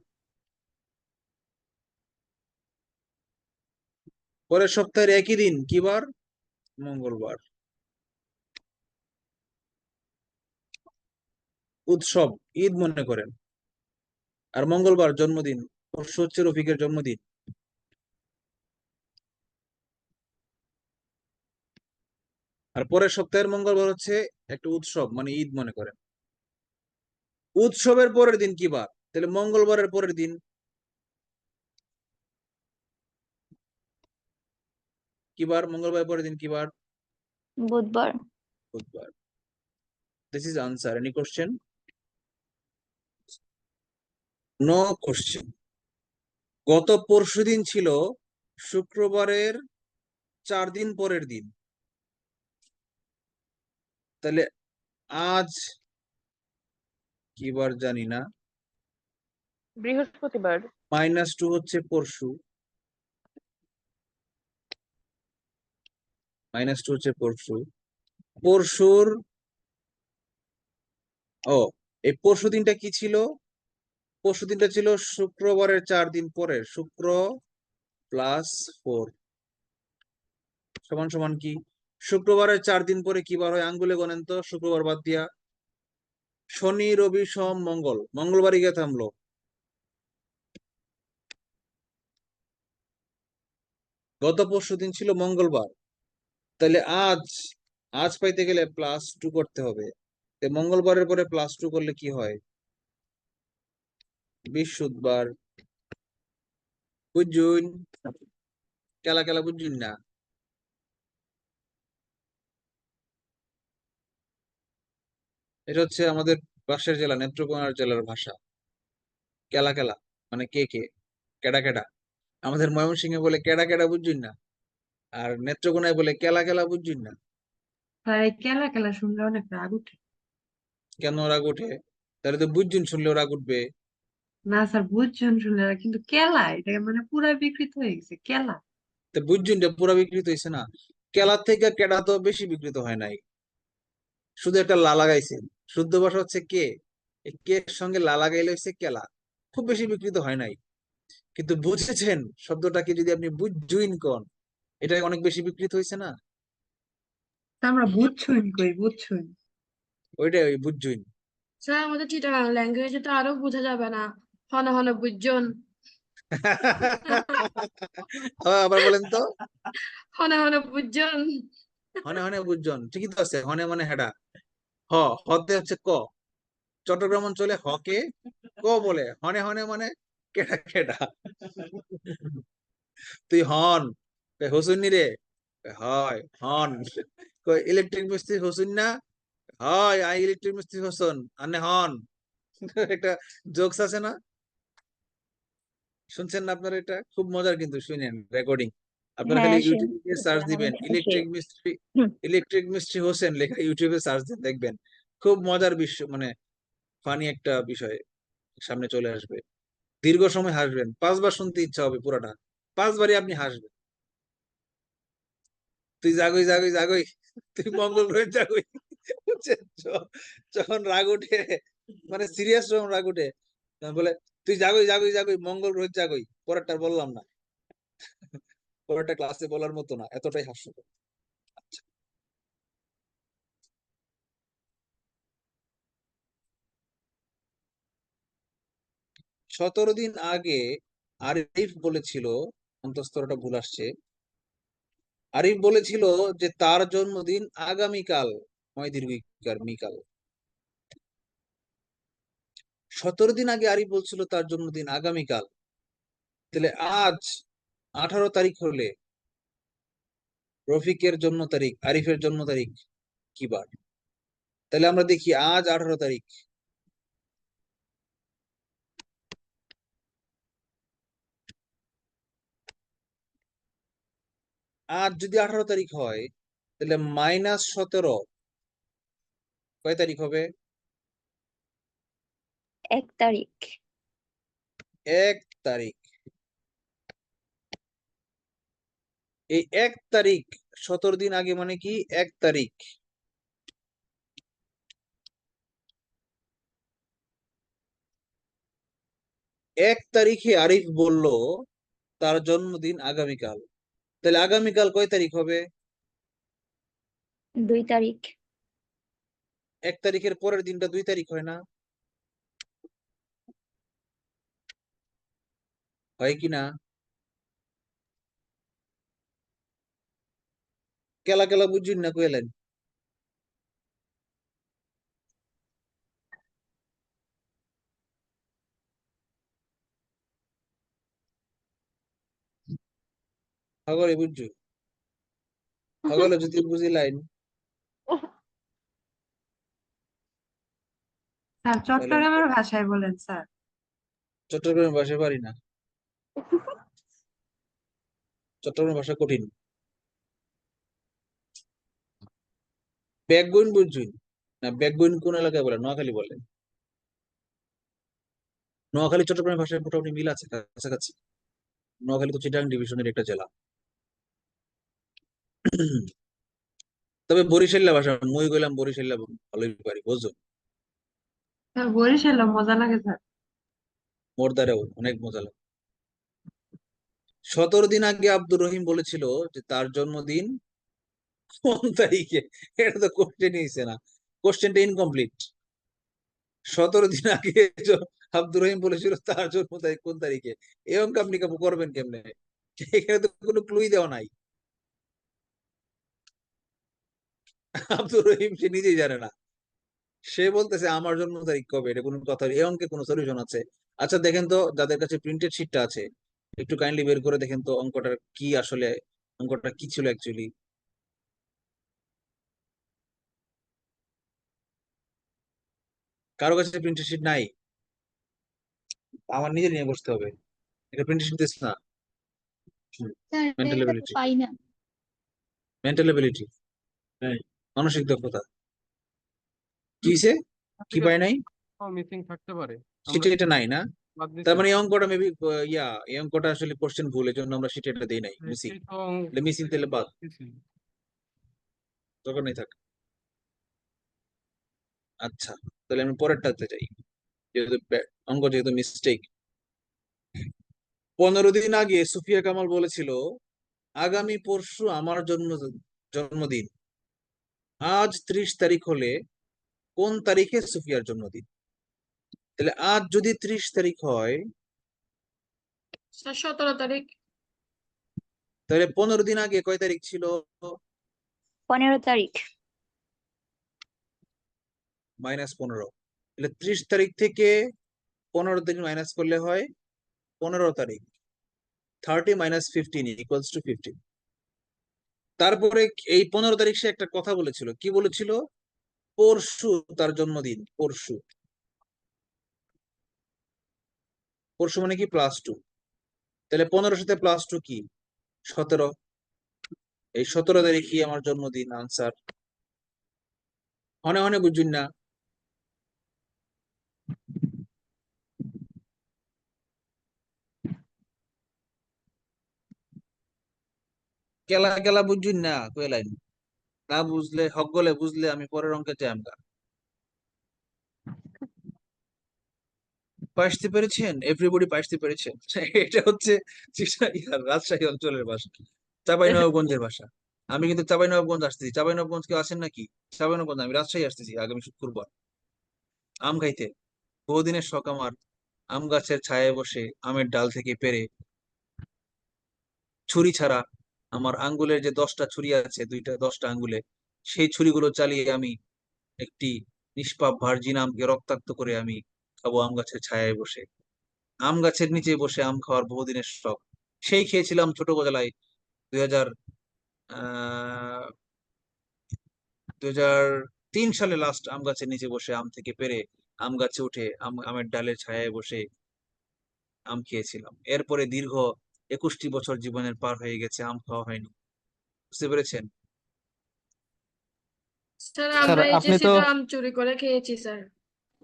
পরের সপ্তাহের একই দিন কি বার? মঙ্গলবার। উৎসব, ঈদ মনে করেন, আর মঙ্গলবার জন্মদিন। পরশু হচ্ছে রফিকের জন্মদিন। আর পরের সপ্তাহের মঙ্গলবার হচ্ছে একটা উৎসব, মানে ঈদ মনে করেন। উৎসবের পরের দিন কি বার? তাহলে মঙ্গলবারের পরের দিন কি বার? মঙ্গলবারের পরের দিন কি বার? বুধবার। বুধবার। This is answer. Any question? No question. গত পরশুদিন ছিল শুক্রবারের 4 দিন পরের দিন। তাহলে আজ কি বার জানি না। বৃহস্পতিবার। -2 হচ্ছে পরশু, -2 হচ্ছে পরশু। পরশুর ও এই পরশু দিনটা কি ছিল? পরশু দিনটা ছিল শুক্রবারের 4 দিন পরে, শুক্র +4 সমান সমান কি? শুক্রবারের 4 দিন পরে কি বার হয়? আঙ্গুলে গণেন তো, শুক্রবার বাদ দিয়া। শনি, রবি, সোম, মঙ্গল, মঙ্গলবারই গিয়ে থামলো। গত পরশু দিন ছিল মঙ্গলবার। তাহলে আজ আজ পাইতে গেলে +2 করতে হবে। মঙ্গলবারের পরে +2 করলে কি হয়? বৃহস্পতিবার। বুঝুন? কেলা কেলা বুঝুন না? এটা হচ্ছে আমাদের পাশের জেলা নেত্রকোনা জেলার ভাষা। কেলা কেলা মানে কে কে, কেডা কেডা। আমাদের ময়মনসিংহে বলে কেডা কেডা বুঝুন না, আর নেত্রকোনায় বলে কেলা কেলা বুঝুন না। স্যার এই কেলা কেলা শুনলে অনেক রাগ উঠে। কেন রাগ ওঠে? তাহলে তো বুঝুন শুনলেও রাগ উঠবে। না স্যার, বুঝছেন শুনলে রাগ, কিন্তু কেলা এটা মানে পুরা বিকৃত হয়ে গেছে কেলা। তো বুঝুনটা পুরা বিকৃত হয়েছে না? কেলার থেকে কেডা তো বেশি বিকৃত হয় নাই, শুধু একটা লা লাগাইছে। শুদ্ধ ভাষা হচ্ছে কে, এই কে এর সঙ্গে লা লাগাইলে হচ্ছে কেলা, খুব বেশি বিকৃত হয় নাই। কিন্তু বুঝেছেন শব্দটাকে যদি আপনি বুঝুইন কন, এটা অনেক বেশি বিকৃত হয়েছে না? তা আমরা বুঝছুন কই, বুঝছুন। ওইটাই, ওই বুঝুইন। স্যার আমাদের চিটাগাং ল্যাঙ্গুয়েজে তো আরো বোঝা যাবে না, হন হন বুঝজন। আবার বলেন তো। হন হন বুঝজন। হনে হনে বুঝজন, ঠিকই তো আছে, হনে মানে হেডা। হ, হতে হচ্ছে ক। চট্টগ্রাম অঞ্চলে হকে ক বলে, হনে হনে মানে কেডা কেডা। তুই হন, হসুন্নি রে, হয় হন। ইলেকট্রিক মিস্ত্রি হসুন না, হয় আই ইলেকট্রিক মিস্ত্রি হসুন আনে হন। একটা জোকস আছে না, শুনছেন না আপনারা? এটা খুব মজার, কিন্তু শুনেন রেকর্ডিং। আপনারা খালি হ্যাঁ ইউটিউবে গিয়ে সার্চ আমি দিবেন শুনছি। ইলেকট্রিক মিস্ত্রি হোসেন লেখা, ইউটিউবে সার্চ দিন, দেখবেন খুব মজার বিষয়, মানে ফানি একটা বিষয় সামনে চলে আসবে। দীর্ঘ সময় হাসবেন, 5 বার শুনতে ইচ্ছা হবে পুরাটা, 5 বারই আপনি হাসবেন। তুই জাগই জাগই জাগই, তুই মঙ্গল গ্রহে জাগই। বুঝছেন? যখন রাগ উঠে, মানে সিরিয়াস যখন রাগ উঠে, তখন বলে তুই জাগই জাগই জাগই, মঙ্গল গ্রহে জাগই। পরেরটা বললাম না, পরেরটা ক্লাসে বলার মতো না, এতটাই হাস্যকর। 17 দিন আগে আরিফ বলেছিল, অন্তঃস্থরটা ভুল আসছে, আরিফ বলেছিল যে তার জন্মদিন আগামীকাল, ময় দীর্ঘিকার মিকাল। 17 দিন আগে আরিফ বলছিল তার জন্মদিন আগামীকাল, তাহলে আজ 18 তারিখ হলে রফিকের জন্ম তারিখ, আরিফের জন্ম তারিখ কি বার? তাহলে আমরা দেখি আজ 18 তারিখ, আজ যদি 18 তারিখ হয়, তাহলে -17 কয় তারিখ হবে? 1 তারিখ। 1 তারিখ। এই 1 তারিখ, 17 দিন আগে মানে কি 1 তারিখ। 1 তারিখে আরিফ বলল তার জন্মদিন আগামীকাল, তাহলে আগামীকাল কয় তারিখ হবে? 2 তারিখ। 1 তারিখের পরের দিনটা 2 তারিখ হয় না? হয় কি না? কেলা কেলা বুঝুন না কইলেন। হগলে বুঝু, হগলে যদি বুঝিলাইন স্যার তাহলে চট্টগ্রামের ভাষায় বলেন স্যার। চট্টগ্রামের ভাষা পারি না, চট্টগ্রামের ভাষা কঠিন। ব্যাকগুইন বুঝুন না, ব্যাকগুইন কোন এলাকায় বলে? নোয়াখালী বলে। নোয়াখালী চট্টগ্রামের ভাষায় মোটামুটি মিল আছে, কাছাকাছি। নোয়াখালী তো চিটাগাং ডিভিশনের একটা জেলা। তবে বরিশাল্লা ভাষা মুই কইলাম, বরিশাল্লা ভালোই পারি, বুঝছো? স্যার বরিশালে মজা লাগে স্যার। মোর দ্বারাও অনেক মজা লাগে। 17 দিন আগে আব্দুর রহিম বলেছিল যে তার জন্মদিন কোন তারিখে। এটা তো কোশ্চেন হইছে না, কোশ্চেনটা ইনকমপ্লিট। 17 দিন আগে আব্দুর রহিম বলেছিল তার জন্ম তারিখ কোন তারিখে, এই অঙ্ক আপনি করবেন কেমনে? এখানে তো কোনো ক্লুই দেওয়া নাই। আব্দুর রহিম সে নিজেই জানে না, সে বলতেছে আমার জন্ম তারিখ কবে, এটা কোনো কথা? এই অঙ্কে কোনো সলিউশন আছে? আচ্ছা দেখেন তো, যাদের কাছে প্রিন্টেড শিটটা আছে, একটু কাইন্ডলি বের করে দেখেন তো অঙ্কটার কি আসলে, অঙ্কটা কি ছিল অ্যাকচুয়ালি। কারো কাছে প্রিন্টেড শিট নাই? আমার নিজে নিয়ে বসতে হবে, এটা প্রিন্টেড শিট দিস না। স্যার মেন্টাল এটা তো এবিলিটি, পাই না। মেন্টাল এবিলিটি, মানসিক দক্ষতা। কি হইছে? কি ঠিক পাই আছে, নাই? মিসিং থাকতে পারে, আমরা শিটে এটা নাই না? বাদ তার দিছি। মানে এই অঙ্কটা মেবি, এই অঙ্কটা আসলে কোশ্চেন ভুল, এই জন্য আমরা শিটে এটা দেই নাই, মিসিং। এই তো মিসিং তাহলে বাদ, দিছি। দরকার নেই থাক। আচ্ছা, তাহলে আমি পরেরটাতে যাই, যেহেতু অঙ্ক যেহেতু মিস্টেক। 15 দিন আগে সুফিয়া কামাল বলেছিল আগামী পরশু আমার জন্মদিন, আজ 30 তারিখ হলে কোন তারিখে সুফিয়ার জন্মদিন? তাহলে আজ যদি 30 তারিখ হয়, স্যার 17 তারিখ। তাহলে 15 দিন আগে কয় তারিখ ছিল? 15 তারিখ। -15, তাহলে 30 তারিখ থেকে 15 দিন মাইনাস করলে হয় 15 তারিখ। 30 - 15 = 15। তারপরে এই 15 তারিখ সে একটা কথা বলেছিল, কি বলেছিল? পরশু তার জন্মদিন, পরশু। পরশু মানে কি? +2। তাহলে 15 সাথে +2 কি? 17। এই 17 তারিখই আমার জন্মদিন। আনসার। হনে হনে বুঝুন না। কেলা কেলা বুঝুন না কইলাইন। না বুঝলে হকগলে বুঝলে আমি পরের অঙ্কে যাই আমরা। পাইতে পেরেছেন? এভরিবডি পাইতে পেরেছেন? এটা হচ্ছে রাজশাহী অঞ্চলের ভাষা, চাঁপাইনবাবগঞ্জের ভাষা। আমি কিন্তু চাঁপাইনবাবগঞ্জ আসতেছি। চাঁপাইনবাবগঞ্জ কেউ আসেন নাকি? চাঁপাইনবাবগঞ্জ, আমি রাজশাহী আসতেছি আগামী শুক্রবার আম খাইতে। বহুদিনের শখ আমার আম গাছের ছায়ায় বসে আমের ডাল থেকে পেড়ে ছুরি ছাড়া আমার আঙ্গুলের যে 10টা ছুরি আছে, 10টা আঙ্গুলে, সেই ছুরিগুলো চালিয়ে আমি একটি নিষ্পাপ ভার্জিন আমকে রক্তাক্ত করে আমি খাবো আম গাছের ছায়ায় বসে। আম গাছের নিচে বসে আম খাওয়ার বহুদিনের শখ। সেই খেয়েছিলাম ছোটবেলায় 2000 আহ 2003 সালে লাস্ট আম গাছের নিচে বসে আম থেকে পেড়ে আম গাছে উঠে আমের ডালের ছায়ায় বসে আম খেয়েছিলাম। এরপরে দীর্ঘ 21টি বছর জীবনের পার হয়ে গেছে, আম খাওয়া হয়নি। বুঝতে পেরেছেন? স্যার স্যার আমরা আপনি তো এইচএসসি তে আম চুরি করে খেয়েছি স্যার।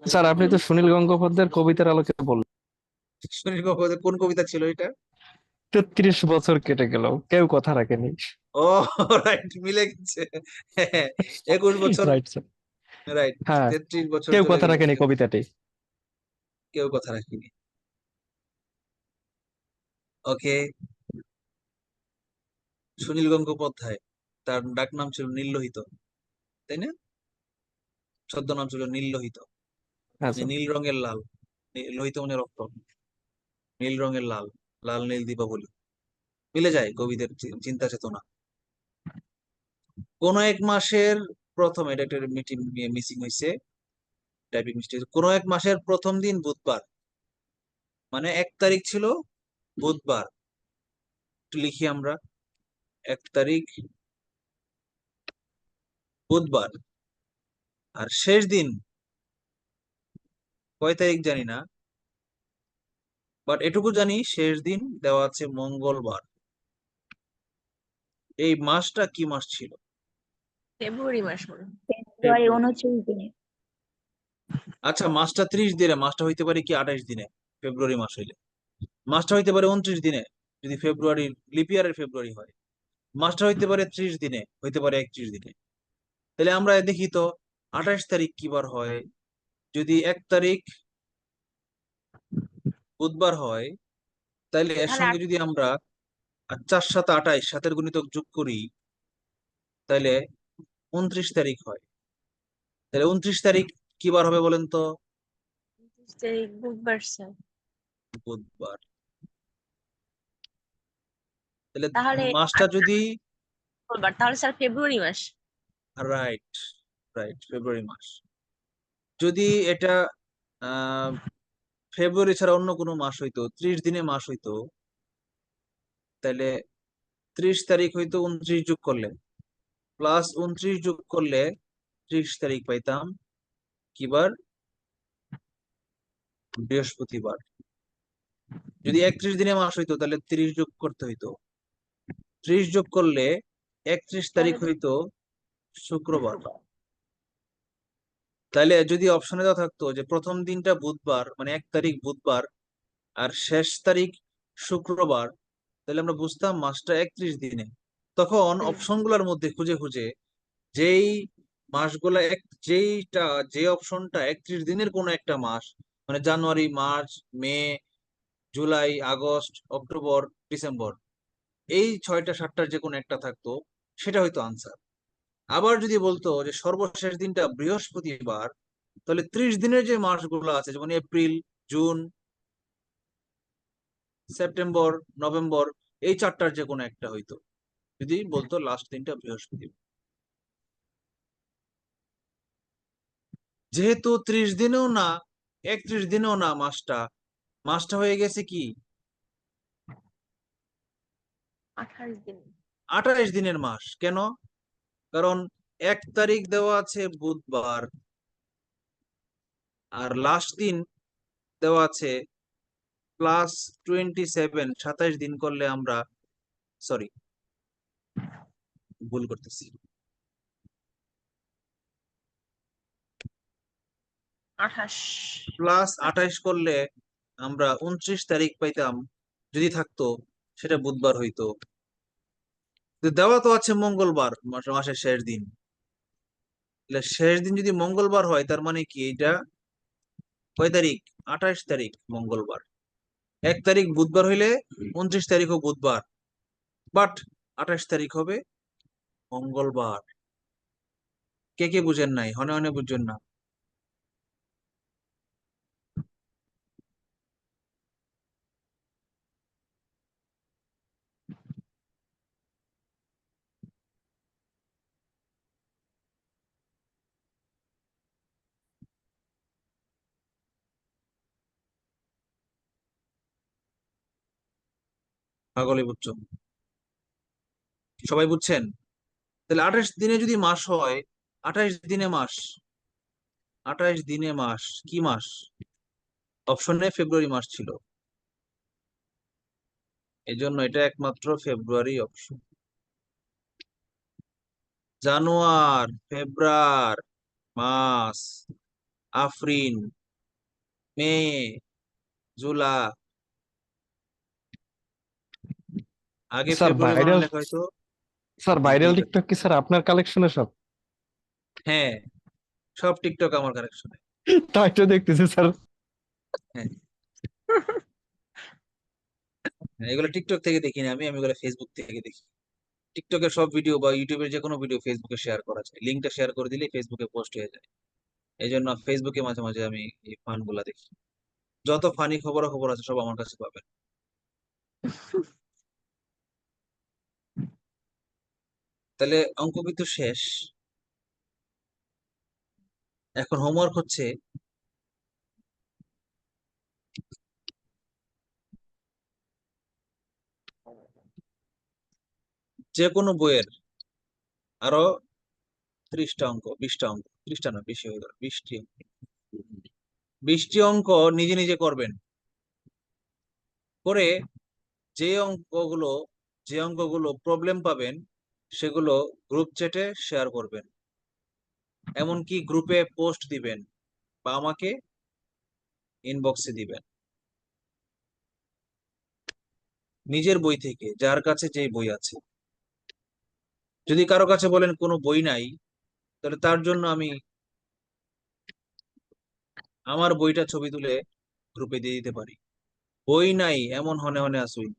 স্যার আপনি তো সুনীল গঙ্গোপাধ্যায়ের কবিতার আলোকে বললেন সুনীল গঙ্গোপাধ্যায় কোন কবিতা ছিল এটা? 33 বছর কেটে গেল কেউ কথা রাখেনি। ও রাইট, মিলে গেছে। হ্যাঁ, 21 বছর। Right sir. রাইট। হ্যাঁ, 33 বছর কেউ চলে কথা গেল, রাখেনি কবিতাটি। কেউ কথা রাখেনি। ওকে। সুনীল গঙ্গোপাধ্যায়, তার ডাক নাম ছিল নীললোহিত, তাই না? ছদ্মনাম ছিল নীললোহিত, হ্যাঁ মানে স্যার। নীল রঙের লাল। লোহিত মানে রক্ত, নীল রঙের লাল, লাল নীল দীপাবলি। মিলে যায় কবিদের চিন্তা চেতনা। কোন এক মাসের প্রথম, এটা একটা মিটিং মিসিং হয়েছে, টাইপিং মিস্টেক। কোন এক মাসের প্রথম দিন বুধবার, মানে 1 তারিখ ছিল বুধবার। একটু লিখি আমরা, 1 তারিখ বুধবার। আর শেষ দিন কয় তারিখ জানি না, বাট এটুকু জানি শেষ দিন দেওয়া আছে মঙ্গলবার। এই মাসটা কি মাস ছিল? ফেব্রুয়ারি মাস মনে হয়। ফেব্রুয়ারি 29 দিনে। আচ্ছা, মাসটা 30 দিনে, মাসটা হইতে পারে কি 28 দিনে? ফেব্রুয়ারি মাস হইলে মাসটা হইতে পারে 29 দিনে, যদি ফেব্রুয়ারি লিপ ইয়ারের ফেব্রুয়ারি হয়। মাসটা হইতে পারে 30 দিনে, হইতে পারে 31 দিনে। তাহলে আমরা দেখি তো 28 তারিখ কি বার হয়। যদি 1 তারিখ বুধবার হয়, তাহলে এর তাহলে সঙ্গে যদি আমরা 4 × 7 = 28, 7-এর গুণিতক যোগ করি, তাহলে 29 তারিখ হয়। তাহলে 29 তারিখ কি বার হবে বলেন তো? 29 তারিখ বুধবার স্যার। বুধবার। তাহলে তাহলে মাসটা যদি, মঙ্গলবার, তাহলে স্যার ফেব্রুয়ারি মাস। রাইট, রাইট, ফেব্রুয়ারি মাস। যদি এটা আহ ফেব্রুয়ারি ছাড়া অন্য কোনো মাস হইতো, 30 দিনে মাস হইতো, তাহলে 30 তারিখ হইতো 29 যোগ করলে, প্লাস 29 যোগ করলে 30 তারিখ পাইতাম। কি বার? বৃহস্পতিবার। যদি 31 দিনে মাস হইতো, তাহলে 30 যোগ করতে হইতো। 30 যোগ করলে 31 তারিখ হইতো শুক্রবার। তাহলে যদি অপশনে দেওয়া থাকতো যে প্রথম দিনটা বুধবার, মানে 1 তারিখ বুধবার, আর শেষ তারিখ শুক্রবার, তাহলে আমরা বুঝতাম মাসটা 31 দিনে। তখন অপশনগুলোর মধ্যে খুঁজে খুঁজে যেই মাসগুলা যে অপশনটা 31 দিনের কোনো একটা মাস, মানে জানুয়ারি, মার্চ, মে, জুলাই, আগস্ট, অক্টোবর, ডিসেম্বর, এই 6টা 7টার যে কোনো একটা থাকতো, সেটা হয়তো আনসার। আবার যদি বলতো যে সর্বশেষ দিনটা বৃহস্পতিবার, তাহলে 30 দিনের যে মাসগুলো আছে, যেমন এপ্রিল, জুন, সেপ্টেম্বর, নভেম্বর, এই 4টার যে কোনো একটা হইতো, যদি বলতো লাস্ট দিনটা বৃহস্পতিবার। যেহেতু 30 দিনেও না 31 দিনেও না, মাসটা হয়ে গেছে কি 28 দিন। 28 দিনের মাস। কেন? কারণ 1 তারিখ দেওয়া আছে বুধবার, আর লাস্ট দিন দেওয়া আছে +27, 27 দিন করলে আমরা, সরি ভুল করতেছি, 28। +28 করলে আমরা 29 তারিখ পাইতাম, যদি থাকতো সেটা বুধবার হইতো। তো দেওয়া তো আছে মঙ্গলবার, মাসের শেষ দিন। তাহলে শেষ দিন যদি মঙ্গলবার হয়, তার মানে কি এটা কয় তারিখ? 28 তারিখ মঙ্গলবার। 1 তারিখ বুধবার হইলে 29 তারিখও বুধবার, বাট 28 তারিখ হবে মঙ্গলবার। কে কে বুঝেন নাই? হনে হনে বুঝছেন না? পাগলে বুঝছো? সবাই বুঝছেন? তাহলে 28 দিনে যদি মাস হয়, 28 দিনে মাস, 28 দিনে মাস কি মাস? অপশনে ফেব্রুয়ারি মাস ছিল, এই জন্য এটা একমাত্র ফেব্রুয়ারি অপশন। জানুয়ার, ফেব্রুয়ার, মার্চ, আফরিন, মে, জুলাই। আগে স্যার ফেব্রুয়ারি বানান ভাইরাল লেখা হয়তো। স্যার হ্যাঁ, ভাইরাল ঠিক আছে। টিকটক কি স্যার আপনার কালেকশনে সব? হ্যাঁ, সব টিকটক আমার কালেকশনে। তাই তো দেখতেছি স্যার। হ্যাঁ, এগুলো টিকটক থেকে দেখি না, আমি এগুলো ফেসবুক থেকে দেখি। টিকটকের সব ভিডিও বা ইউটিউবের যে কোনো ভিডিও ফেসবুকে শেয়ার করা যায়, লিঙ্কটা শেয়ার করে দিলে ফেসবুকে পোস্ট হয়ে যায়। এই জন্য ফেসবুকে মাঝে মাঝে আমি এই ফান গুলা দেখি। যত ফানি খবর আছে সব আমার কাছে পাবেন। তাহলে অঙ্ক কিন্তু শেষ। এখন হোমওয়ার্ক হচ্ছে যে কোনো বইয়ের আরো 30টা অঙ্ক, 20টা অঙ্ক, 30টা না বেশি হয়ে গেল, 20টি অঙ্ক নিজে নিজে করবেন। করে যে অঙ্কগুলো যে অঙ্কগুলো প্রবলেম পাবেন সেগুলো গ্রুপ চ্যাটে শেয়ার করবেন, এমনকি গ্রুপে পোস্ট দিবেন বা আমাকে ইনবক্সে দিবেন। নিজের বই থেকে, যার কাছে যে বই আছে। যদি কারো কাছে বলেন কোনো বই নাই, তাহলে তার জন্য আমি আমার বইটা ছবি তুলে গ্রুপে দিয়ে দিতে পারি। বই নাই এমন হনে হনে আসুই।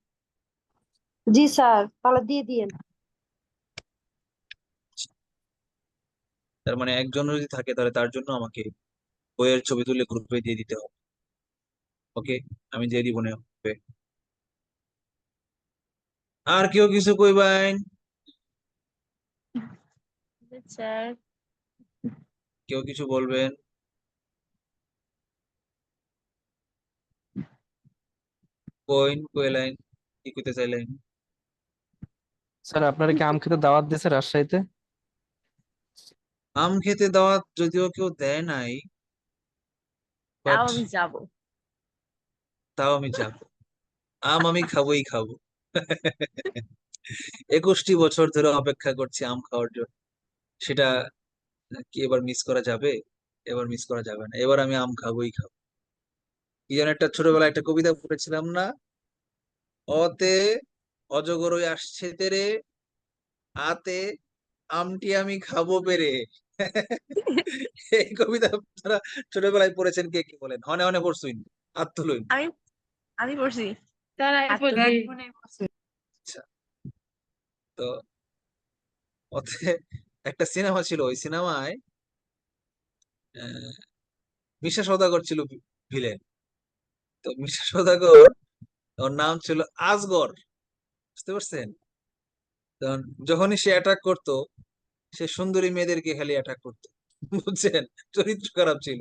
জি স্যার, তাহলে দিয়ে দিয়েন। তার মানে একজন যদি থাকে, তাহলে তার জন্য আমাকে বইয়ের ছবি তুলে গ্রুপে দিয়ে দিতে হবে। ওকে, আমি দিয়ে দিব না হবে। আর কেউ কিছু কইবেন? স্যার কেউ কিছু বলবেন? কইলেন কি কইতে চাইলেন? স্যার আপনারা কি আম খেতে দাওয়াত দিয়েছে রাজশাহীতে? আম খেতে দাওয়াত যদিও কেউ দেয় নাই, তাও বাট আমি যাব। তাও আমি যাবো। আম আমি খাবোই খাবো। 21টি বছর ধরে অপেক্ষা করছি আম খাওয়ার জন্য। সেটা কি এবার মিস করা যাবে? এবার মিস করা যাবে না, এবার আমি আম খাবোই খাবো। কি যেন একটা ছোটবেলায় একটা কবিতা পড়েছিলাম না? অতে অজগরই আসছে তেরে, আতে আমটি আমি খাবো পেরে। এই কবিতা আপনারা ছোটবেলায় পড়েছেন, কে কি বলেন? হনে হনে পড়ছুন, হাত তুলুন। আমি আমি পড়ছি। স্যার আমি হাত বলছি। ব্যাগ মনে আছে। আচ্ছা, তো অতে একটা সিনেমা ছিল, ওই সিনেমায় মিশা সওদাগর ছিল ভিলেন। তো মিশা সওদাগর, ওর নাম ছিল আজগর, বুঝতে পারছেন? তখন যখনই সে অ্যাটাক করতো, সে সুন্দরী মেয়েদেরকে খালি অ্যাটাক করতো। বুঝছেন, চরিত্র খারাপ ছিল।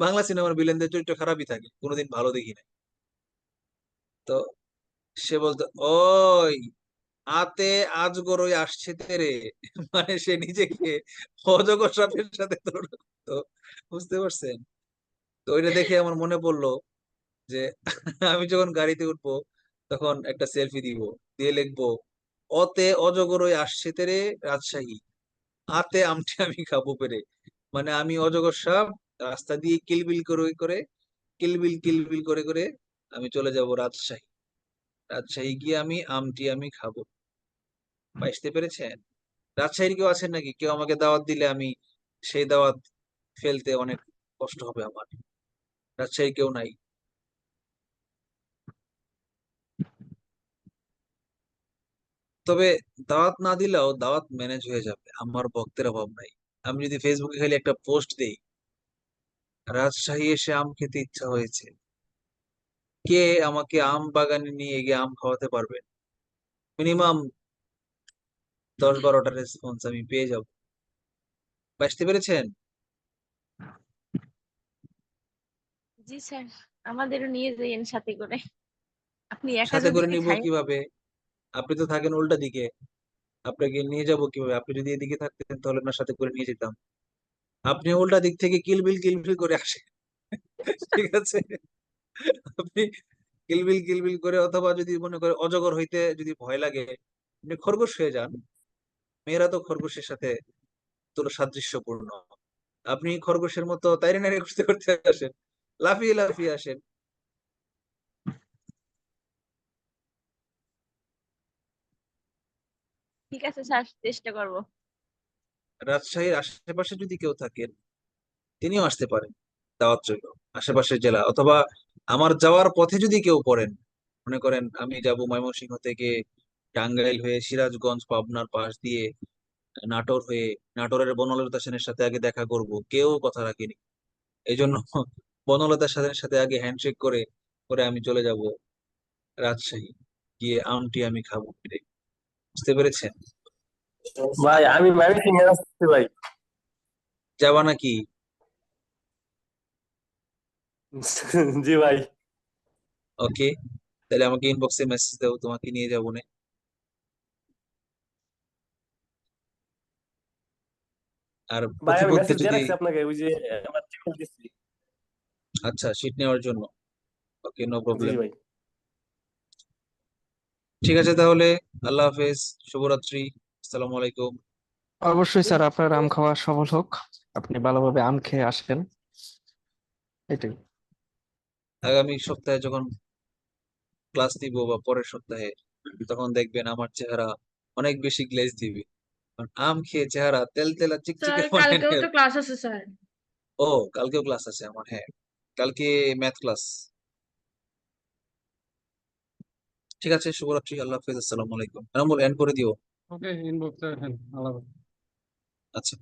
বাংলা সিনেমার ভিলেনদের চরিত্র খারাপই থাকে, কোনোদিন ভালো দেখি না। তো সে বলতো, ওই আতে আজগরই আসছে তেরে, মানে সে নিজেকে অজগর সাপের সাথে তুলনা করতো। বুঝতে পারছেন? তো ওইটা দেখে আমার মনে পড়লো যে আমি যখন গাড়িতে উঠবো তখন একটা সেলফি দিব, দিয়ে লিখবো, অতে অজগরই আসছে তেরে রাজশাহী, আতে আমটি আমি খাবো পেরে। মানে আমি অজগর সাপ, রাস্তা দিয়ে কিলবিল করে করে, কিলবিল কিলবিল করে করে আমি চলে যাব রাজশাহী। রাজশাহী গিয়ে আমি আমটি আমি খাবো। বুঝতে পেরেছেন? রাজশাহীর কেউ আছেন নাকি? কেউ আমাকে দাওয়াত দিলে আমি সেই দাওয়াত ফেলতে অনেক কষ্ট হবে আমার। রাজশাহী কেউ নাই? তবে দাওয়াত না দিলেও দাওয়াত ম্যানেজ হয়ে যাবে, আমার ভক্তের অভাব নাই। আমি যদি ফেসবুকে খালি একটা পোস্ট দেই, রাজশাহী এসে আম খেতে ইচ্ছা হয়েছে, কে আমাকে আম বাগানে নিয়ে গিয়ে আম খাওয়াতে পারবে, মিনিমাম 10-12টা রেসপন্স আমি পেয়ে যাব। বুঝতে পেরেছেন? জি স্যার, আমাদেরও নিয়ে যাইয়েন সাথে করে। আপনি একা সাথে যদি করে নিব খাই। কিভাবে? আপনি তো থাকেন উল্টা দিকে, আপনাকে নিয়ে যাব কিভাবে? আপনি যদি এদিকে থাকতেন তাহলে না সাথে করে নিয়ে যেতাম। আপনি উল্টা দিক থেকে কিলবিল কিলবিল করে আসেন, ঠিক আছে? আপনি কিলবিল কিলবিল করে, অথবা যদি মনে করে অজগর হইতে যদি ভয় লাগে, আপনি খরগোশ হয়ে যান। মেয়েরা তো খরগোশের সাথে তুলো সাদৃশ্যপূর্ণ। আপনি খরগোশের মতো তাইরে নাইরে করতে করতে আসেন, লাফিয়ে লাফিয়ে আসেন। ঠিক আছে স্যার, চেষ্টা করব। রাজশাহীর আশেপাশে যদি কেউ থাকেন, তিনিও আসতে পারেন, দাওয়াত রইল। আশেপাশের জেলা অথবা আমার যাওয়ার পথে যদি কেউ পড়েন, মনে করেন আমি যাব ময়মনসিংহ থেকে টাঙ্গাইল হয়ে সিরাজগঞ্জ পাবনার পাশ দিয়ে নাটোর হয়ে, নাটোরের বনলতা সেনের সাথে আগে দেখা করব, কেউ কথা রাখেনি। এই জন্য বনলতা সেনের সাথে আগে হ্যান্ডশেক করে করে আমি চলে যাব রাজশাহী, গিয়ে আমটি আমি খাবো ফিরে। বুঝতে পেরেছেন? ভাই আমি ময়মনসিংহে আসছি ভাই। যাবা নাকি? জি ভাই। ওকে, তাহলে আমাকে ইনবক্সে মেসেজ দাও, তোমাকে নিয়ে যাবো না। আর ভাই আমি প্রতিপক্ষে মেসেজ দিয়ে যদি, রাখছি আপনাকে, ওই যে আমার জিমেল দিচ্ছি। আচ্ছা, শীট নেওয়ার জন্য। ওকে, নো জি প্রবলেম। ভাই। ঠিক আছে তাহলে, আল্লাহ হাফেজ, শুভরাত্রি, আসসালামু আলাইকুম। অবশ্যই স্যার, আপনার আম খাওয়া সফল হোক। আপনি ভালোভাবে আম খেয়ে আসবেন, এটাই। আগামী সপ্তাহে যখন ক্লাস দিব বা পরের সপ্তাহে, তখন দেখবেন আমার চেহারা অনেক বেশি গ্লেজ দিবে, কারণ আম খেয়ে চেহারা তেল তেলা চিকচিকে স্যার বানায় কালকেও নেয়। তো ক্লাস আছে স্যার। ও, কালকেও ক্লাস আছে আমার, হ্যাঁ, কালকে ম্যাথ ক্লাস। ঠিক আছে, শুভরাত্রি, আল্লাহ হাফেজ, আসসালামু আলাইকুম। এন্ড করে দিও। ওকে, ইনবক্সে রাখেন। আলাদা। আচ্ছা।